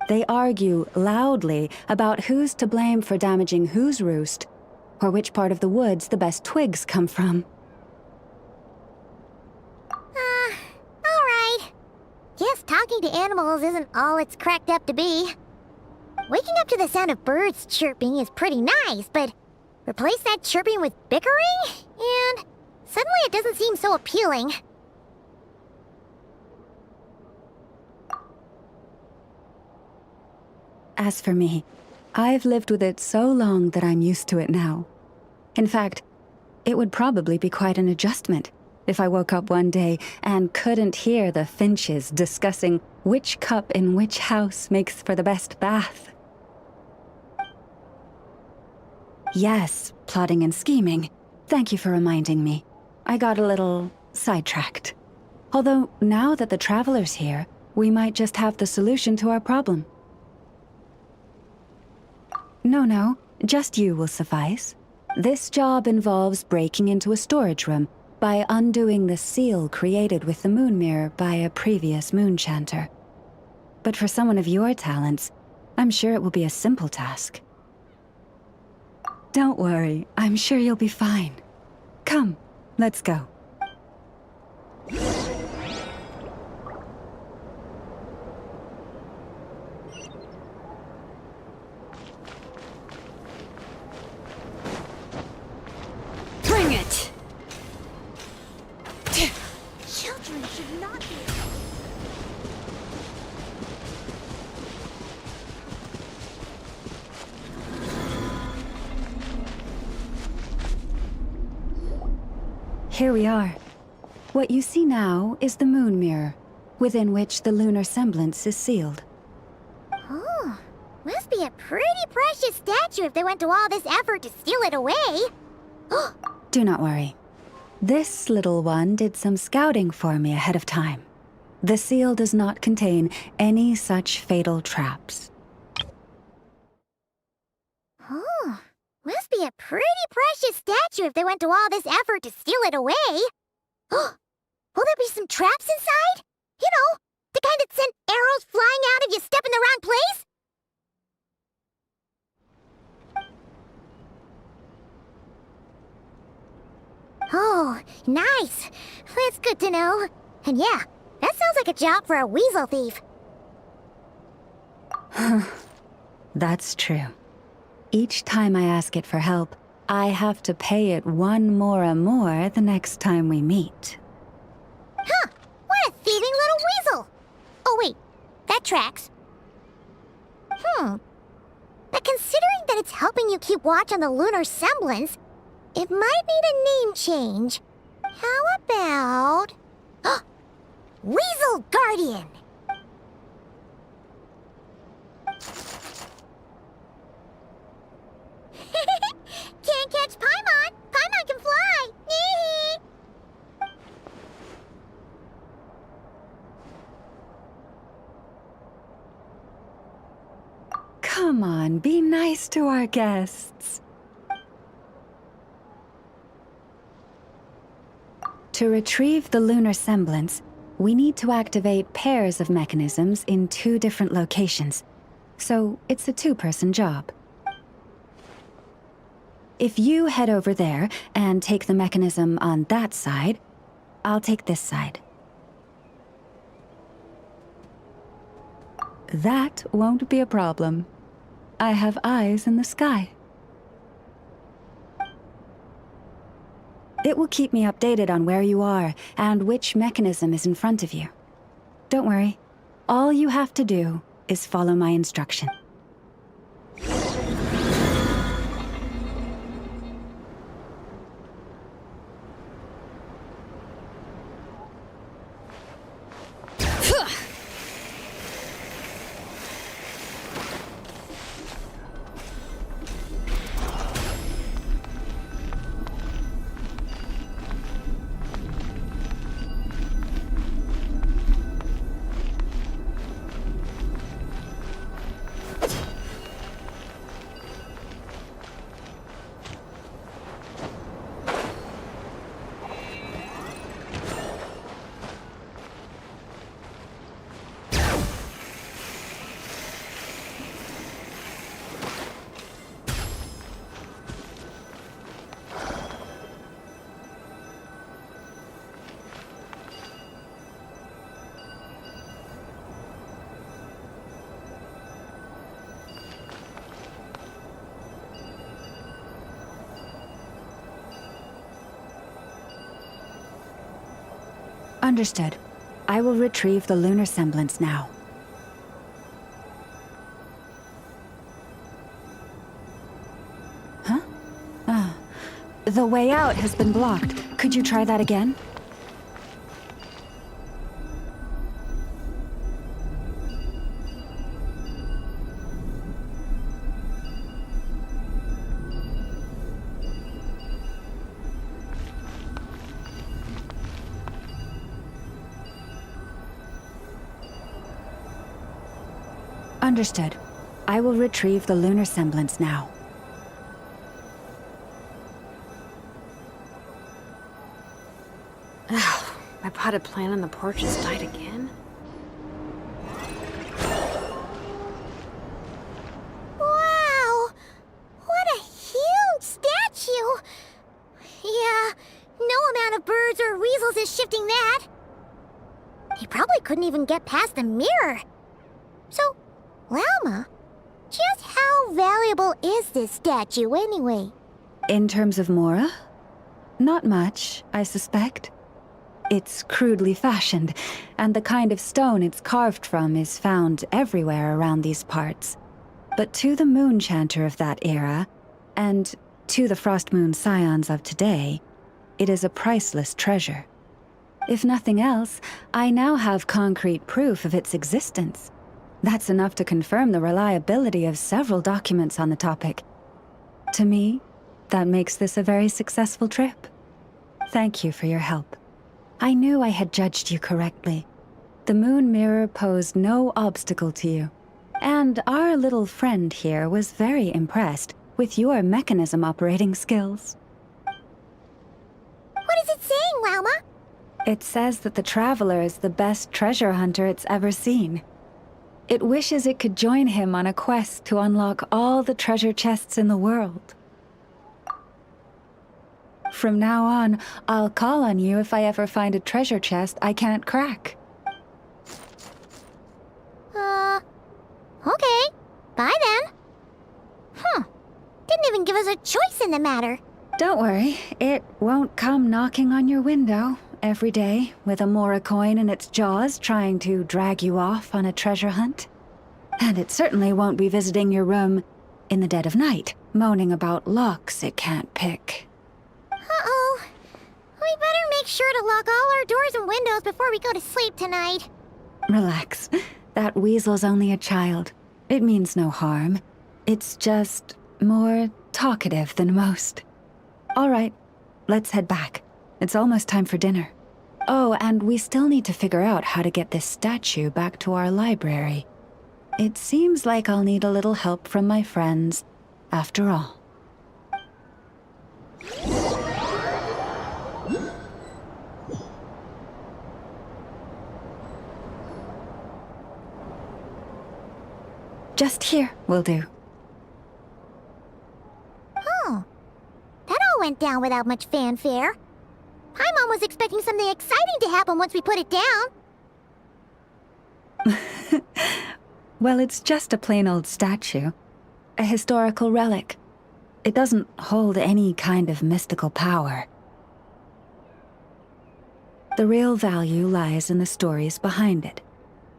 They argue loudly about who's to blame for damaging whose roost, or which part of the woods the best twigs come from. Alright. Guess talking to animals isn't all it's cracked up to be. Waking up to the sound of birds chirping is pretty nice, but replace that chirping with bickering, and suddenly it doesn't seem so appealing. As for me, I've lived with it so long that I'm used to it now. In fact, it would probably be quite an adjustment if I woke up one day and couldn't hear the finches discussing which cup in which house makes for the best bath. Yes, plotting and scheming. Thank you for reminding me. I got a little sidetracked. Although, now that the Traveler's here, we might just have the solution to our problem. No, just you will suffice. This job involves breaking into a storage room by undoing the seal created with the moon mirror by a previous moon chanter. But for someone of your talents, I'm sure it will be a simple task. Don't worry, I'm sure you'll be fine. Come, let's go. Bring it! Children should not be... Here we are. What you see now is the moon mirror, within which the lunar semblance is sealed. Oh, must be a pretty precious statue if they went to all this effort to steal it away. Do not worry. This little one did some scouting for me ahead of time. The seal does not contain any such fatal traps. Oh, must be a pretty precious statue if they went to all this effort to steal it away. Will there be some traps inside? You know, the kind that send arrows flying out if you step in the wrong place? Oh, nice. That's good to know. And yeah, that sounds like a job for a weasel thief. That's true. Each time I ask it for help, I have to pay it 1 mora more the next time we meet. Huh, what a thieving little weasel! Oh wait, that tracks. But considering that it's helping you keep watch on the lunar semblance, it might need a name change. How about... Weasel Guardian! Can't catch Paimon! Paimon can fly! Come on, be nice to our guests. To retrieve the lunar semblance, we need to activate pairs of mechanisms in 2 different locations. So it's a 2-person job. If you head over there and take the mechanism on that side, I'll take this side. That won't be a problem. I have eyes in the sky. It will keep me updated on where you are and which mechanism is in front of you. Don't worry. All you have to do is follow my instruction. Understood. I will retrieve the lunar semblance now. Huh? The way out has been blocked. Could you try that again? Understood. I will retrieve the lunar semblance now. Ugh, my potted plant on the porch has died again? Wow! What a huge statue! Yeah, no amount of birds or weasels is shifting that. He probably couldn't even get past the mirror. So, Lalma, just how valuable is this statue anyway? In terms of Mora? Not much, I suspect. It's crudely fashioned, and the kind of stone it's carved from is found everywhere around these parts. But to the moon chanter of that era, and to the Frost Moon scions of today, it is a priceless treasure. If nothing else, I now have concrete proof of its existence. That's enough to confirm the reliability of several documents on the topic. To me, that makes this a very successful trip. Thank you for your help. I knew I had judged you correctly. The moon mirror posed no obstacle to you. And our little friend here was very impressed with your mechanism operating skills. What is it saying, Lauma? It says that the Traveler is the best treasure hunter it's ever seen. It wishes it could join him on a quest to unlock all the treasure chests in the world. From now on, I'll call on you if I ever find a treasure chest I can't crack. Okay. Bye then. Didn't even give us a choice in the matter. Don't worry, it won't come knocking on your window every day with a Mora coin in its jaws trying to drag you off on a treasure hunt. And it certainly won't be visiting your room in the dead of night, moaning about locks it can't pick. Uh-oh. We better make sure to lock all our doors and windows before we go to sleep tonight. Relax. That weasel's only a child. It means no harm. It's just more talkative than most. All right, let's head back. It's almost time for dinner. Oh, and we still need to figure out how to get this statue back to our library. It seems like I'll need a little help from my friends, after all. Just here will do. Oh, that all went down without much fanfare. Paimon was expecting something exciting to happen once we put it down. Well, it's just a plain old statue. A historical relic. It doesn't hold any kind of mystical power. The real value lies in the stories behind it.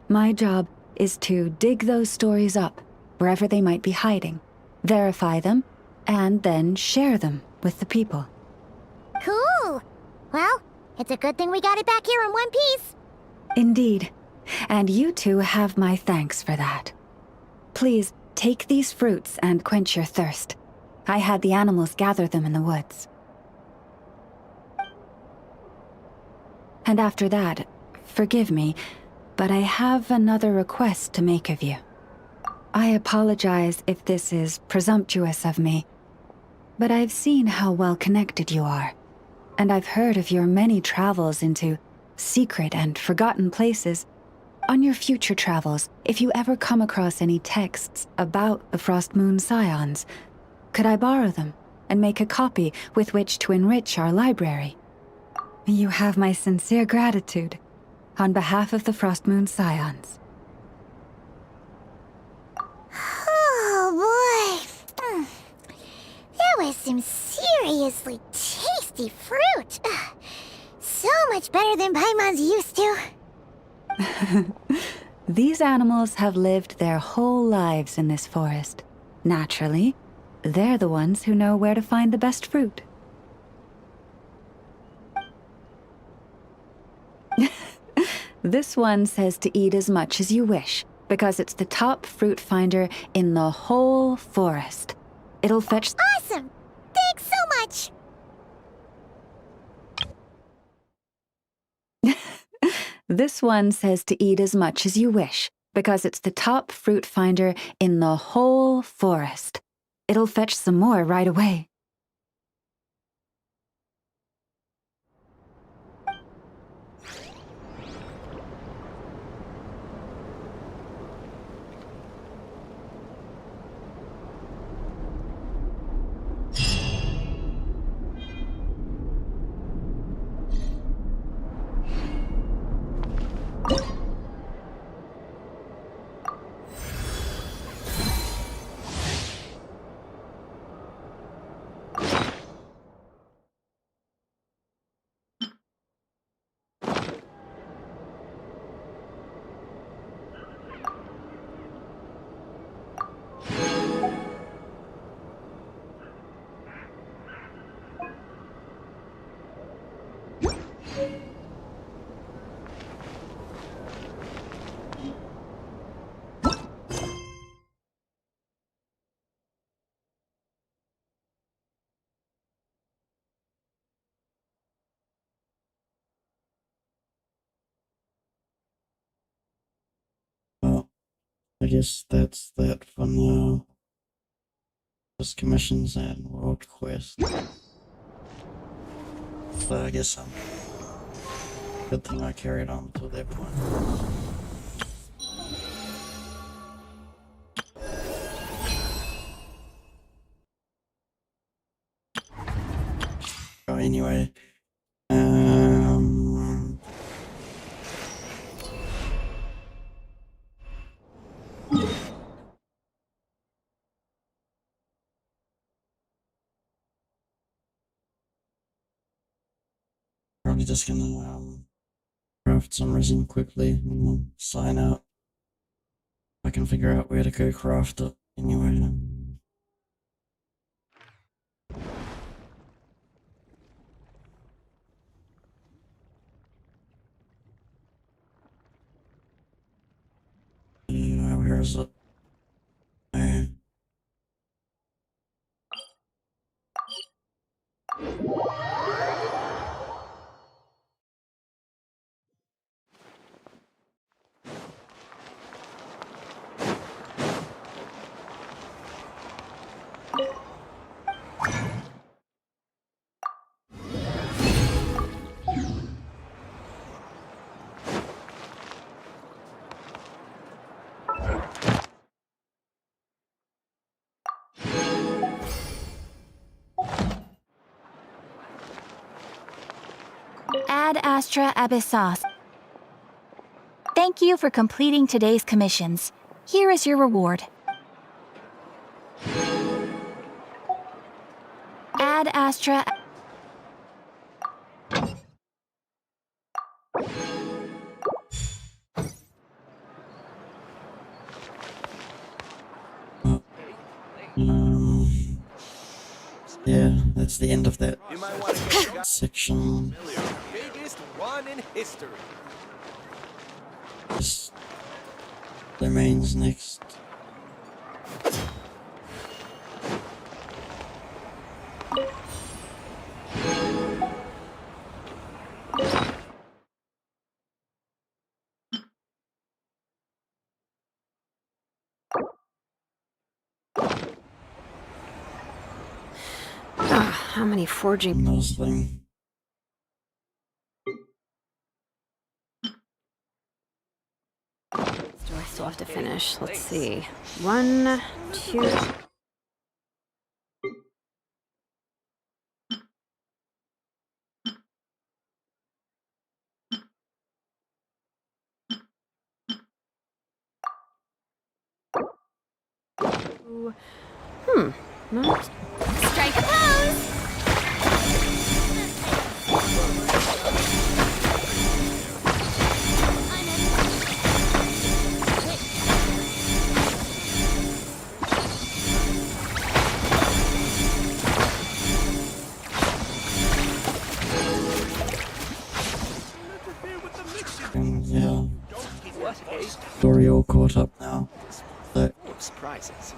My job is to dig those stories up, wherever they might be hiding, verify them, and then share them with the people. Cool. Well, it's a good thing we got it back here in one piece. Indeed. And you two have my thanks for that. Please, take these fruits and quench your thirst. I had the animals gather them in the woods. And after that, forgive me, but I have another request to make of you. I apologize if this is presumptuous of me, but I've seen how well connected you are, and I've heard of your many travels into secret and forgotten places. On your future travels, if you ever come across any texts about the Frost Moon Scions, could I borrow them and make a copy with which to enrich our library? You have my sincere gratitude, on behalf of the Frost Moon Scions. Oh boy. That was some seriously tasty fruit. So much better than Paimon's used to. These animals have lived their whole lives in this forest. Naturally, they're the ones who know where to find the best fruit. This one says to eat as much as you wish, because it's the top fruit finder in the whole forest. It'll fetch— Awesome! Thanks so much! This one says to eat as much as you wish, because it's the top fruit finder in the whole forest. It'll fetch some more right away. guess that's that for now. Just commissions and world quest. So I guess good thing I carried on to that point. Oh, anyway, probably just gonna craft some resin quickly and sign out. I can figure out where to go craft it anyway. Yeah, where is it? Ad Astra Abyssos. Thank you for completing today's commissions. Here is your reward. Ad Astra. Yeah, that's the end of that section. Biggest one in history. Just domains next. How many forging? Those things. Do I still have to finish? Let's see. 1, 2. No. Strike a pose! Yeah. Story all caught up now. So, Surprises.